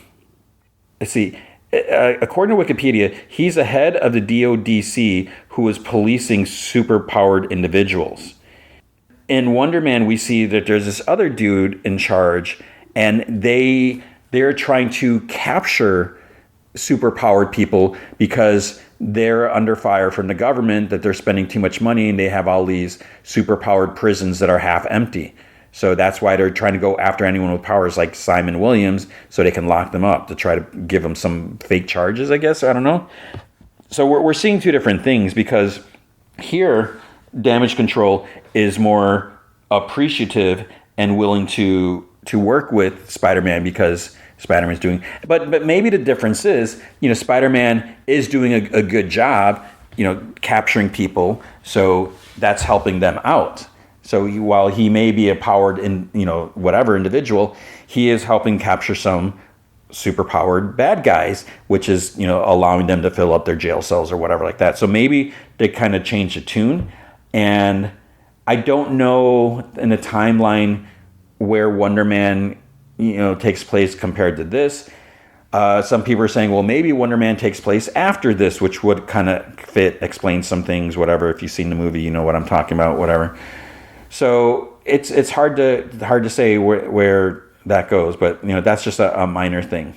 see, according to Wikipedia, he's a head of the DODC who is policing superpowered individuals. In Wonder Man, we see that there's this other dude in charge, and they're trying to capture superpowered people because they're under fire from the government, that they're spending too much money, and they have all these superpowered prisons that are half empty. So that's why they're trying to go after anyone with powers like Simon Williams, so they can lock them up to try to give them some fake charges, I guess. I don't know. So we're seeing two different things, because here Damage Control is more appreciative and willing to work with Spider-Man because Spider-Man's doing. But maybe the difference is, Spider-Man is doing a good job, capturing people, so that's helping them out. So while he may be a powered whatever individual, he is helping capture some superpowered bad guys, which is, allowing them to fill up their jail cells or whatever like that. So maybe they kind of changed the tune. And I don't know in the timeline where Wonder Man, takes place compared to this. Some people are saying, well, maybe Wonder Man takes place after this, which would kind of explain some things, whatever. If you've seen the movie, you know what I'm talking about, whatever. So it's hard to say where that goes, but that's just a minor thing.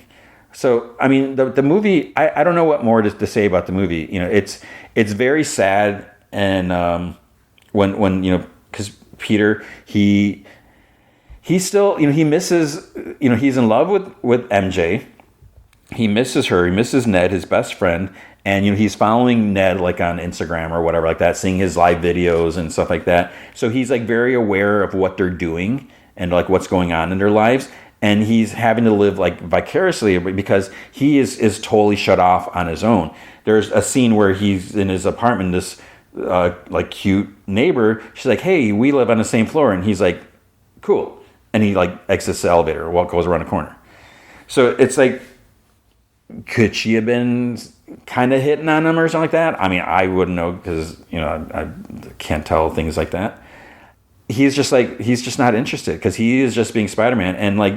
So I mean, the movie, I don't know what more to say about the movie. It's very sad, and when because Peter he still he misses he's in love with MJ. He misses her. He misses Ned, his best friend. And he's following Ned like on Instagram or whatever like that, seeing his live videos and stuff like that. So he's like very aware of what they're doing and like what's going on in their lives. And he's having to live like vicariously because he is totally shut off on his own. There's a scene where he's in his apartment. This like cute neighbor, she's like, "Hey, we live on the same floor," and he's like, "Cool," and he like exits the elevator or goes around the corner. So it's like, could she have been kind of hitting on him or something like that? I mean, I wouldn't know because, I can't tell things like that. He's just not interested because he is just being Spider-Man. And like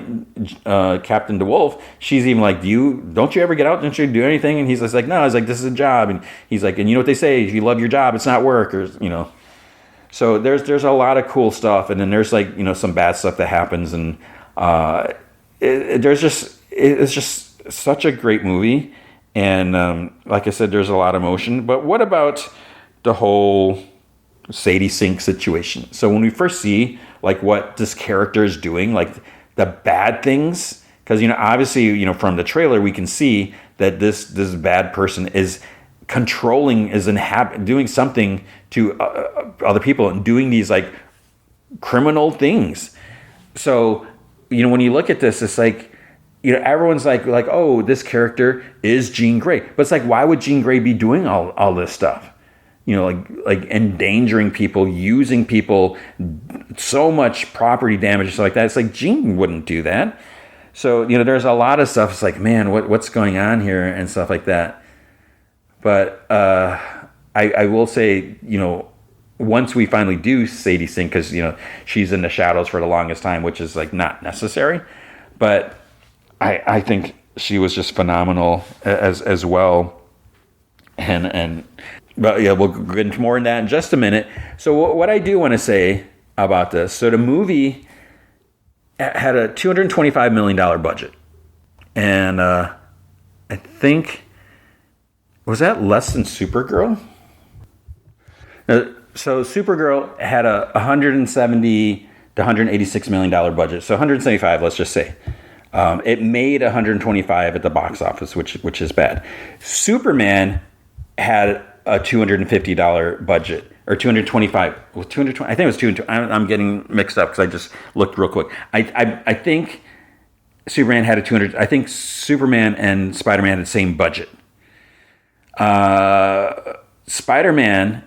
Captain DeWolf, she's even like, don't you ever get out? Don't you do anything? And he's just like, no, he's like, this is a job. And he's like, and you know what they say, if you love your job, it's not work, or, So there's a lot of cool stuff. And then there's like, some bad stuff that happens. And it's just such a great movie. And like I said, there's a lot of emotion. But what about the whole Sadie Sink situation? So when we first see like what this character is doing, like the bad things, because obviously from the trailer we can see that this bad person is controlling, is doing something to other people and doing these like criminal things. So when you look at this, it's like, everyone's like, oh, this character is Jean Grey. But it's like, why would Jean Grey be doing all this stuff? Like endangering people, using people, so much property damage and stuff like that. It's like, Jean wouldn't do that. So, there's a lot of stuff. It's like, man, what's going on here and stuff like that. But I will say, once we finally do Sadie Sink, because, she's in the shadows for the longest time, which is like not necessary. But I think she was just phenomenal as well. But yeah, we'll get into more in that in just a minute. So what I do want to say about this, so the movie had a $225 million budget. And I think, was that less than Supergirl? So Supergirl had a $170 to $186 million budget. So 175, let's just say. It made 125 at the box office, which is bad. Superman had a $250 budget, or 225. Well, 220. I think it was 220. I'm getting mixed up because I just looked real quick. I think Superman had a 200. I think Superman and Spider-Man had the same budget. Spider-Man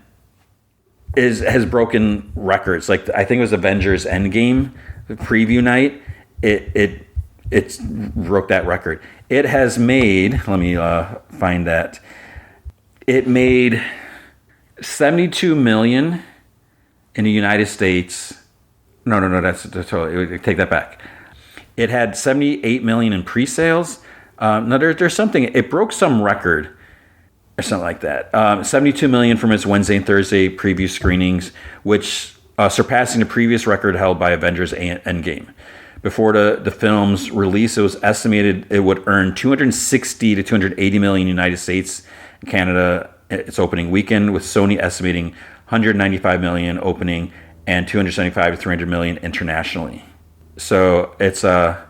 has broken records. Like I think it was Avengers Endgame preview night. It broke that record. It has made, let me find that. It made $72 million in the United States. No, that's totally, take that back. It had 78 million in pre-sales. No, there's something, it broke some record or something like that. 72 million from its Wednesday and Thursday preview screenings, which surpassing the previous record held by Avengers Endgame. Before the film's release, it was estimated it would earn 260 to 280 million in the United States and Canada its opening weekend, with Sony estimating 195 million opening and 275 to 300 million internationally. So it's going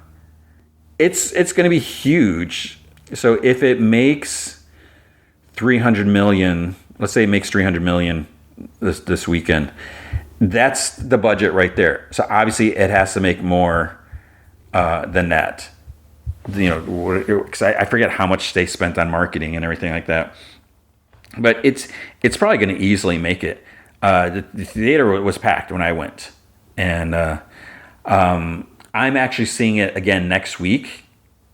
to be huge. So if it makes 300 million, let's say it makes 300 million this weekend, that's the budget right there. So obviously it has to make more than that. You know, because I forget how much they spent on marketing and everything like that. But it's probably going to easily make it. The theater was packed when I went, and I'm actually seeing it again next week.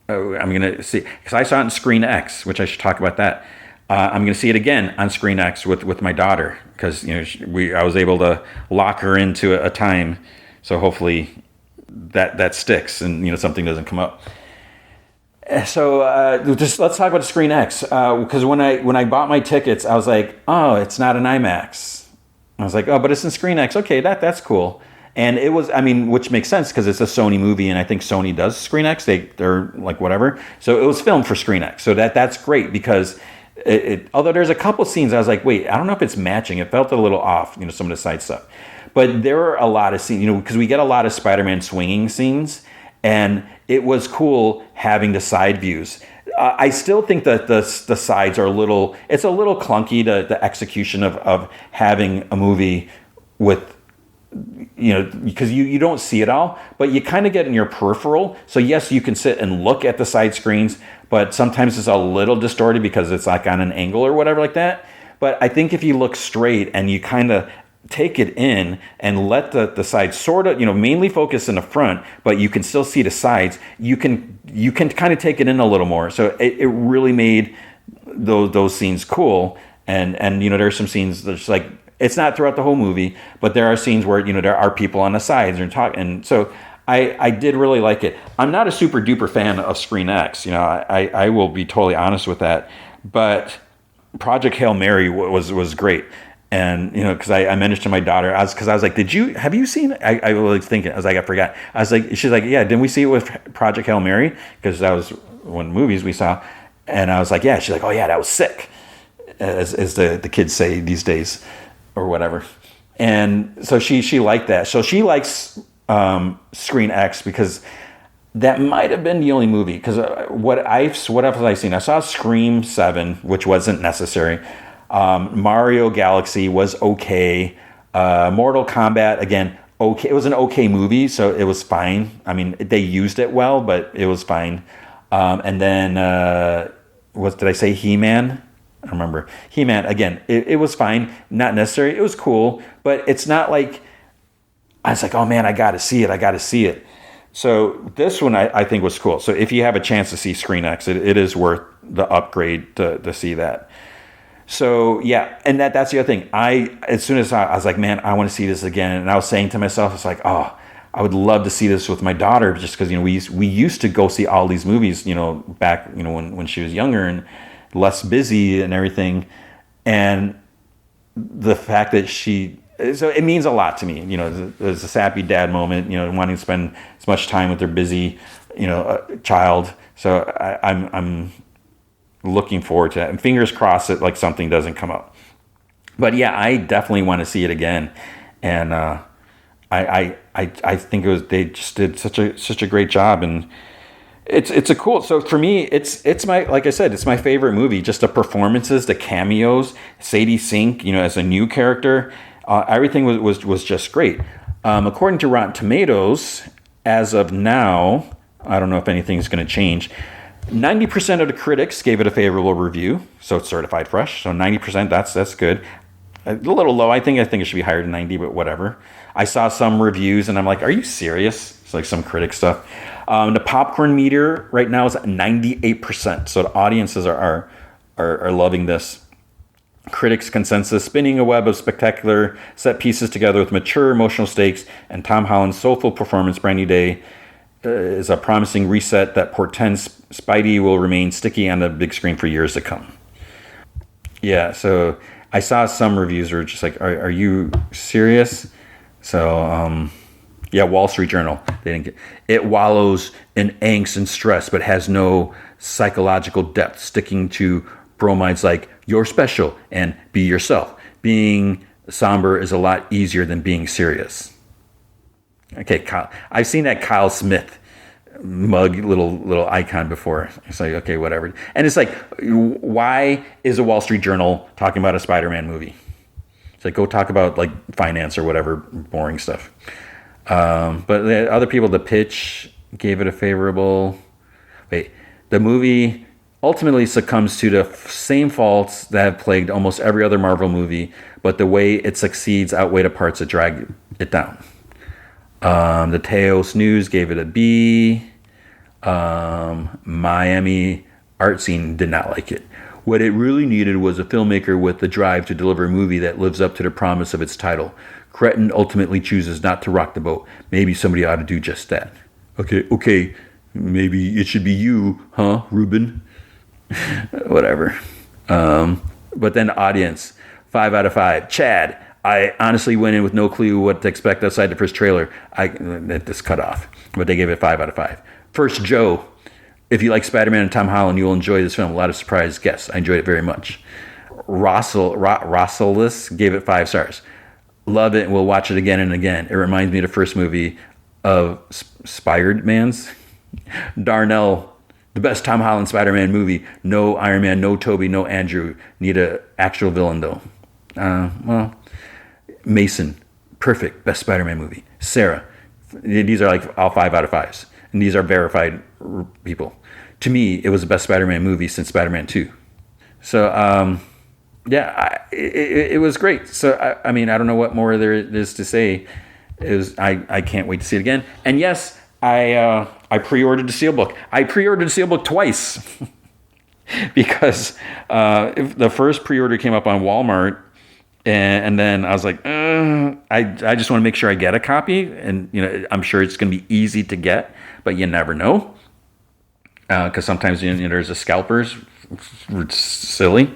I'm going to see, because I saw it on Screen X, which I should talk about that. I'm going to see it again on Screen X with my daughter, because I was able to lock her into a time, so hopefully that sticks and something doesn't come up. So just let's talk about Screen X, because when I bought my tickets, I was like, oh, it's not an IMAX. I was like, oh, but it's in Screen X. Okay, that's cool. And it was, which makes sense because it's a Sony movie, and I think Sony does Screen X. They're like whatever. So it was filmed for Screen X. So that's great, because although there's a couple scenes I was like, wait, I don't know if it's matching. It felt a little off, some of the side stuff. But there were a lot of scenes, because we get a lot of Spider-Man swinging scenes, and it was cool having the side views. I still think that the sides are it's a little clunky, the execution of having a movie with, because you don't see it all, but you kind of get in your peripheral. So yes, you can sit and look at the side screens, but sometimes it's a little distorted because it's like on an angle or whatever like that. But I think if you look straight and you kind of take it in and let the sides sort of, mainly focus in the front, but you can still see the sides, you can kind of take it in a little more. So it really made those scenes cool. And there's some scenes that's like, it's not throughout the whole movie, but there are scenes where, there are people on the sides and talk. And so I did really like it. I'm not a super duper fan of Screen X. I will be totally honest with that, but Project Hail Mary was great. And, because I mentioned to my daughter, I was like, have you seen it? I was thinking, I forgot. I was like, she's like, yeah, didn't we see it with Project Hail Mary? Because that was one of the movies we saw. And I was like, yeah. She's like, oh yeah, that was sick, as the kids say these days or whatever. And so she liked that. So she likes Screen X because that might have been the only movie. Because what else have I seen? I saw Scream 7, which wasn't necessary. Mario Galaxy was okay. Mortal Kombat, again, okay. It was an okay movie, so it was fine. They used it well, but it was fine. And then, did I say He-Man? I don't remember. He-Man, again, it was fine. Not necessary. It was cool, but it's not like, I was like, oh man, I got to see it. So this one I think was cool. So if you have a chance to see Screen X, it is worth the upgrade to see that. So yeah, and that's the other thing. As soon as I was like, man, I want to see this again. And I was saying to myself, it's like, oh, I would love to see this with my daughter, just because we used to go see all these movies, back when she was younger and less busy and everything. And the fact that so it means a lot to me. There's a sappy dad moment, wanting to spend as much time with their busy, child. So I'm looking forward to that, and fingers crossed that like something doesn't come up. But yeah, I definitely want to see it again, and I think they just did such a great job, and it's a cool. So for me, it's my, like I said, it's my favorite movie. Just the performances, the cameos, Sadie Sink, as a new character, everything was just great. According to Rotten Tomatoes, as of now, I don't know if anything's going to change. 90% of the critics gave it a favorable review, so it's certified fresh. So 90%, that's good. A little low. I think it should be higher than 90, but whatever. I saw some reviews, and I'm like, are you serious? It's like some critic stuff. The popcorn meter right now is at 98%. So the audiences are loving this. Critics' consensus, spinning a web of spectacular set pieces together with mature emotional stakes and Tom Holland's soulful performance, Brand New Day is a promising reset that portends Spidey will remain sticky on the big screen for years to come. Yeah, so I saw some reviews were just like, are you serious? So, yeah, Wall Street Journal. They didn't get it. Wallows in angst and stress, but has no psychological depth, sticking to bromides like "you're special" and "be yourself." Being somber is a lot easier than being serious. Okay, Kyle, I've seen that Kyle Smith mug little icon before. It's like, okay, whatever. And it's like, why is a Wall Street Journal talking about a Spider-Man movie? It's like, go talk about like finance or whatever boring stuff. But the other people, The Pitch gave it a favorable. The movie ultimately succumbs to the same faults that have plagued almost every other Marvel movie, but the way it succeeds outweigh the parts that drag it down. The Teos News gave it a B. Miami Art Scene did not like it. What it really needed was a filmmaker with the drive to deliver a movie that lives up to the promise of its title. Cretton ultimately chooses not to rock the boat. Maybe somebody ought to do just that. Okay, maybe it should be you, huh, Ruben? Whatever. But then the audience, 5 out of 5. Chad, I honestly went in with no clue what to expect outside the first trailer. This cut off, but they gave it 5 out of 5. First Joe, if you like Spider-Man and Tom Holland, you will enjoy this film. A lot of surprise guests. I enjoyed it very much. Rosselis gave it 5 stars. Love it. We'll watch it again and again. It reminds me of the first movie of Spider-Man's. Darnell, the best Tom Holland Spider-Man movie. No Iron Man, no Toby, no Andrew. Need an actual villain though. Well, Mason, perfect, best Spider-Man movie. Sarah, these are like all 5 out of 5s. And these are verified people. To me, it was the best Spider-Man movie since Spider-Man 2. So, it was great. So, I mean, I don't know what more there is to say. I can't wait to see it again. And yes, I pre-ordered the Steelbook. I pre-ordered the Steelbook twice. Because the first pre-order came up on Walmart. And then I was like, I just want to make sure I get a copy. And, I'm sure it's going to be easy to get, but you never know. Because sometimes, there's a scalpers. It's silly.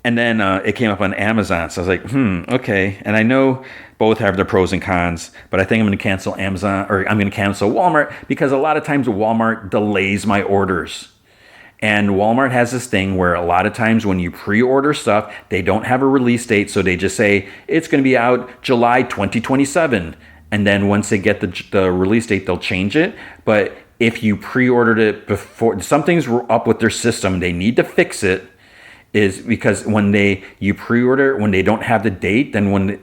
And then it came up on Amazon. So I was like, okay. And I know both have their pros and cons, but I think I'm going to cancel Amazon, or I'm going to cancel Walmart, because a lot of times Walmart delays my orders. And Walmart has this thing where a lot of times when you pre-order stuff, they don't have a release date. So they just say, it's going to be out July 2027. And then once they get the release date, they'll change it. But if you pre-ordered it before, something's up with their system, they need to fix it. Is because when you pre-order, when they don't have the date, then when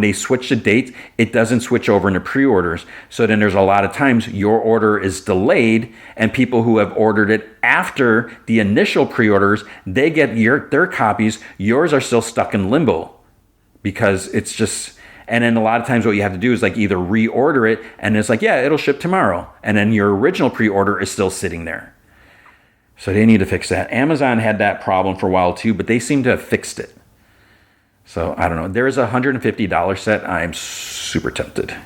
they switch the dates, it doesn't switch over into pre-orders. So then there's a lot of times your order is delayed, and people who have ordered it after the initial pre-orders, they get their copies. Yours are still stuck in limbo because it's just. And then a lot of times what you have to do is like either reorder it, and it's like, yeah, it'll ship tomorrow, and then your original pre-order is still sitting there. So they need to fix that. Amazon had that problem for a while too, but they seem to have fixed it. So I don't know. There is a $150 set. I'm super tempted,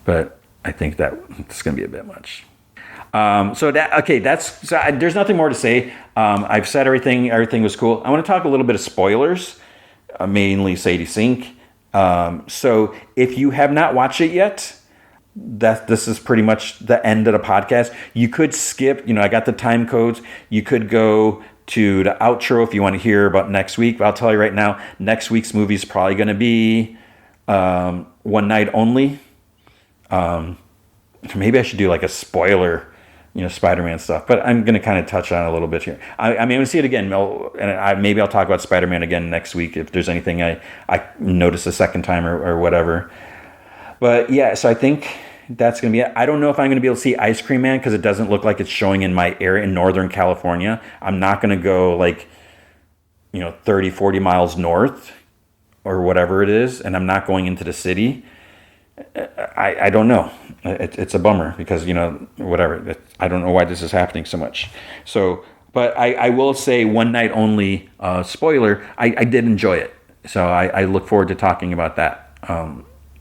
but I think that's going to be a bit much. There's nothing more to say. I've said everything. Everything was cool. I want to talk a little bit of spoilers, mainly Sadie Sink. So if you have not watched it yet, this is pretty much the end of the podcast. You could skip, I got the time codes. You could go to the outro if you want to hear about next week. But I'll tell you right now, next week's movie is probably going to be One Night Only. Maybe I should do like a spoiler, Spider-Man stuff. But I'm going to kind of touch on it a little bit here. I'm going to see it again. And maybe I'll talk about Spider-Man again next week if there's anything I notice a second time or whatever. But yeah, so I think that's going to be it. I don't know if I'm going to be able to see Ice Cream Man because it doesn't look like it's showing in my area in Northern California. I'm not going to go 30, 40 miles north or whatever it is. And I'm not going into the city. I don't know. It's a bummer because, whatever. I don't know why this is happening so much. So, But I will say, one night only, spoiler, I did enjoy it. So I look forward to talking about that.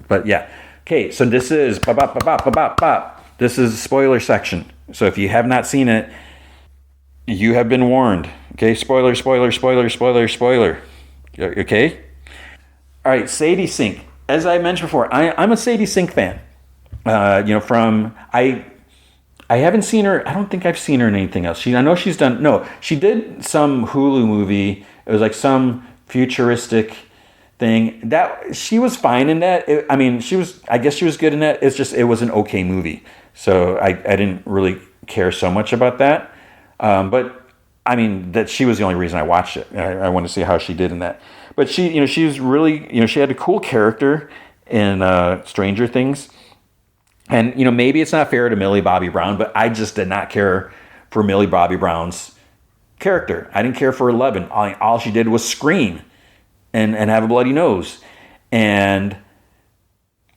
But yeah. Okay, so this is this is the spoiler section. So if you have not seen it, you have been warned. Okay, spoiler, spoiler, spoiler, spoiler, spoiler. Okay? All right, Sadie Sink. As I mentioned before, I'm a Sadie Sink fan. I haven't seen her. I don't think I've seen her in anything else. I know she's done. No, she did some Hulu movie. It was like some futuristic thing. That she was fine in that. I guess she was good in that. It's just it was an okay movie. So I didn't really care so much about that. But I mean that she was the only reason I watched it. I want to see how she did in that. But she's really, she had a cool character in Stranger Things. And, maybe it's not fair to Millie Bobby Brown, but I just did not care for Millie Bobby Brown's character. I didn't care for Eleven. All she did was scream and have a bloody nose. And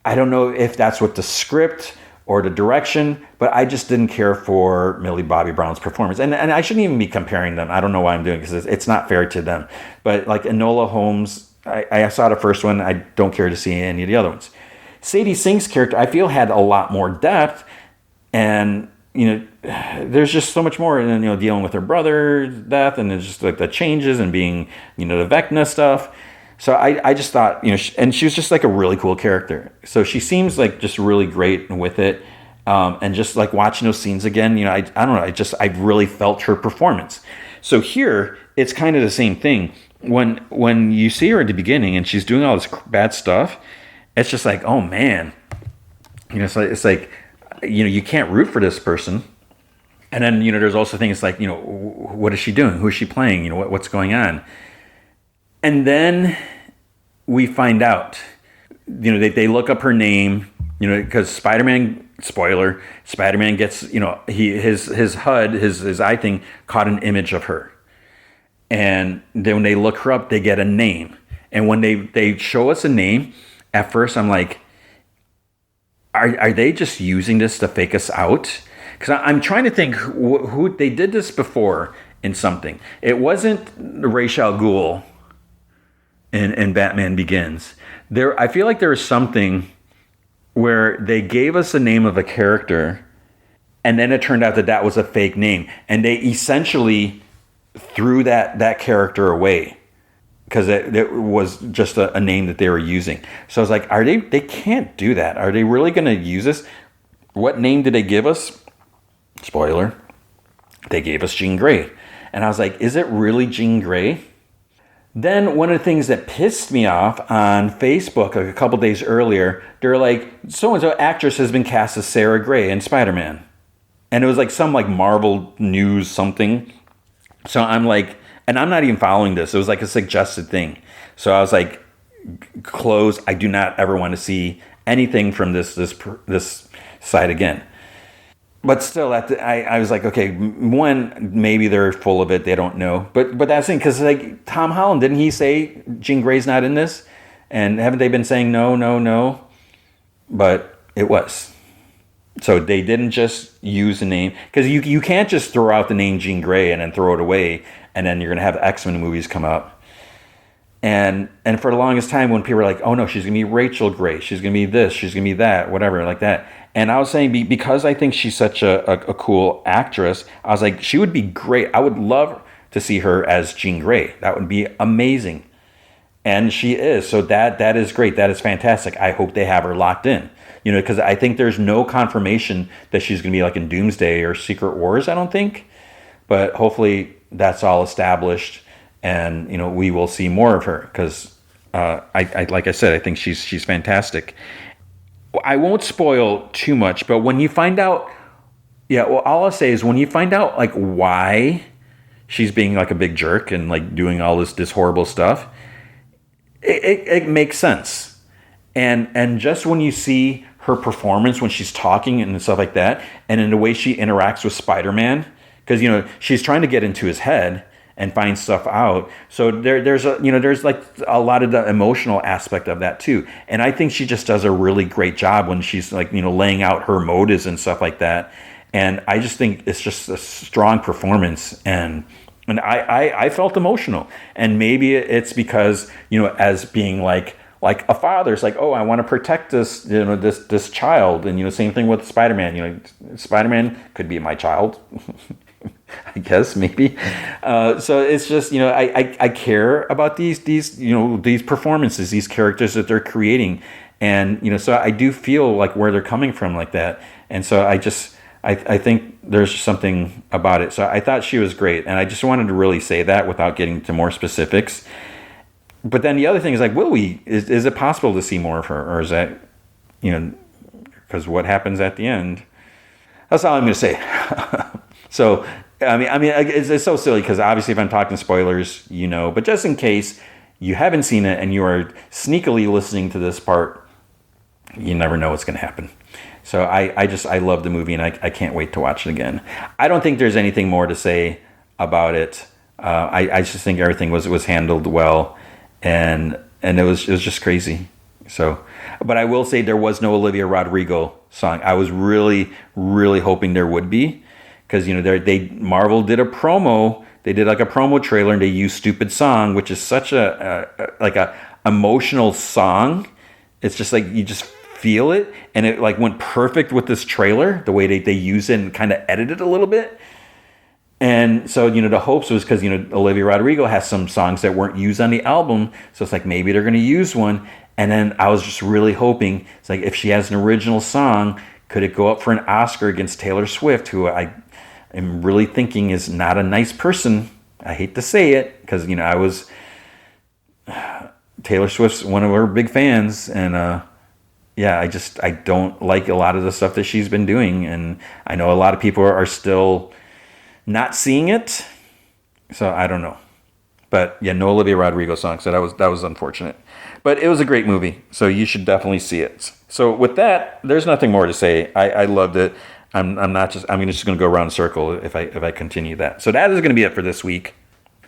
I don't know if that's what the script or the direction, but I just didn't care for Millie Bobby Brown's performance. And I shouldn't even be comparing them. I don't know why I'm doing it because it's not fair to them. But like Enola Holmes, I saw the first one. I don't care to see any of the other ones. Sadie Sink's character, I feel, had a lot more depth, and there's just so much more. And dealing with her brother's death, and it's just like the changes and being, the Vecna stuff. So I just thought, and she was just like a really cool character. So she seems like just really great with it, and just like watching those scenes again, I don't know, I really felt her performance. So here it's kind of the same thing. When you see her at the beginning and she's doing all this bad stuff. It's just like, oh man, it's like, you can't root for this person. And then, there's also things like, what is she doing? Who is she playing? What's going on? And then we find out, they look up her name, because Spider-Man, spoiler, Spider-Man gets, his HUD, his eye thing caught an image of her. And then when they look her up, they get a name. And when they show us a name, at first, I'm like, are they just using this to fake us out? Because I'm trying to think who they did this before in something. It wasn't Ra's al Ghul in Batman Begins. I feel like there was something where they gave us the name of a character, and then it turned out that was a fake name, and they essentially threw that character away. Because it was just a name that they were using. So I was like, they can't do that. Are they really going to use this? What name did they give us? Spoiler. They gave us Jean Grey. And I was like, is it really Jean Grey? Then one of the things that pissed me off on Facebook like a couple days earlier, they're like, so-and-so actress has been cast as Sarah Gray in Spider-Man. And it was like some like Marvel News something. So I'm like, and I'm not even following this. It was like a suggested thing. So I was like, close. I do not ever want to see anything from this site again. But still, I was like, okay, one, maybe they're full of it. They don't know. But that's the thing, because like Tom Holland, didn't he say Jean Grey's not in this? And haven't they been saying no? But it was. So they didn't just use the name, because you can't just throw out the name Jean Grey and then throw it away, and then you're going to have X-Men movies come up. And for the longest time, when people were like, oh no, she's going to be Rachel Grey, she's going to be this, she's going to be that, whatever, like that. And I was saying, because I think she's such a cool actress, I was like, she would be great. I would love to see her as Jean Grey. That would be amazing. And she is. So that is great. That is fantastic. I hope they have her locked in. Because I think there's no confirmation that she's going to be like in Doomsday or Secret Wars, I don't think. But hopefully that's all established, and we will see more of her, because I like I said, I think she's fantastic. I won't spoil too much, but when you find out, all I'll say is when you find out like why she's being like a big jerk and like doing all this horrible stuff, it makes sense. And just when you see her performance when she's talking and stuff like that, and in the way she interacts with Spider-Man, because she's trying to get into his head and find stuff out. So there's like a lot of the emotional aspect of that too. And I think she just does a really great job when she's like laying out her motives and stuff like that. And I just think it's just a strong performance, and I felt emotional. And maybe it's because, as being like a father, it's like, oh, I want to protect this child. And same thing with Spider-Man. Spider-Man could be my child. I guess maybe. So it's just, I care about these performances, these characters that they're creating. And, so I do feel like where they're coming from like that. And so I think there's something about it. So I thought she was great. And I just wanted to really say that without getting to more specifics. But then the other thing is like, is it possible to see more of her? Or is that, because what happens at the end? That's all I'm going to say. So, I mean, it's so silly because obviously if I'm talking spoilers, but just in case you haven't seen it and you are sneakily listening to this part, you never know what's going to happen. So I love the movie, and I can't wait to watch it again. I don't think there's anything more to say about it. I just think everything was handled well, and it was just crazy. So, but I will say there was no Olivia Rodrigo song. I was really, really hoping there would be, because Marvel did a promo. They did like a promo trailer, and they used "Stupid Song," which is such a emotional song. It's just like you just feel it, and it like went perfect with this trailer, the way they use it and kind of edit it a little bit. And so the hopes was because Olivia Rodrigo has some songs that weren't used on the album, so it's like maybe they're going to use one. And then I was just really hoping, it's like if she has an original song, could it go up for an Oscar against Taylor Swift, who I am really thinking is not a nice person. I hate to say it, because I was Taylor Swift's one of her big fans, and yeah, I don't like a lot of the stuff that she's been doing, and I know a lot of people are still not seeing it, so I don't know. But yeah, no Olivia Rodrigo song, so that was unfortunate. But it was a great movie, so you should definitely see it. So with that, there's nothing more to say. I loved it. I'm just going to go around in a circle if I continue that. So that is going to be it for this week.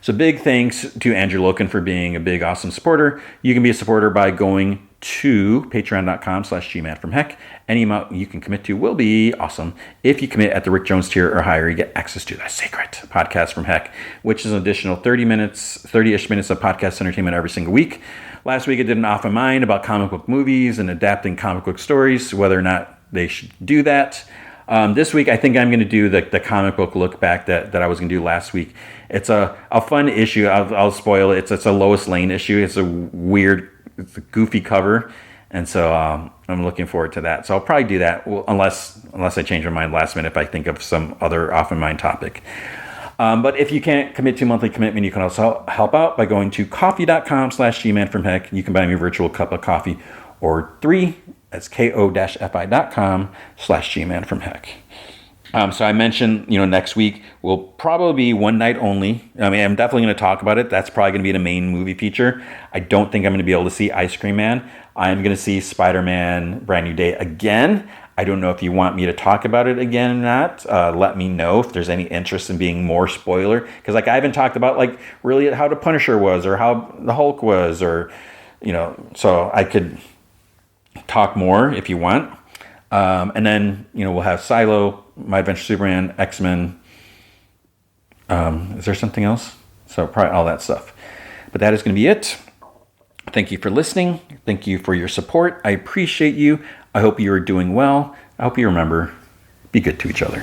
So big thanks to Andrew Loken for being a big, awesome supporter. You can be a supporter by going to patreon.com/gmanfromheck. Any amount you can commit to will be awesome. If you commit at the Rick Jones tier or higher, you get access to the Sacred Podcast from Heck, which is an additional 30-ish minutes of podcast entertainment every single week. Last week I did an Off My Mind about comic book movies and adapting comic book stories, whether or not they should do that. This week I think I'm going to do the comic book look back that I was going to do last week. It's a fun issue. I'll spoil it. It's a Lois Lane issue. It's a goofy cover, and so I'm looking forward to that. So I'll probably do that, unless I change my mind last minute if I think of some other off my mind topic. But if you can't commit to monthly commitment, you can also help out by going to coffee.com/gmanfromheck. You can buy me a virtual cup of coffee, or 3. That's ko-fi.com/gmanfromheck. So I mentioned, next week will probably be one night only. I mean, I'm definitely going to talk about it. That's probably going to be the main movie feature. I don't think I'm going to be able to see Ice Cream Man. I'm going to see Spider-Man Brand New Day again. I don't know if you want me to talk about it again or not. Let me know if there's any interest in being more spoiler. Because I haven't talked about really how the Punisher was, or how the Hulk was, or, so I could talk more if you want. And then, we'll have Silo, My Adventure Superman, X-Men. Is there something else? So probably all that stuff. But that is going to be it. Thank you for listening. Thank you for your support. I appreciate you. I hope you are doing well. I hope you remember, be good to each other.